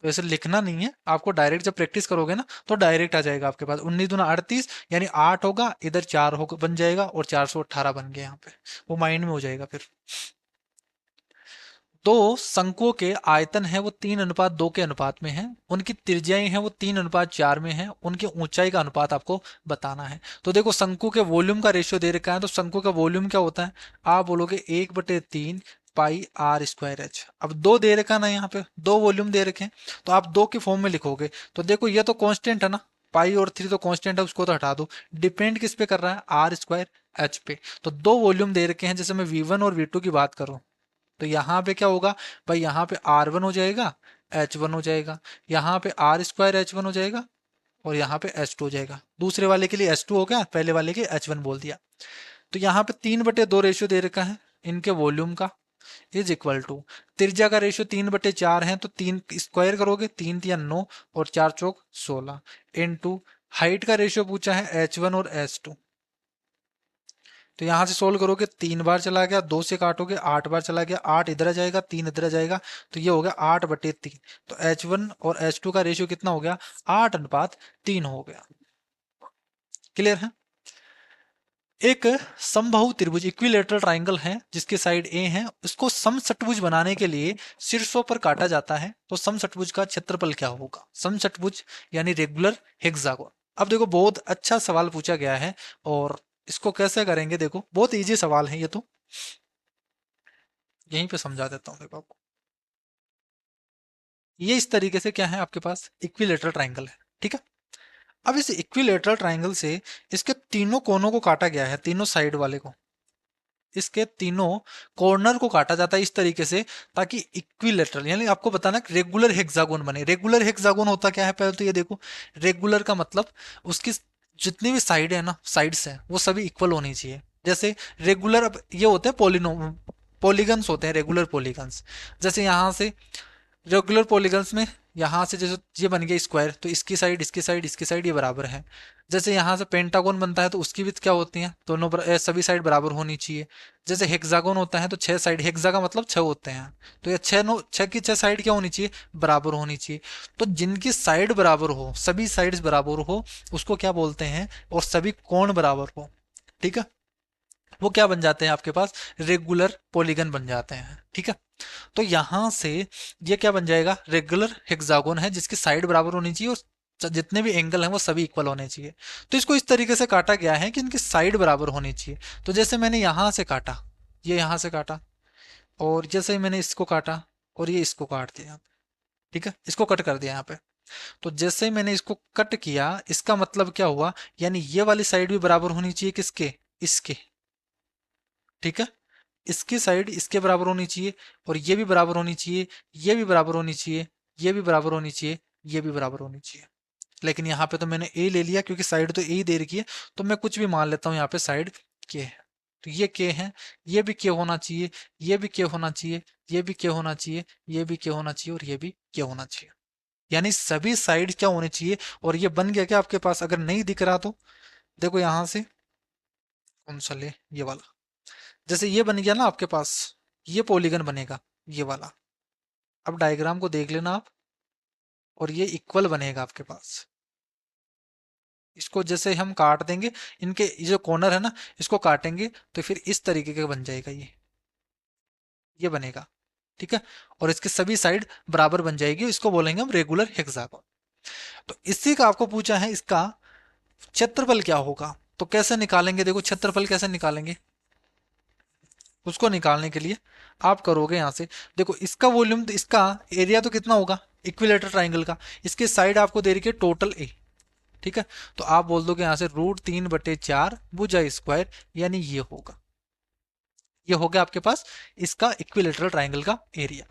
तो ऐसे लिखना नहीं है आपको, डायरेक्ट जब प्रैक्टिस करोगे ना तो डायरेक्ट आ जाएगा आपके पास, 19 × 38 यानी 8 होगा, इधर 4 होगा बन जाएगा, और 418 बन गया यहाँ पे, वो माइंड में हो जाएगा फिर। दो शंकुओं के आयतन है वो 3:2 के अनुपात में है, उनकी त्रिज्याएं हैं वो 3:4 में है, उनकी ऊंचाई का अनुपात आपको बताना है। तो देखो शंकु के वॉल्यूम का रेशियो दे रखा है, तो शंकु का वॉल्यूम क्या होता है, आप बोलोगे 1/3 पाई आर स्क्वायर एच। अब दो दे रखा ना, यहाँ पे दो वॉल्यूम दे रखे हैं, तो आप दो के फॉर्म में लिखोगे। तो देखो ये तो कांस्टेंट है ना, पाई और 3 तो कांस्टेंट है, उसको तो हटा दो। डिपेंड किस पे कर रहा है, आर स्क्वायर एच पे। तो दो वॉल्यूम दे रखे हैं, जैसे मैं V1 और V2 की बात करूं, तो यहाँ पे क्या होगा भाई, यहाँ पे R1 हो जाएगा, H1 हो जाएगा, यहाँ पे आर स्क्वायर H1 हो जाएगा, और यहाँ पे H2 हो जाएगा। दूसरे वाले के लिए H2 हो गया, पहले वाले के H1 बोल दिया। तो यहाँ पे 3/2 रेशियो दे रखा है इनके वॉल्यूम का, इज इक्वल टू त्रिज्या का रेशियो 3/4 है, तो 3 स्क्वायर करोगे, 3×3 = 9 और 4×4 = 16 इनटू हाइट का रेशियो पूछा है H1 और H2। तो यहां से सोल्व करोगे, 3 बार चला गया, 2 से काटोगे 8 बार चला गया, 8 इधर आ जाएगा, 3 इधर आ जाएगा, तो ये हो गया 8/3। तो H1 और H2 का रेशियो कितना हो गया, 8:3 हो गया। क्लियर है। एक समबाहु त्रिभुज इक्विलेटरल ट्राइंगल है जिसके साइड ए है, इसको समषट्भुज बनाने के लिए शीर्षों पर काटा जाता है। तो समषट्भुज का क्षेत्रफल क्या होगा, समषट्भुज यानी रेगुलर हेक्सागोन। अब देखो बहुत अच्छा सवाल पूछा गया है, और इसको कैसे करेंगे, देखो बहुत इजी सवाल है ये तो, यहीं पे समझा देता हूँ। देखो आपको ये इस तरीके से क्या है, आपके पास इक्विलेटरल ट्राइंगल है, ठीक है। अब इस इक्विलेटरल ट्राइंगल से इसके तीनों कोनों को काटा गया है, तीनों साइड वाले को, इसके तीनों कॉर्नर को काटा जाता है इस तरीके से, ताकि इक्विलेटरल यानी आपको बताना रेगुलर हेक्सागोन बने। रेगुलर हेक्सागोन होता क्या है, पहले तो ये देखो, रेगुलर का मतलब उसकी जितनी भी साइड है ना, साइड्स हैं वो सभी इक्वल होनी चाहिए। जैसे रेगुलर, अब ये होते हैं पॉलीगन्स होते हैं, रेगुलर पॉलीगन्स। जैसे यहाँ से रेगुलर पॉलीगन्स में यहाँ से जैसे ये बन गया स्क्वायर, तो इसकी साइड इसकी साइड इसकी साइड ये बराबर है। जैसे यहाँ से पेंटागोन बनता है, तो उसकी भी क्या होती हैं, दोनों सभी साइड बराबर होनी चाहिए। जैसे हेक्सागोन होता है, तो 6 साइड, हेक्सा का मतलब 6 होते हैं, तो ये 6 की 6 साइड क्या होनी चाहिए, बराबर होनी चाहिए। तो जिनकी साइड बराबर हो, सभी साइड्स बराबर हो, उसको क्या बोलते हैं, और सभी कोण बराबर हो, ठीक है, वो क्या बन जाते हैं आपके पास, रेगुलर पॉलीगन बन जाते हैं, ठीक है। तो यहां से ये क्या बन जाएगा, रेगुलर हेक्सागोन है जिसकी साइड बराबर होनी चाहिए, और जितने भी एंगल हैं वो सभी इक्वल होने चाहिए। तो इसको इस तरीके से काटा गया है कि इनकी साइड बराबर होनी चाहिए। तो जैसे मैंने यहां से काटा, ये यहां से काटा, और जैसे ही मैंने इसको काटा, और ये इसको काट दिया यहाँ पे, ठीक है, इसको कट कर दिया यहाँ पे। तो जैसे ही मैंने इसको कट किया, इसका मतलब क्या हुआ, यानी ये वाली साइड भी बराबर होनी चाहिए किसके, इसके, ठीक है, इसकी साइड इसके बराबर होनी चाहिए, और ये भी बराबर होनी चाहिए, ये भी बराबर होनी चाहिए, ये भी बराबर होनी चाहिए, ये भी बराबर होनी चाहिए। लेकिन यहाँ पे तो मैंने ए ले लिया क्योंकि साइड तो ए ही दे रखी है, तो मैं कुछ भी मान लेता हूँ यहाँ पे साइड के है। तो ये के है, ये भी के होना चाहिए, ये भी के होना चाहिए, ये भी के होना चाहिए, ये भी के होना चाहिए, और ये भी के होना चाहिए। यानी सभी साइड क्या होने चाहिए। और ये बन गया क्या आपके पास, अगर नहीं दिख रहा तो देखो यहाँ से, कौन सा ले, ये वाला, जैसे ये बन गया ना आपके पास, ये पॉलीगन बनेगा, ये वाला। अब डायग्राम को देख लेना आप, और ये इक्वल बनेगा आपके पास। इसको जैसे हम काट देंगे, इनके ये जो कॉर्नर है ना, इसको काटेंगे, तो फिर इस तरीके का बन जाएगा, ये बनेगा, ठीक है। और इसके सभी साइड बराबर बन जाएगी, इसको बोलेंगे हम रेगुलर हेक्सागोन। तो इसी का आपको पूछा है, इसका क्षेत्रफल क्या होगा। तो कैसे निकालेंगे, देखो क्षेत्रफल कैसे निकालेंगे, उसको निकालने के लिए आप करोगे यहां से, देखो इसका वॉल्यूम, इसका एरिया तो कितना होगा इक्विलेटर ट्राइंगल का, इसके साइड आपको दे रही है टोटल ए, ठीक है। तो आप बोल दोगे यहां से √3/4 भुजा स्क्वायर, यानी ये होगा, ये हो गया आपके पास इसका इक्विलेटरल ट्राइंगल का एरिया।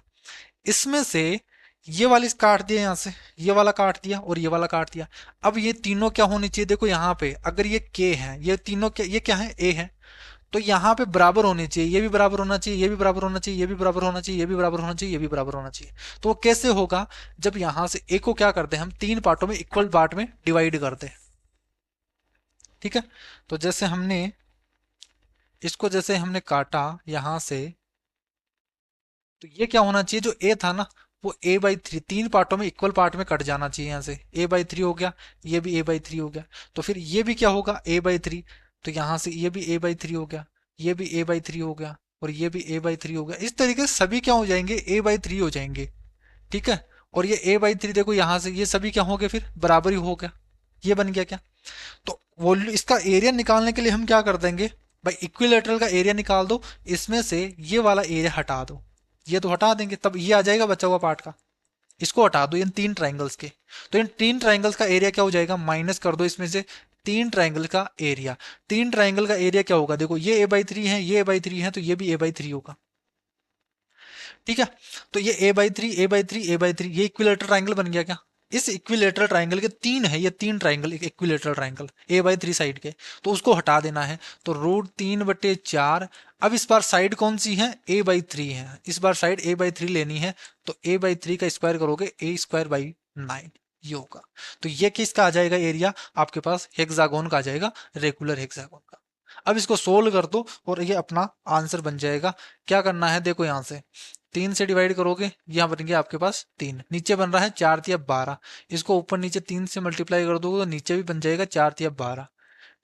इसमें से ये वाली काट दिया, यहां से ये वाला काट दिया, और ये वाला काट दिया। अब ये तीनों क्या होनी चाहिए, देखो यहाँ पे अगर ये के है, ये तीनों क्या, ये क्या है, ए है, तो यहाँ पे बराबर होने चाहिए, ये भी बराबर होना चाहिए, ये भी बराबर होना चाहिए, ये भी बराबर होना चाहिए, ये भी बराबर होना चाहिए, ये भी बराबर होना चाहिए। तो वो कैसे होगा, जब यहां से ए को क्या करते हैं हम, 3 पार्टों में, इक्वल पार्ट में डिवाइड करते हैं, ठीक है। तो जैसे हमने इसको, जैसे हमने काटा यहां से, तो ये क्या होना चाहिए, जो ए था ना, वो a/3, 3 पार्टों में इक्वल पार्ट में कट जाना चाहिए। यहाँ से a/3 हो गया, ये भी a/3 हो गया, तो फिर ये भी क्या होगा a/3, तो यहाँ से ये भी a/3 हो गया, ये भी a/3 हो गया, और ये भी a/3 हो गया। इस तरीके से सभी क्या हो जाएंगे, a/3 हो जाएंगे। ठीक है, और ये a/3 देखो यहाँ से ये सभी क्या हो गए, फिर बराबर ही हो गया, ये बन गया क्या। तो वॉल्यूम इसका एरिया निकालने के लिए हम क्या कर देंगे भाई, इक्विलेटरल का एरिया निकाल दो, इसमें से ये वाला एरिया हटा दो, ये तो हटा देंगे, तब ये आ जाएगा बचा हुआ पार्ट का, इसको हटा दो इन तीन ट्राइंगल्स के। तो इन तीन ट्राइंगल्स का एरिया क्या हो जाएगा, माइनस कर दो इसमें से तीन ट्राइंगल का एरिया। तीन ट्राइंगल का एरिया क्या होगा, देखो ये a/3 है, ये a/3 है, तो ये भी a/3 होगा। ठीक है, तो ये a/3 a/3 a/3 ये इक्विलेटरल ट्राइंगल बन गया क्या। इस इक्विलेटरल ट्राइंगल के तीन है, ये तीन triangle equilateral triangle a/3 side के, तो उसको हटा देना है। तो √3/4। अब इस बार साइड कौन सी है, a/3 है, इस बार साइड a/3 लेनी है, तो a/3 का स्क्वायर करोगे a²/9 ये होगा। तो ये किसका आ जाएगा एरिया, आपके पास हेक्सागोन का आ जाएगा, रेगुलर हेक्सागोन का। अब इसको सोल्व कर दो और ये अपना आंसर बन जाएगा। क्या करना है, देखो यहां से 3 से डिवाइड करोगे, यहाँ बन गया आपके पास 3, नीचे बन रहा है 4×12, इसको ऊपर नीचे 3 से मल्टीप्लाई कर दोगे तो नीचे भी बन जाएगा 4×12।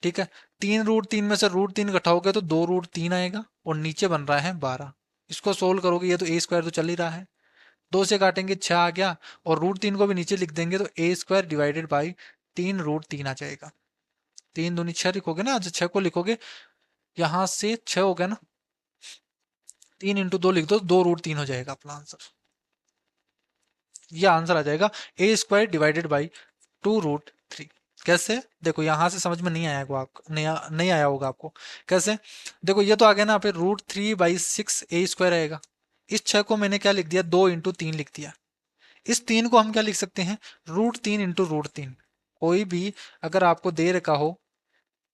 ठीक है, 3√3 में से √3 घटाओगे तो 2√3 आएगा, और नीचे बन रहा है 12। इसको सोल्व करोगे, ये तो a² तो चल ही रहा है, 2 से काटेंगे 6 आ गया, और √3 को भी नीचे लिख देंगे तो a² डिवाइडेड बाई 3√3 आ जाएगा। 3×2 6 लिखोगे ना, अच्छा 6 को लिखोगे यहाँ से 6 हो गया ना, 3×2 लिख दो, 2√3 हो जाएगा अपना आंसर। ये आंसर आ जाएगा a² डिवाइडेड बाई 2√3। कैसे, देखो यहां से समझ में नहीं आया होगा आपको, नहीं आया होगा आपको। कैसे, देखो ये तो आ गया ना, पे √3/6 a² आएगा। इस 6 को मैंने क्या लिख दिया, 2×3 लिख दिया। इस 3 को हम क्या लिख सकते हैं, √3 × √3। कोई भी अगर आपको दे रखा हो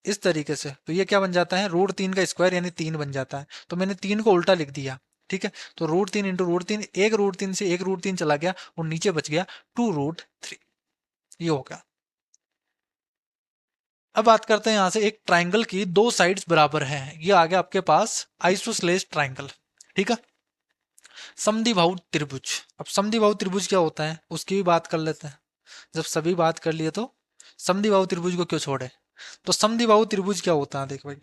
इस तरीके से, तो ये क्या बन जाता है, √3 का स्क्वायर यानी 3 बन जाता है। तो मैंने 3 को उल्टा लिख दिया। ठीक है, तो √3 × √3, एक √3 से एक √3 चला गया और नीचे बच गया 2√3, ये हो गया। अब बात करते हैं यहां से, एक ट्राइंगल की दो साइड्स बराबर हैं, ये आ गया आपके पास आइसोस्लेस ट्राइंगल। ठीक है, समद्विबाहु त्रिभुज। अब समद्विबाहु त्रिभुज क्या होता है उसकी भी बात कर लेते हैं। जब सभी बात कर लिए तो समद्विबाहु त्रिभुज को क्यों छोड़े। तो समद्विबाहु त्रिभुज क्या होता है, देख भाई,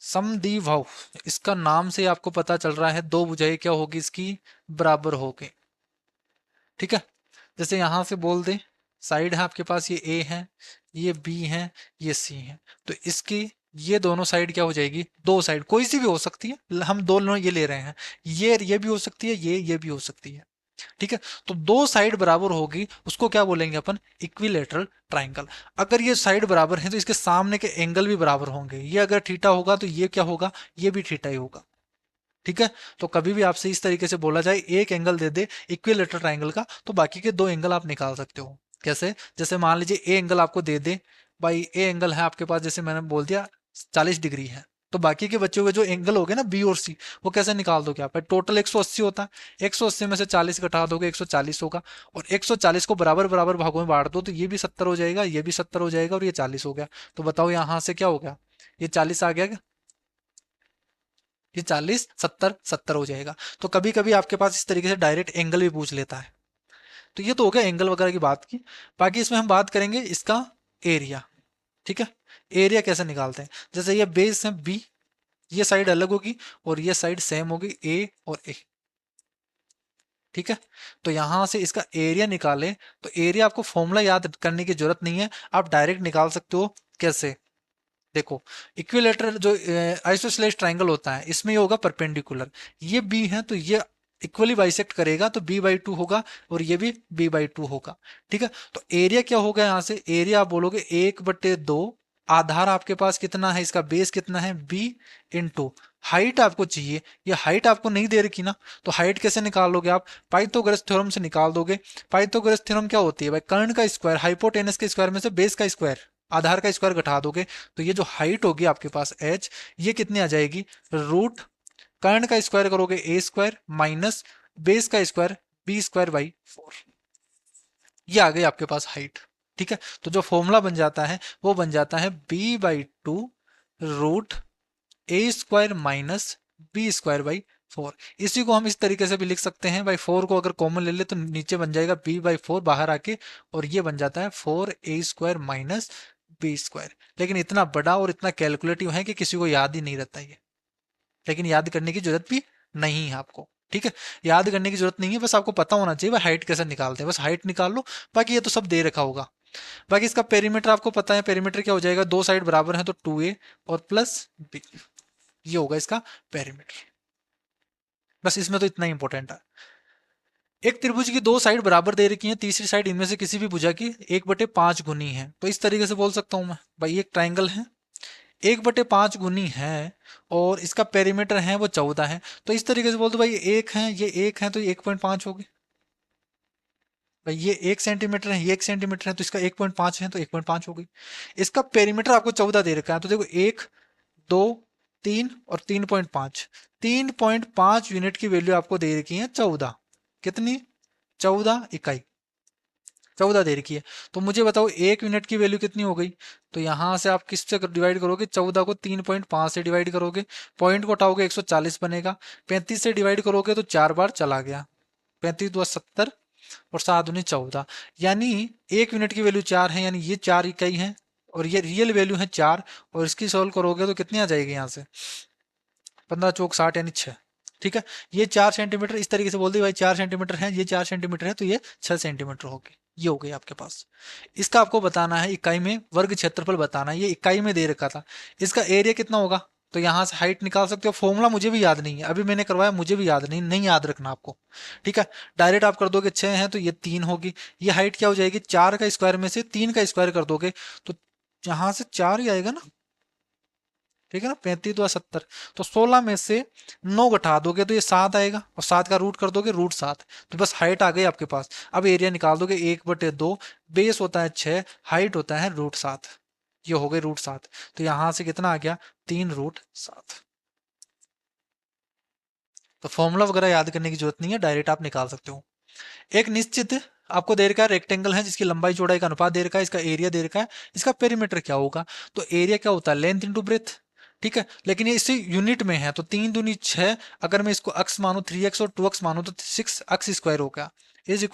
समद्विबाहु, इसका नाम से आपको पता चल रहा है दो भुजाएं क्या होगी इसकी, बराबर होगी। ठीक है, जैसे यहां से बोल दे, साइड है आपके पास, ये ए है, ये बी है, ये सी है, तो इसकी ये दोनों साइड क्या हो जाएगी, दो साइड कोई सी भी हो सकती है, हम दोनों ये ले रहे हैं, ये भी हो सकती है, ये भी हो सकती है। ठीक है, तो दो साइड बराबर होगी, उसको क्या बोलेंगे अपन, इक्विलेटरल ट्राइंगल। अगर ये साइड बराबर है तो इसके सामने के एंगल भी बराबर होंगे, ये अगर थीटा होगा तो ये क्या होगा, ये भी थीटा ही होगा। ठीक है, तो कभी भी आपसे इस तरीके से बोला जाए एक एंगल दे दे इक्विलेटरल ट्राइंगल का, तो बाकी के दो एंगल आप निकाल सकते हो। कैसे, जैसे मान लीजिए ए एंगल आपको दे दे, भाई ए एंगल है आपके पास, जैसे मैंने बोल दिया 40 डिग्री है, तो बाकी के बचे हुए जो एंगल हो गए ना बी और सी, वो कैसे निकाल दोगे आप, टोटल 180 होता है, 180 में से 40 घटा दोगे 140 होगा, और 140 को बराबर बराबर भागों में बांट दो, तो ये भी 70 हो जाएगा, ये भी 70 हो जाएगा, और ये 40 हो गया। तो बताओ यहाँ से क्या हो गया, ये 40 आ गया क्या, ये 40 70 70 हो जाएगा। तो कभी कभी आपके पास इस तरीके से डायरेक्ट एंगल भी पूछ लेता है। तो ये तो हो गया एंगल वगैरह की बात की। बाकी इसमें हम बात करेंगे इसका एरिया। ठीक है, एरिया कैसे निकालते हैं, जैसे ये बेस है बी, ये साइड अलग होगी और ये साइड सेम होगी ए और ए। ठीक है, तो यहां से इसका एरिया निकालें, तो एरिया आपको फॉर्मूला याद करने की जरूरत नहीं है, आप डायरेक्ट निकाल सकते हो। कैसे, देखो इक्विलेटरल जो आइसोसेलेस ट्राइंगल होता है इसमें ये होगा परपेंडिकुलर, ये बी है तो ये इक्वली बाइसेक्ट करेगा, तो b/2 होगा, और ये भी b/2 होगा। ठीक है, तो एरिया क्या होगा, यहां से एरिया आप बोलोगे 1/2, आधार आपके पास कितना है, इसका बेस कितना है b, इंटू हाइट आपको चाहिए, ये हाइट आपको नहीं दे रखी ना, तो हाइट कैसे निकाल लोगे आप, पाइथागोरस थ्योरम से निकाल दोगे। पाइथागोरस थ्योरम क्या होती है भाई, कर्ण का स्क्वायर हाइपोटेनस के स्क्वायर में से बेस का स्क्वायर, आधार का स्क्वायर घटा दोगे, तो ये जो हाइट होगी आपके पास h, ये कितनी आ जाएगी, रूट कर्ण का स्क्वायर करोगे a² माइनस बेस का स्क्वायर b²/4, ये आ गई आपके पास हाइट। ठीक है, तो जो फॉर्मूला बन जाता है वो बन जाता है b/2 root a² minus b²/4। इसी को हम इस तरीके से भी लिख सकते हैं भाई, 4 को अगर कॉमन ले ले तो नीचे बन जाएगा b/4 बाहर आके, और ये बन जाता है 4a² माइनस b²। लेकिन इतना बड़ा और इतना कैलकुलेटिव है कि किसी को याद ही नहीं रहता ये। लेकिन याद करने की जरूरत भी नहीं है आपको। ठीक है, याद करने की जरूरत नहीं है, बस आपको पता होना चाहिए भाई हाइट कैसे निकालते हैं, बस हाइट निकाल लो। बाकी ये तो सब दे रखा होगा। बाकी इसका पेरीमीटर आपको पता है, पेरीमीटर क्या हो जाएगा, दो साइड बराबर है तो 2a और प्लस बी, ये होगा इसका पेरीमीटर। बस इसमें तो इतना ही इंपॉर्टेंट है। एक त्रिभुज की दो साइड बराबर दे रखी है, तीसरी साइड इनमें से किसी भी भुजा की 1/5 गुनी है, तो इस तरीके से बोल सकता हूं मैं भाई एक ट्राइंगल है 1/5 गुनी है और इसका पेरीमीटर है वो 14 है, तो इस तरीके से बोल दो भाई एक है ये एक है तो ये 1.5 होगी। भाई ये 1 सेंटीमीटर है ये 1 सेंटीमीटर है तो इसका 1.5 है तो 1.5 हो गई। इसका पेरीमीटर आपको 14 दे रखा है, तो देखो 1, 2, 3 और 3.5, 3.5 यूनिट की वैल्यू आपको दे रखी है 14। कितनी? 14 इकाई, 14 दे रखी है। तो मुझे बताओ एक यूनिट की वैल्यू कितनी हो गई। तो यहां से आप किससे डिवाइड करोगे, 14 को 3.5 से डिवाइड करोगे, पॉइंट को उठाओगे 140 बनेगा, 35 से डिवाइड करोगे तो 4 बार चला गया, 35×2 = 70 और 7×9 = 14, यानी एक यूनिट की वैल्यू 4 है, यानी ये 4 इकाई है और ये रियल वैल्यू है 4, और इसकी सोल्व करोगे तो कितनी आ जाएगी यहाँ से, 15×4 = 60 यानी 6। ठीक है, ये 4 सेंटीमीटर, इस तरीके से बोल दी भाई 4 सेंटीमीटर है, ये 4 सेंटीमीटर है तो ये 6 सेंटीमीटर होगी, ये हो गई आपके पास। इसका आपको बताना है इकाई में, वर्ग क्षेत्रफल बताना है, ये इकाई में दे रखा था। इसका एरिया कितना होगा, तो यहां से हाइट निकाल सकते हो, फॉर्मूला मुझे भी याद नहीं है, अभी मैंने करवाया मुझे भी याद नहीं, नहीं याद रखना आपको। ठीक है, डायरेक्ट आप कर दोगे 6 है तो ये 3 होगी, ये हाइट क्या हो जाएगी, 4 का स्क्वायर में से 3 का स्क्वायर कर दोगे तो यहां से 4 ही आएगा ना। ठीक है ना, 35×2 = 70, तो 16 में से 9 घटा दोगे तो ये 7 आएगा, और 7 का रूट कर दोगे √7, तो बस हाइट आ गई आपके पास। अब एरिया निकाल दोगे 1/2, बेस होता है 6, हाइट होता है √7, ये हो गई √7, तो यहां से कितना आ गया, 3√7। तो फॉर्मूला वगैरह याद करने की जरूरत नहीं है, डायरेक्ट आप निकाल सकते हो। एक निश्चित आपको दे रखा है रेक्टेंगल है जिसकी लंबाई चौड़ाई का अनुपात दे रखा है, इसका एरिया दे रखा है, इसका पेरीमीटर क्या होगा, तो एरिया क्या होता है, लेंथ इंटू ब्रेथ। ठीक है, लेकिन ये इसी यूनिट में है तो 3×2 = 6, अगर मैं इसको अक्स मानू 3x और 2x मानू तो 6 अक्स स्क्वायर होगा =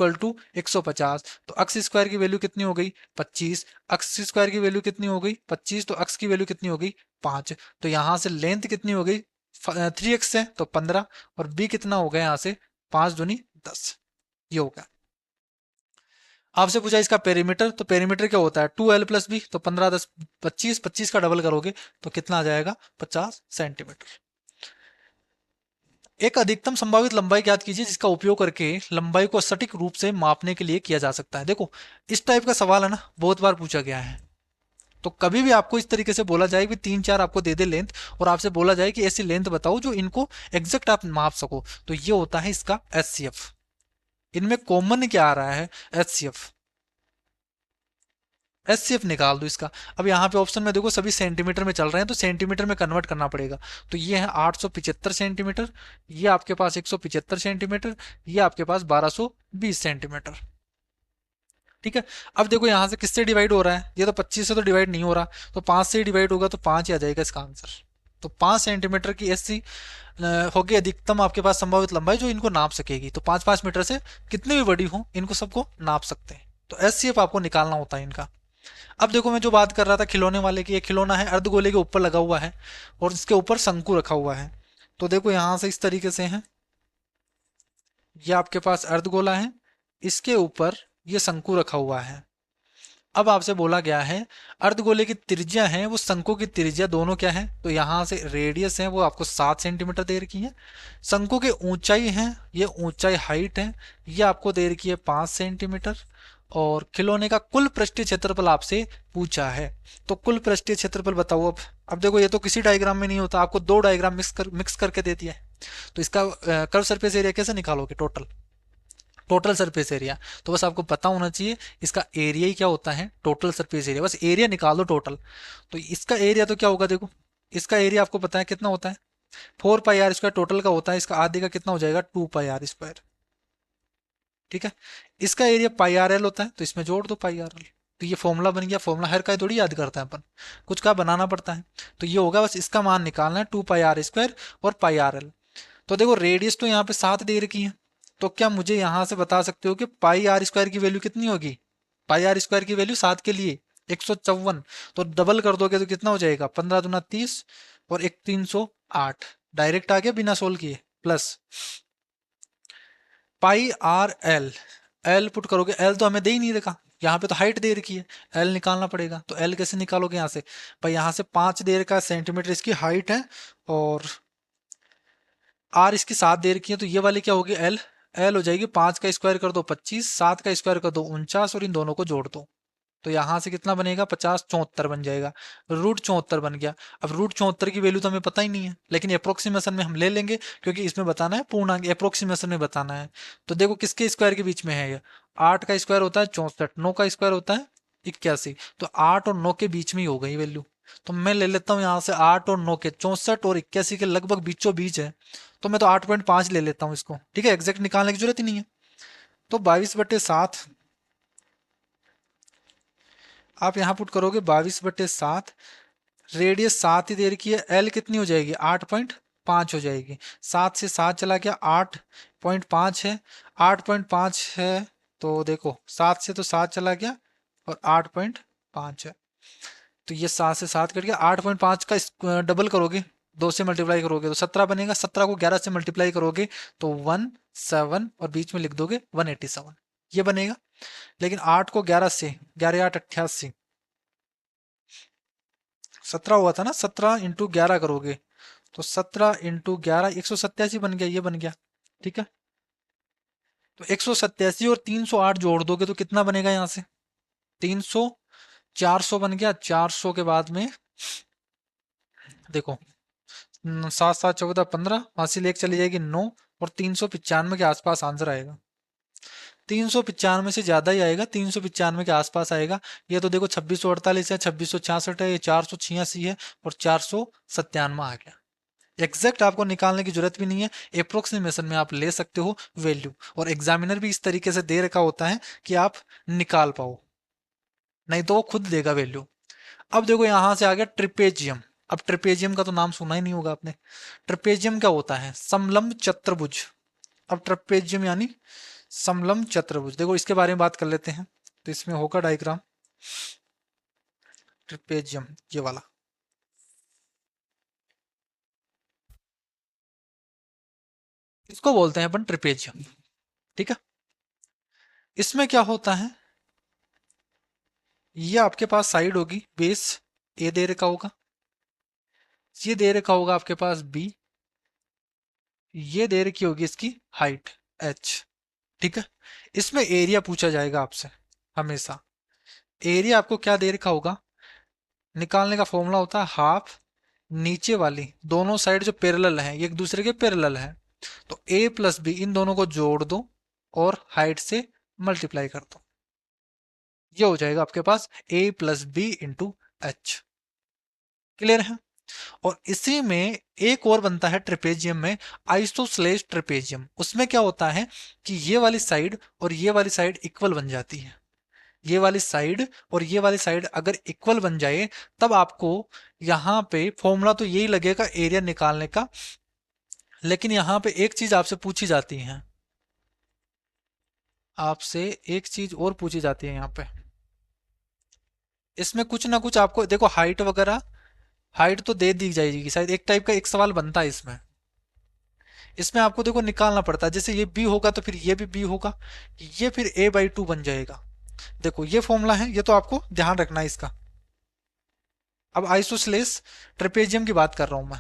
150, तो अक्स स्क्वायर की वैल्यू कितनी हो गई, 25, अक्स स्क्वायर की वैल्यू कितनी हो गई 25, तो अक्स की वैल्यू कितनी हो गई 5, तो यहां से लेंथ कितनी हो गई 3x है तो 15, और बी कितना हो गया यहाँ से 5×2 = 10, ये होगा। आपसे पूछा इसका पेरीमीटर, तो पेरीमीटर क्या होता है 2l+b, तो 15×10 = 25, 25 का डबल करोगे तो कितना आ जाएगा 50 सेंटीमीटर। एक अधिकतम संभावित लंबाई ज्ञात कीजिए जिसका उपयोग करके लंबाई को सटीक रूप से मापने के लिए किया जा सकता है। देखो इस टाइप का सवाल है ना, बहुत बार पूछा गया है। तो कभी भी आपको इस तरीके से बोला जाए कि 3-4 आपको दे दे लेंथ, और आपसे बोला जाए कि ऐसी लेंथ बताओ जो इनको एग्जैक्ट आप माप सको, तो ये होता है इसका एचसीएफ। इनमें कॉमन क्या आ रहा है, एचसीएफ, एचसीएफ निकाल दो इसका। अब यहाँ पे ऑप्शन में देखो सभी सेंटीमीटर में चल रहे हैं तो सेंटीमीटर में कन्वर्ट करना पड़ेगा, तो ये है 875 सेंटीमीटर, ये आपके पास 175 सेंटीमीटर, ये आपके पास 1220 सेंटीमीटर। ठीक है, अब देखो यहाँ से किससे डिवाइड हो रहा है, ये तो 25 से तो डिवाइड नहीं हो रहा, तो 5 से ही डिवाइड होगा तो 5 ही आ जाएगा इसका आंसर। तो 5 सेंटीमीटर की ऐसी होगी अधिकतम आपके पास संभावित लंबाई जो इनको नाप सकेगी, तो 5-5 मीटर से कितनी भी बड़ी हो इनको सबको नाप सकते हैं, तो एचसीएफ आपको निकालना होता है इनका। अब देखो मैं जो बात कर रहा था खिलौने वाले की, एक खिलौना है अर्धगोले के ऊपर लगा हुआ है और इसके ऊपर शंकु रखा हुआ है, तो देखो यहां से इस तरीके से है, ये आपके पास अर्धगोला है, इसके ऊपर ये शंकु रखा हुआ है। अब आपसे बोला गया है अर्धगोले की त्रिज्या है वो शंकु की त्रिज्या दोनों क्या है, तो यहां से रेडियस है वो आपको 7 सेंटीमीटर दे रखी है, शंकु की ऊंचाई है, ये ऊंचाई हाइट है, ये आपको दे रखी है 5 सेंटीमीटर, और खिलौने का कुल पृष्ठीय क्षेत्रफल आपसे पूछा है, तो कुल पृष्ठीय क्षेत्रफल बताओ। अब देखो ये तो किसी डायग्राम में नहीं होता, आपको दो डायग्राम मिक्स करके दे दिया है, तो इसका कर्व सरफेस एरिया कैसे निकालोगे, टोटल टोटल सरफेस एरिया, तो बस आपको पता होना चाहिए इसका एरिया ही क्या होता है, टोटल सरफेस एरिया, बस एरिया निकाल दो टोटल। तो इसका एरिया तो क्या होगा, देखो इसका एरिया आपको पता है कितना होता है, 4πr² टोटल का होता है, इसका आधे का कितना हो जाएगा 2πr²। ठीक है, इसका एरिया πrl होता है तो इसमें जोड़ दो πrl, तो ये फॉर्मूला बन गया। फॉर्मूला हर का थोड़ी याद करता है अपन, कुछ का बनाना पड़ता है, तो ये होगा, बस इसका मान निकालना है 2πr² और πrl। तो देखो रेडियस तो यहाँ पे 7 दे रखी है, तो क्या मुझे यहां से बता सकते हो कि πr² की वैल्यू कितनी होगी, πr² की वैल्यू 7 के लिए 154, तो डबल कर दोगे तो कितना हो जाएगा 15×2 = 30 और 1 308, डायरेक्ट आ गया बिना सोल्व किए, plus pi R L, L put करोगे, एल तो हमें दे ही नहीं रखा, यहाँ पे तो हाइट दे रखी है, एल निकालना पड़ेगा, तो एल कैसे निकालोगे यहाँ से, भाई यहाँ से 5 दे रखा सेंटीमीटर इसकी हाइट है, और आर इसकी 7 दे रखी है, तो ये वाली क्या होगी एल, एल हो जाएगी 5 का स्क्वायर कर दो 25, 7 का स्क्वायर कर दो 49, और इन दोनों को जोड़ दो, तो यहाँ से कितना बनेगा 50, 74 बन जाएगा, रूट 74 बन गया। अब रूट 74 की वैल्यू तो हमें पता ही नहीं है, लेकिन अप्रोक्सीमेशन में हम ले लेंगे, क्योंकि इसमें बताना है पूर्णांक, अप्रोक्सीमेशन में बताना है। तो देखो किसके स्क्वायर के बीच में है ये, 8 का स्क्वायर होता है 64, 9 का स्क्वायर होता है 81, तो 8 और 9 के बीच में ही हो गई वैल्यू। तो मैं ले लेता हूँ यहाँ से 8 और 9 के, 64 और 81 के लगभग बीचों बीच है, तो मैं तो 8.5 ले लेता हूँ इसको, ठीक है, एग्जैक्ट निकालने की जरूरत ही नहीं है। तो 22/7 आप यहाँ पुट करोगे, 22/7, रेडियस 7 ही दे रखी है, एल कितनी हो जाएगी 8.5 हो जाएगी, 7 से 7 चला गया 8.5 है, 8.5 है, तो देखो 7 से तो 7 चला गया और 8.5 है, तो ये 7 से 7 कट गया, 8.5 का डबल करोगे, 2 से मल्टीप्लाई करोगे तो 17 बनेगा, 17 को 11 से मल्टीप्लाई करोगे तो 17, और बीच में लिख दोगे 187, ये बनेगा। लेकिन 8 को 11 से, 11 8 88, 17 हुआ था ना, 17 इंटू 11 करोगे तो 17 इंटू 11 187 बन गया, ये बन गया, ठीक है। तो 187 और 308 जोड़ दोगे तो कितना बनेगा यहाँ से 300, 400 बन गया, 400 के बाद में देखो 7 7 14 15, वहां से एक चली जाएगी 9, और 395 के आसपास आंसर आएगा, 395 से ज्यादा ही आएगा, 395 के आसपास आएगा। ये तो देखो 2648 है, 2666 है, ये 486 है, और 497 आ गया। एग्जैक्ट आपको निकालने की जरूरत भी नहीं है, अप्रोक्सीमेशन में आप ले सकते हो वैल्यू, और एग्जामिनर भी इस तरीके से दे रखा होता है कि आप निकाल पाओ, नहीं तो वो खुद देगा वैल्यू। अब देखो यहां से आ गया ट्रिपेजियम, अब ट्रिपेजियम का तो नाम सुना ही नहीं होगा आपने। ट्रिपेजियम क्या होता है, समलंब चतुर्भुज। अब ट्रिपेजियम यानी समलंब चतुर्भुज, देखो इसके बारे में बात कर लेते हैं, तो इसमें होगा डायग्राम ट्रिपेजियम ये वाला, इसको बोलते हैं अपन ट्रिपेजियम, ठीक है। इसमें क्या होता है, ये आपके पास साइड होगी बेस, ए दे रखा होगा, ये दे रखा होगा आपके पास बी, ये दे रखी होगी इसकी हाइट एच, ठीक है। इसमें एरिया पूछा जाएगा आपसे हमेशा, एरिया आपको क्या दे रखा होगा, निकालने का फॉर्मूला होता है हाफ, नीचे वाली दोनों साइड जो पैरेलल हैं, ये एक दूसरे के पैरेलल हैं, तो ए प्लस बी इन दोनों को जोड़ दो और हाइट से मल्टीप्लाई कर दो, ये हो जाएगा आपके पास A plus B into H, clear है। और इसी में एक और बनता है ट्रेपेजियम में, आइसोस्लेज ट्रेपेजियम, उसमें क्या होता है कि ये वाली साइड और ये वाली साइड इक्वल बन जाती है, ये वाली साइड और ये वाली साइड अगर इक्वल बन जाए, तब आपको यहाँ पे फॉर्मूला तो यही लगेगा एरिया निकालने का, लेकिन यहाँ पे एक चीज आपसे पूछी जाती है, आपसे एक चीज और पूछी जाती है यहाँ पे, इसमें कुछ ना कुछ आपको देखो हाइट वगैरह, हाइट तो दे दी जाएगी शायद, एक टाइप का एक सवाल बनता है इसमें, इसमें आपको देखो निकालना पड़ता है, जैसे ये बी होगा तो फिर ये भी बी होगा, ये फिर a/2 बन जाएगा, देखो ये फॉर्मूला है, ये तो आपको ध्यान रखना है इसका। अब आइसोस्लेस ट्रेपेजियम की बात कर रहा हूं मैं,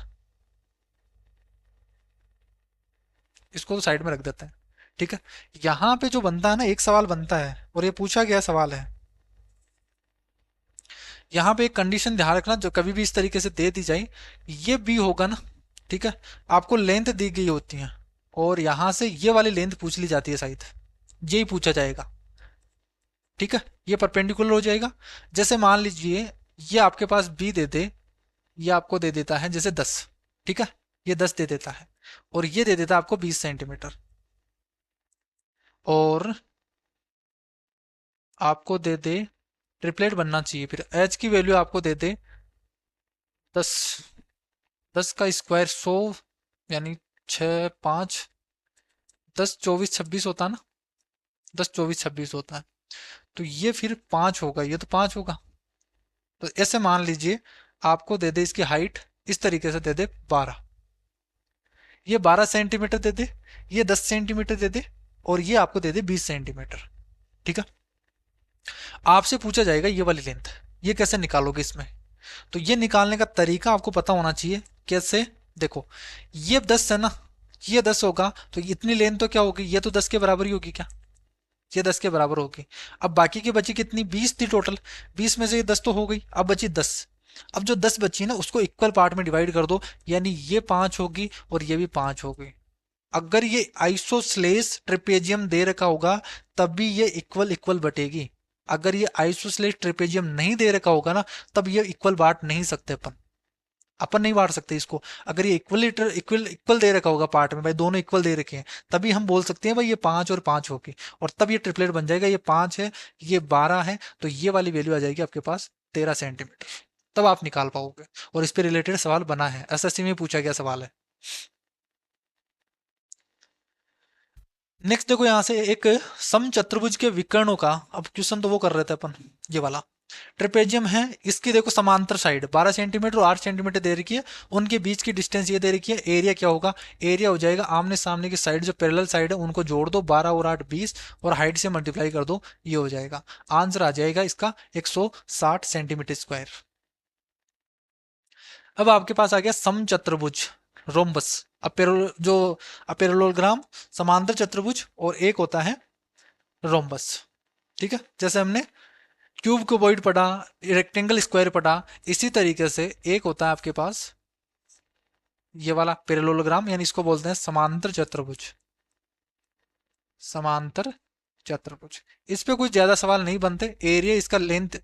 इसको तो साइड में रख देते हैं, ठीक है। यहाँ पे जो बनता है ना, एक सवाल बनता है और ये पूछा गया सवाल है, यहाँ पे एक कंडीशन ध्यान रखना, जो कभी भी इस तरीके से दे दी जाए, ये बी होगा ना, ठीक है, आपको लेंथ दी गई होती है, और यहां से ये वाली लेंथ पूछ ली जाती है शायद, यही पूछा जाएगा, ठीक है, ये परपेंडिकुलर हो जाएगा। जैसे मान लीजिए ये आपके पास बी दे दे, ये आपको दे देता है जैसे 10, ठीक है, ये 10 दे देता है, और ये दे देता है आपको 20 सेंटीमीटर, और आपको दे दे, ट्रिपलेट बनना चाहिए, फिर एच की वैल्यू आपको दे दे 10, 10 का स्क्वायर 100, यानी 6 5, 10 24 26 होता है ना, 10 24 26 होता है, तो ये फिर 5 होगा, ये तो 5 होगा, तो ऐसे मान लीजिए आपको दे दे इसकी हाइट, इस तरीके से दे दे 12, ये 12 सेंटीमीटर दे दे, ये 10 सेंटीमीटर दे दे, और ये आपको दे दे 20 सेंटीमीटर। ठीक है। आपसे पूछा जाएगा ये वाली लेंथ, ये कैसे निकालोगे इसमें? तो ये निकालने का तरीका आपको पता होना चाहिए। कैसे? देखो, ये 10 है ना, ये 10 होगा, तो इतनी लेंथ तो क्या होगी, ये तो 10 के बराबर ही होगी क्या? ये 10 के बराबर होगी। अब बाकी की बची कितनी, 20 थी टोटल, 20 में से ये 10 तो हो गई, अब बची 10। अब जो 10 बची ना उसको इक्वल पार्ट में डिवाइड कर दो, यानी ये 5 होगी और ये भी 5 होगी। अगर ये आइसोस्लेस ट्रिपेजियम दे रखा होगा तब भी ये इक्वल इक्वल बटेगी। अगर ये आइसोस्लेस ट्रिपेजियम नहीं दे रखा होगा ना, तब ये इक्वल बांट नहीं सकते अपन, अपन नहीं बांट सकते इसको। अगर ये इक्वल इक्वल इक्वल दे रखा होगा पार्ट में, भाई दोनों इक्वल दे रखे हैं, तभी हम बोल सकते हैं भाई ये 5 और 5 होगी, और तब ये ट्रिपलेट बन जाएगा। ये 5 है, ये 12 है, तो ये वाली वैल्यू आ जाएगी आपके पास 13 सेंटीमीटर। तब आप निकाल पाओगे। और इस पे रिलेटेड सवाल बना है, एसएससी में पूछा गया सवाल है। नेक्स्ट देखो यहाँ से एक समचतुर्भुज के विकर्णों का, अब क्वेश्चन तो वो कर रहे थे अपन, ये वाला ट्रेपेजियम है, इसकी देखो समांतर साइड 12 सेंटीमीटर और 8 सेंटीमीटर दे रखी है, उनके बीच की डिस्टेंस ये दे रखी है। एरिया क्या होगा, एरिया हो जाएगा आमने सामने की साइड जो पैरेलल साइड है उनको जोड़ दो, 12 और 8 20, और हाइट से मल्टीप्लाई कर दो, ये हो जाएगा। आंसर आ जाएगा इसका 160 सेंटीमीटर स्क्वायर। अब आपके पास आ गया समचतुर्भुज, रोम्बस, जो अपेरोलोग्राम, समांतर चतुर्भुज, और एक होता है रोम्बस। ठीक है, जैसे हमने क्यूब क्यूबॉइड पढ़ा, रेक्टेंगल स्क्वायर पढ़ा, इसी तरीके से एक होता है आपके पास ये वाला पैरेललोग्राम, यानी इसको बोलते हैं समांतर चतुर्भुज। समांतर चतुर्भुज, इस पे कोई ज्यादा सवाल नहीं बनते। एरिया इसका लेंथ,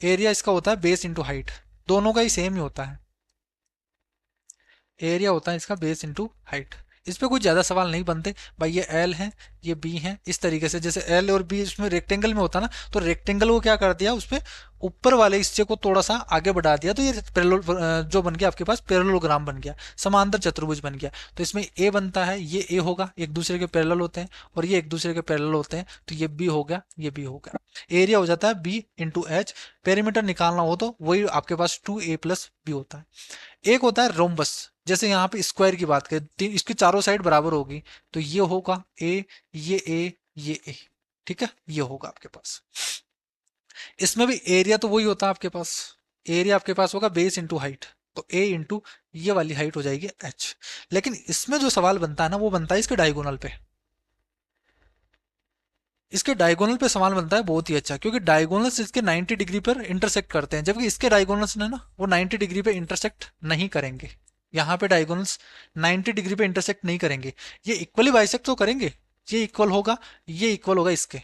एरिया इसका होता है बेस इंटू हाइट, दोनों का ही सेम ही होता है। एरिया होता है इसका बेस इंटू हाइट, इस पे कोई ज़्यादा सवाल नहीं बनते। भाई ये एल है, ये बी है, इस तरीके से जैसे एल और बी उसमें रेक्टेंगल में होता ना, तो रेक्टेंगल को क्या कर दिया, उस पर ऊपर वाले हिस्से को थोड़ा सा आगे बढ़ा दिया, तो ये पैरेलल जो बन गया आपके पास पैरेललोग्राम बन गया, समांतर चतुर्भुज बन गया। तो इसमें ए बनता है, ये ए होगा, एक दूसरे के पैरेलल होते हैं, और ये एक दूसरे के पैरेलल होते हैं, तो ये बी हो गया, ये बी हो गया। एरिया हो जाता है बी इंटू एच। पेरीमीटर निकालना हो तो वही आपके पास 2a+b होता है। एक होता है रोम्बस, जैसे यहाँ पे स्क्वायर की बात करें, इसकी चारों साइड बराबर होगी, तो ये होगा ए, ये ए, ये ए। ठीक है, ये होगा आपके पास। इसमें भी एरिया तो वही होता है आपके पास, एरिया आपके पास होगा बेस इंटू हाइट, तो ए इंटू ये वाली हाइट हो जाएगी एच। लेकिन इसमें जो सवाल बनता है ना, वो बनता है इसके डायगोनल पे। इसके डायगोनल पे सवाल बनता है बहुत ही अच्छा, क्योंकि डायगोनल्स इसके 90 डिग्री पर इंटरसेक्ट करते हैं, जबकि इसके डायगोनल्स ने ना वो 90 डिग्री पे इंटरसेक्ट नहीं करेंगे। यहाँ पे डायगोनल्स 90 डिग्री पे इंटरसेक्ट नहीं करेंगे, ये इक्वली बाइसेक्ट तो करेंगे, ये इक्वल होगा, ये इक्वल होगा, इसके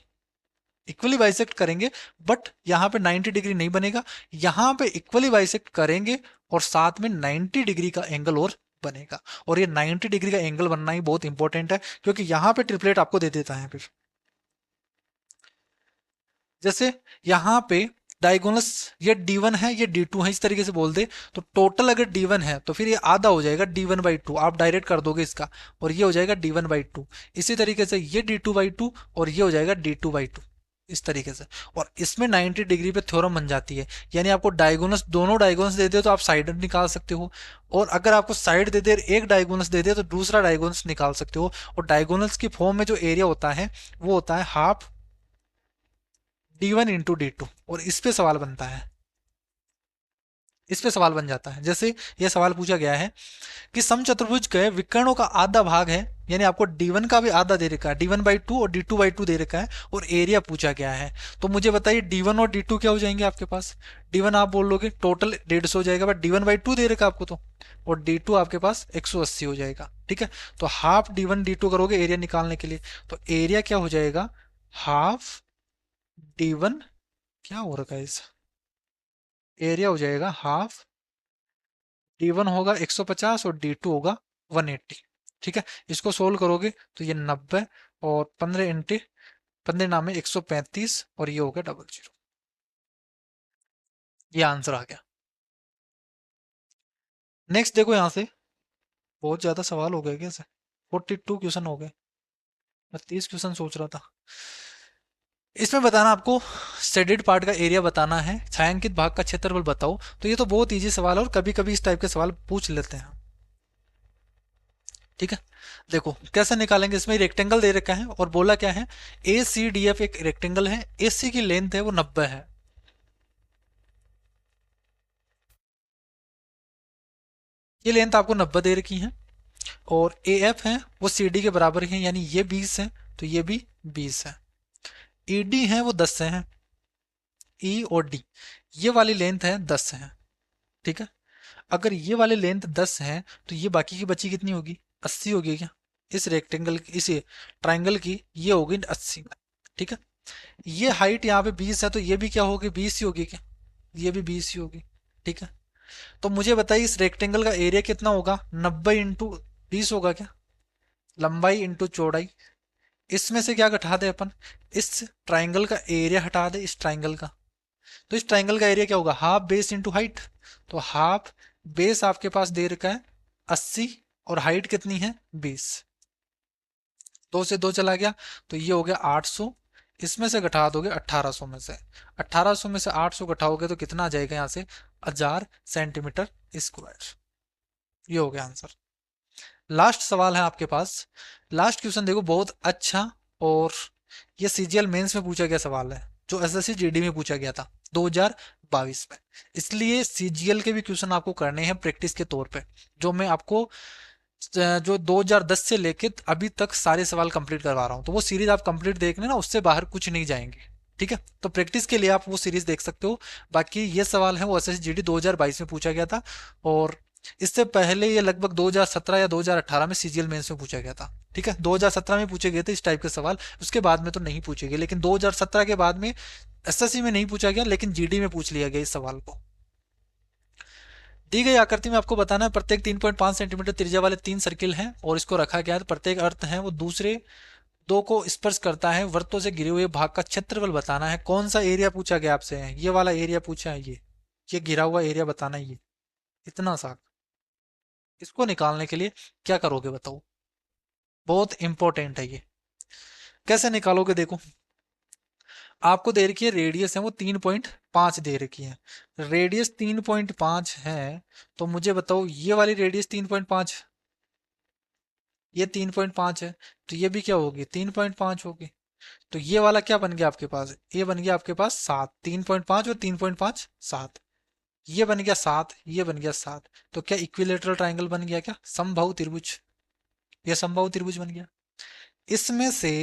इक्वली बाइसेक्ट करेंगे, बट यहाँ पे 90 डिग्री नहीं बनेगा। यहाँ पे इक्वली बाइसेक्ट करेंगे और साथ में 90 डिग्री का एंगल और बनेगा। और ये 90 डिग्री का एंगल बनना ही बहुत इंपॉर्टेंट है, क्योंकि यहाँ पे ट्रिपलेट आपको दे देता है फिर। जैसे यहाँ पे डायगोनल्स, ये D1 है, ये D2 है, इस तरीके से बोल दे, तो टोटल अगर D1 है तो फिर ये आधा हो जाएगा D1/2, आप डायरेक्ट कर दोगे इसका, और ये हो जाएगा D1/2। इसी तरीके से ये D2/2 और ये हो जाएगा D2/2, इस तरीके से। और इसमें 90 डिग्री पे थ्योरम बन जाती है, यानी आपको डायगोनल्स, दोनों डायगोनल्स दे दे तो आप साइड निकाल सकते हो, और अगर आपको साइड दे दे, एक डायगोनल्स दे दे तो दूसरा डायगोनल्स निकाल सकते हो। और डायगोनल्स की फॉर्म में जो एरिया होता है वो होता है हाफ D1 इंटू D2, और इस पे सवाल बनता है, इस पे सवाल बन जाता है। जैसे यह सवाल पूछा गया है कि समचतुर्भुज के विकर्णों का आधा भाग है, यानी आपको D1 का भी आधा दे रखा है, D1/2 और D2/2 दे रखा है, और एरिया पूछा गया है। तो मुझे बताइए D1 और D2 क्या हो जाएंगे आपके पास। D1 आप बोल लोगे टोटल 150 हो जाएगा, बट D1/2 दे रखा है आपको तो, और D2 आपके पास 180 हो जाएगा। ठीक है, तो हाफ D1 D2 करोगे एरिया निकालने के लिए, तो एरिया क्या हो जाएगा, हाफ D1, क्या हो रखा है इस, एरिया हो जाएगा हाफ D1 होगा 150 और D2 होगा 180। ठीक है, इसको सोल्व करोगे तो ये 90, और 15 इंटे 15 नामे 135, और ये हो गया 00। ये आंसर आ गया। नेक्स्ट देखो यहाँ से, बहुत ज्यादा सवाल हो गए कैसे, 42 क्वेश्चन हो गए, मैं 30 क्वेश्चन सोच रहा था। इसमें बताना आपको शेडेड पार्ट का एरिया बताना है, छायांकित भाग का क्षेत्रफल बताओ। तो ये तो बहुत इजी सवाल है, और कभी कभी इस टाइप के सवाल पूछ लेते हैं। ठीक है, देखो कैसे निकालेंगे। इसमें रेक्टेंगल दे रखा है और बोला क्या है, ए सी डी एफ एक रेक्टेंगल है, ए सी की लेंथ है वो 90 है, ये लेंथ आपको 90 दे रखी है। और ए एफ है वो सी डी के बराबर है, यानी ये 20 है तो ये भी 20 है। ई डी है वो 10 है, ई और डी ये वाली लेंथ है 10 है। ठीक है, अगर ये वाली लेंथ 10 है तो ये बाकी की बची कितनी होगी, 80 होगी क्या, इस रेक्टेंगल की, इस ट्राइंगल की ये होगी 80। ठीक है, ये हाइट यहाँ पे 20 है तो ये भी क्या होगी, 20 ही होगी क्या, ये भी 20 ही होगी। ठीक है, तो मुझे बताइए इस रेक्टेंगल का एरिया कितना होगा, 90 इंटू 20 होगा क्या, लंबाई इंटू चौड़ाई। इसमें से क्या घटा दे अपन, इस ट्राइंगल का एरिया हटा दे इस ट्राइंगल का, तो इस ट्राइंगल का एरिया क्या होगा, हाफ बेस इंटू हाइट। तो हाफ बेस आपके पास दे रखा है 80 और हाइट कितनी है 20, 2 से 2 चला गया तो ये हो गया 800। इसमें से घटा दोगे 1800 में से, 1800 में से 800 घटाओगे तो कितना आ जाएगा यहाँ से, 1000 सेंटीमीटर स्क्वायर। ये हो गया आंसर। लास्ट सवाल है आपके पास, लास्ट क्वेश्चन देखो बहुत अच्छा, और ये सीजीएल मेंस में पूछा गया सवाल है, जो एसएससी जीडी में पूछा गया था 2022 में। इसलिए सीजीएल के भी क्वेश्चन आपको करने हैं प्रैक्टिस के तौर पे, जो मैं आपको जो 2010 से लेके अभी तक सारे सवाल कंप्लीट करवा रहा हूँ, तो वो सीरीज आप कंप्लीट देखने ना, उससे बाहर कुछ नहीं जाएंगे। ठीक है, तो प्रैक्टिस के लिए आप वो सीरीज देख सकते हो। बाकी ये सवाल है वो एसएससी जीडी 2022 में पूछा गया था, और इससे पहले ये लगभग 2017 या 2018 में सीजीएल मेंस में पूछा गया था। ठीक है, 2017 में पूछे गए थे इस टाइप के सवाल, उसके बाद में तो नहीं पूछे गए, लेकिन 2017 के बाद में एसएससी में नहीं पूछा गया, लेकिन जीडी में पूछ लिया गया इस सवाल को। दी गई आकृति में आपको बताना है प्रत्येक 3.5 सेंटीमीटर त्रिज्या वाले 3 सर्किल हैं और इसको रखा गया है, प्रत्येक अर्थ है वो दूसरे दो को स्पर्श करता है, वृत्तों से घिरे हुए भाग का क्षेत्रफल बताना है। कौन सा एरिया पूछा गया आपसे है, ये वाला एरिया पूछा है, ये घिरा हुआ एरिया बताना है, ये इतना सा। इसको निकालने के लिए क्या करोगे बताओ, बहुत इंपॉर्टेंट है ये। कैसे निकालोगे, देखो आपको दे रखी है रेडियस है वो 3.5 दे रखी है, रेडियस 3.5 है, तो मुझे बताओ ये वाली रेडियस 3.5, ये 3.5 है, तो ये भी क्या होगी 3.5 होगी। तो ये वाला क्या बन गया आपके पास, ये बन गया आपके पास 7, 3.5 और 3.5 7, ये बन गया 7, ये बन गया 7। तो क्या इक्विलेटरल ट्राइंगल बन गया, क्या समबाहु त्रिभुज, ये समबाहु त्रिभुज बन गया। इसमें से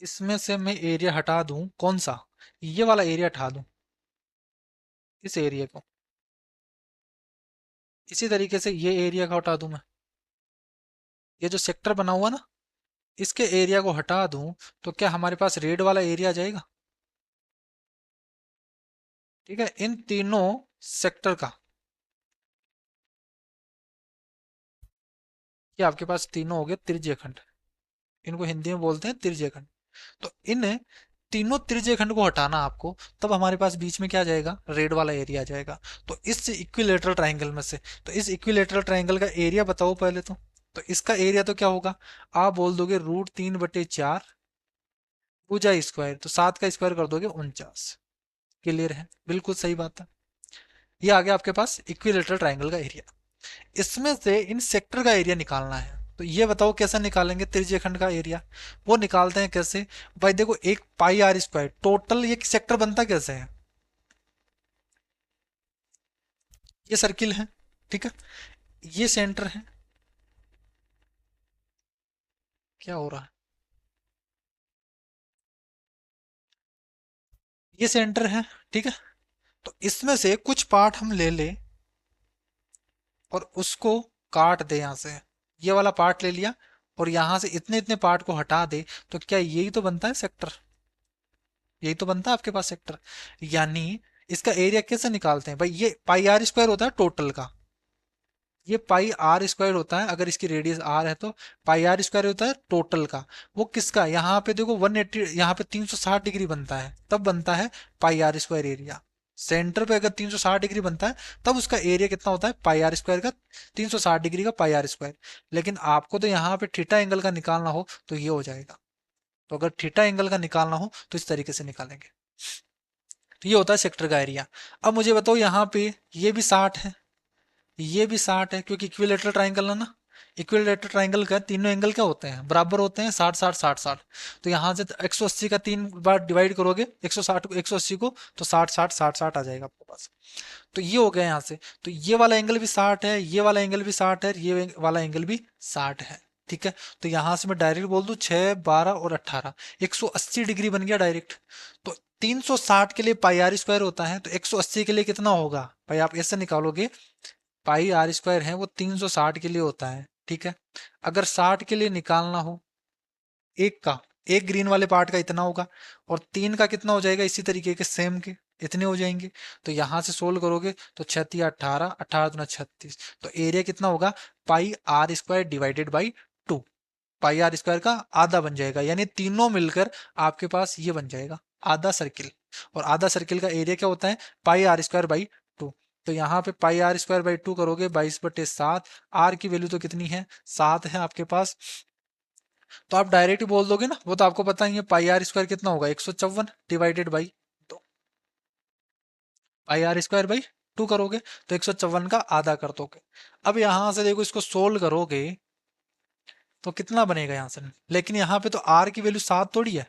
इसमें से मैं एरिया हटा दूं, कौन सा, ये वाला एरिया हटा दूं, इस एरिया को, इसी तरीके से ये एरिया का हटा दूं मैं, ये जो सेक्टर बना हुआ ना, इसके एरिया को हटा दूं, तो क्या हमारे पास रेड वाला एरिया आ जाएगा। ठीक है, इन तीनों सेक्टर का, ये आपके पास तीनों हो गए त्रिज्यखंड, इनको हिंदी में बोलते हैं त्रिज्यखंड। तो इन तीनों त्रिज्यखंड को हटाना आपको, तब हमारे पास बीच में क्या आ जाएगा, रेड वाला एरिया आ जाएगा। तो इस इक्विलेटरल ट्राइंगल में से, तो इस इक्विलेटरल ट्राइंगल का एरिया बताओ पहले तो इसका एरिया तो क्या होगा, आप बोल दोगे √3/4 भुजा स्क्वायर, तो 7 का स्क्वायर कर दोगे 49। क्लियर है, बिल्कुल सही बात है। ये आ गया आपके पास इक्विलेटरल ट्राइंगल का एरिया। इसमें से इन सेक्टर का एरिया निकालना है, तो ये बताओ कैसे निकालेंगे त्रिज्यखंड का एरिया, वो निकालते हैं कैसे। भाई देखो एक पाई आर स्क्वायर, टोटल ये सेक्टर बनता कैसे है, ये सर्किल है, ठीक है, ये सेंटर है, क्या हो रहा है, ये सेंटर है, ठीक है। तो इसमें से कुछ पार्ट हम ले ले और उसको काट दे यहाँ से, ये वाला पार्ट ले लिया और यहाँ से इतने इतने पार्ट को हटा दे, तो क्या यही तो बनता है सेक्टर, यही तो बनता है आपके पास सेक्टर। यानी इसका एरिया कैसे निकालते हैं भाई, ये पाई आर स्क्वायर होता है टोटल का, ये पाई आर स्क्वायर होता है, अगर इसकी रेडियस आर है तो पाई आर स्क्वायर होता है टोटल का। वो किसका, यहाँ पे देखो 180, यहाँ पे 360 डिग्री बनता है, तब बनता है pi are square area. Centre पे अगर 360 डिग्री बनता है तब उसका एरिया कितना होता है पाई आर स्क्वायर का, 360 डिग्री का पाई आर स्क्वायर। लेकिन आपको तो यहाँ पे थीटा एंगल का निकालना हो तो ये हो जाएगा, तो अगर थीटा एंगल का निकालना हो तो इस तरीके से निकालेंगे। तो ये होता है सेक्टर का एरिया। अब मुझे बताओ यहाँ पे ये भी 60 है, ये भी 60 है, क्योंकि इक्विलेटरल ट्राइंगल है ना। इक्विलेटरल ट्राइंगल का तीनों एंगल क्या होते हैं, बराबर होते हैं, 60 60 60 60। तो यहाँ से 180 का 3 बार डिवाइड करोगे 160 को 180 को, तो 60 60 60 60 आ जाएगा आपके पास। तो ये हो गया यहाँ से। तो ये वाला एंगल भी 60 है, ये वाला एंगल भी 60 है, ये वाला एंगल भी 60 है। ठीक है, तो यहां से मैं डायरेक्ट बोल दूं 6 12 और 18, 180 डिग्री बन गया डायरेक्ट। तो 360 के लिए पाई आर स्क्वायर होता है, तो 180 के लिए कितना होगा भाई, आप ऐसे निकालोगे। पाई आर स्क्वायर है वो 360 के लिए होता है। ठीक है, अगर 60 के लिए निकालना हो एक का, एक ग्रीन वाले पार्ट का इतना होगा, और 3 का कितना हो जाएगा इसी तरीके के सेम के इतने हो जाएंगे। तो यहां से सोल्व करोगे तो 36 18, 18 दूना 36, तो एरिया कितना होगा, pi are square divided by 2। Pi are square का आधा बन जाएगा, यानी तीनों मिलकर आपके पास ये बन जाएगा आधा सर्किल। और आधा सर्किल का एरिया क्या होता है, पाई आर स्क्वायर बाई 2। तो यहाँ पे पाई आर स्क्वायर बाई 2 करोगे 22/7। आर की वैल्यू तो कितनी है, 7 है आपके पास। तो आप डायरेक्ट ही बोल दोगे ना, वो तो आपको पता ही है, पाई आर स्क्वायर कितना होगा 154 divided by 2। Pi are square by 2 करोगे तो 154 का आधा कर दोगे। अब यहां से देखो इसको सोल्व करोगे तो कितना बनेगा यहाँ से, लेकिन यहाँ पे तो आर की वैल्यू 7 थोड़ी है,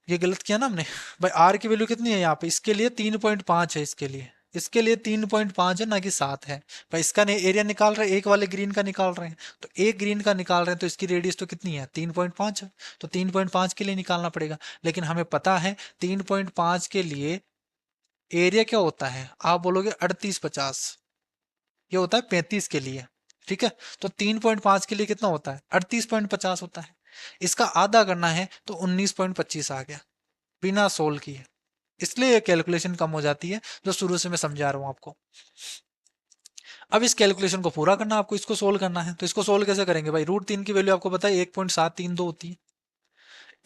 ये गलत किया ना हमने। भाई आर की वैल्यू कितनी है यहाँ पे, इसके लिए 3.5 है, इसके लिए 3.5 है ना कि 7 है। भाई इसका एरिया निकाल रहे हैं, एक वाले ग्रीन का निकाल रहे हैं, तो एक ग्रीन का निकाल रहे हैं, तो इसकी रेडियस तो कितनी है 3.5 है। तो 3.5 के लिए निकालना पड़ेगा, लेकिन हमें पता है 3.5 के लिए एरिया क्या होता है, आप बोलोगे 38/50, ये होता है 35 के लिए। ठीक है, तो 3.5 के लिए कितना होता है 38.50 होता है। इसका आधा करना है तो 19.25 आ गया बिना सोल्व किए, इसलिए ये कैलकुलेशन कम हो जाती है, जो शुरू से मैं समझा रहा हूं आपको। अब इस कैलकुलेशन को पूरा करना, आपको इसको सोल्व करना है, तो इसको सोल्व कैसे करेंगे भाई, √3 की वैल्यू आपको पता है 1.732 होती है।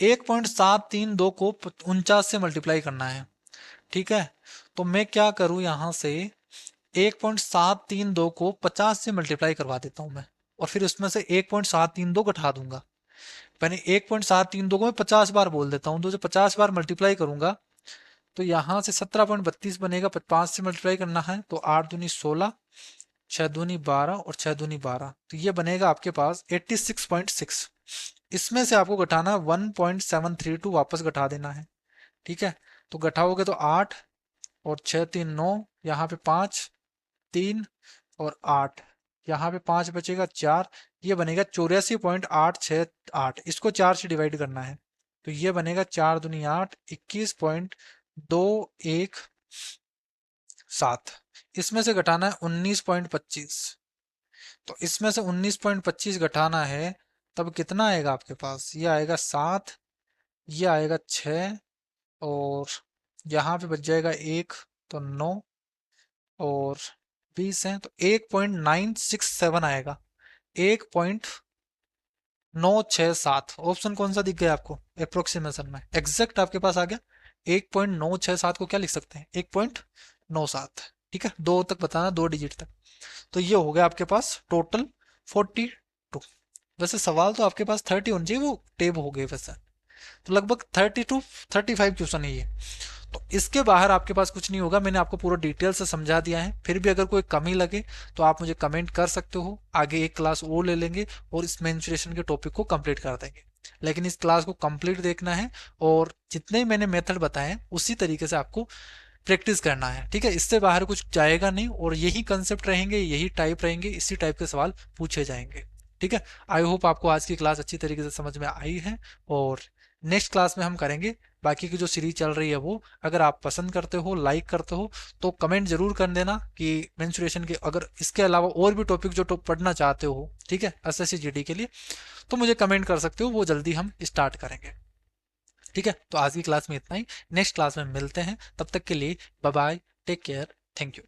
1.732 को 49 से मल्टीप्लाई करना है। ठीक है, तो मैं क्या करूं यहां से 1.732 को 50 से मल्टीप्लाई करवा देता हूं मैं, और फिर उसमें से 1.732 घटा दूंगा। मैंने 1.732 को मैं 50 बार बोल देता हूँ, तो जब 50 बार मल्टीप्लाई करूंगा तो यहाँ से 17.32 बनेगा, 5 से मल्टीप्लाई करना है तो 8 दूनी 16, 6 दूनी 12 और 6 दूनी 12, तो ये बनेगा आपके पास 86.6। इसमें से आपको घटाना 1.732 वापस घटा देना है। ठीक है, तो घटाओगे तो 8 और 6 3 9, यहाँ पे 5 3 और 8, यहाँ पे 5 बचेगा 4, ये बनेगा 84.868। इसको 4 से डिवाइड करना है, तो ये बनेगा 4 दूनी 8, 21.217। इसमें से घटाना है 19.25, तो इसमें से 19.25 घटाना है, तब कितना आएगा आपके पास, ये आएगा 7, ये आएगा 6, और यहाँ पे बच जाएगा 1, तो 9 और 20 है, तो 1.967 आएगा, 1.967। ऑप्शन कौन सा दिख गया आपको, अप्रोक्सीमेशन में एग्जैक्ट आपके पास आ गया। 1.967 को क्या लिख सकते हैं, 1.97। ठीक है, दो तक बताना, 2 डिजिट तक। तो ये हो गया आपके पास टोटल 42। वैसे सवाल तो आपके पास 30 होने चाहिए, वो टेब हो गए वैसे, तो लगभग 32 35 क्वेश्चन है ये। तो इसके बाहर आपके पास कुछ नहीं होगा, मैंने आपको पूरा डिटेल से समझा दिया है। फिर भी अगर कोई कमी लगे तो आप मुझे कमेंट कर सकते हो, आगे एक क्लास वो ले लेंगे और इस मेंसुरेशन के टॉपिक को कंप्लीट कर देंगे। लेकिन इस क्लास को कंप्लीट देखना है, और जितने मैंने मेथड बताए हैं उसी तरीके से आपको प्रैक्टिस करना है। ठीक है, इससे बाहर कुछ जाएगा नहीं, और यही कंसेप्ट रहेंगे, यही टाइप रहेंगे, इसी टाइप के सवाल पूछे जाएंगे। ठीक है, आई होप आपको आज की क्लास अच्छी तरीके से समझ में आई है, और नेक्स्ट क्लास में हम करेंगे बाकी की जो सीरीज चल रही है वो। अगर आप पसंद करते हो, लाइक करते हो, तो कमेंट जरूर कर देना कि मेंस्ट्रुएशन के अगर इसके अलावा और भी टॉपिक जो पढ़ना चाहते हो, ठीक है, एसएससी जीडी के लिए, तो मुझे कमेंट कर सकते हो, वो जल्दी हम स्टार्ट करेंगे। ठीक है, तो आज की क्लास में इतना ही, नेक्स्ट क्लास में मिलते हैं, तब तक के लिए bye bye, take care, thank you.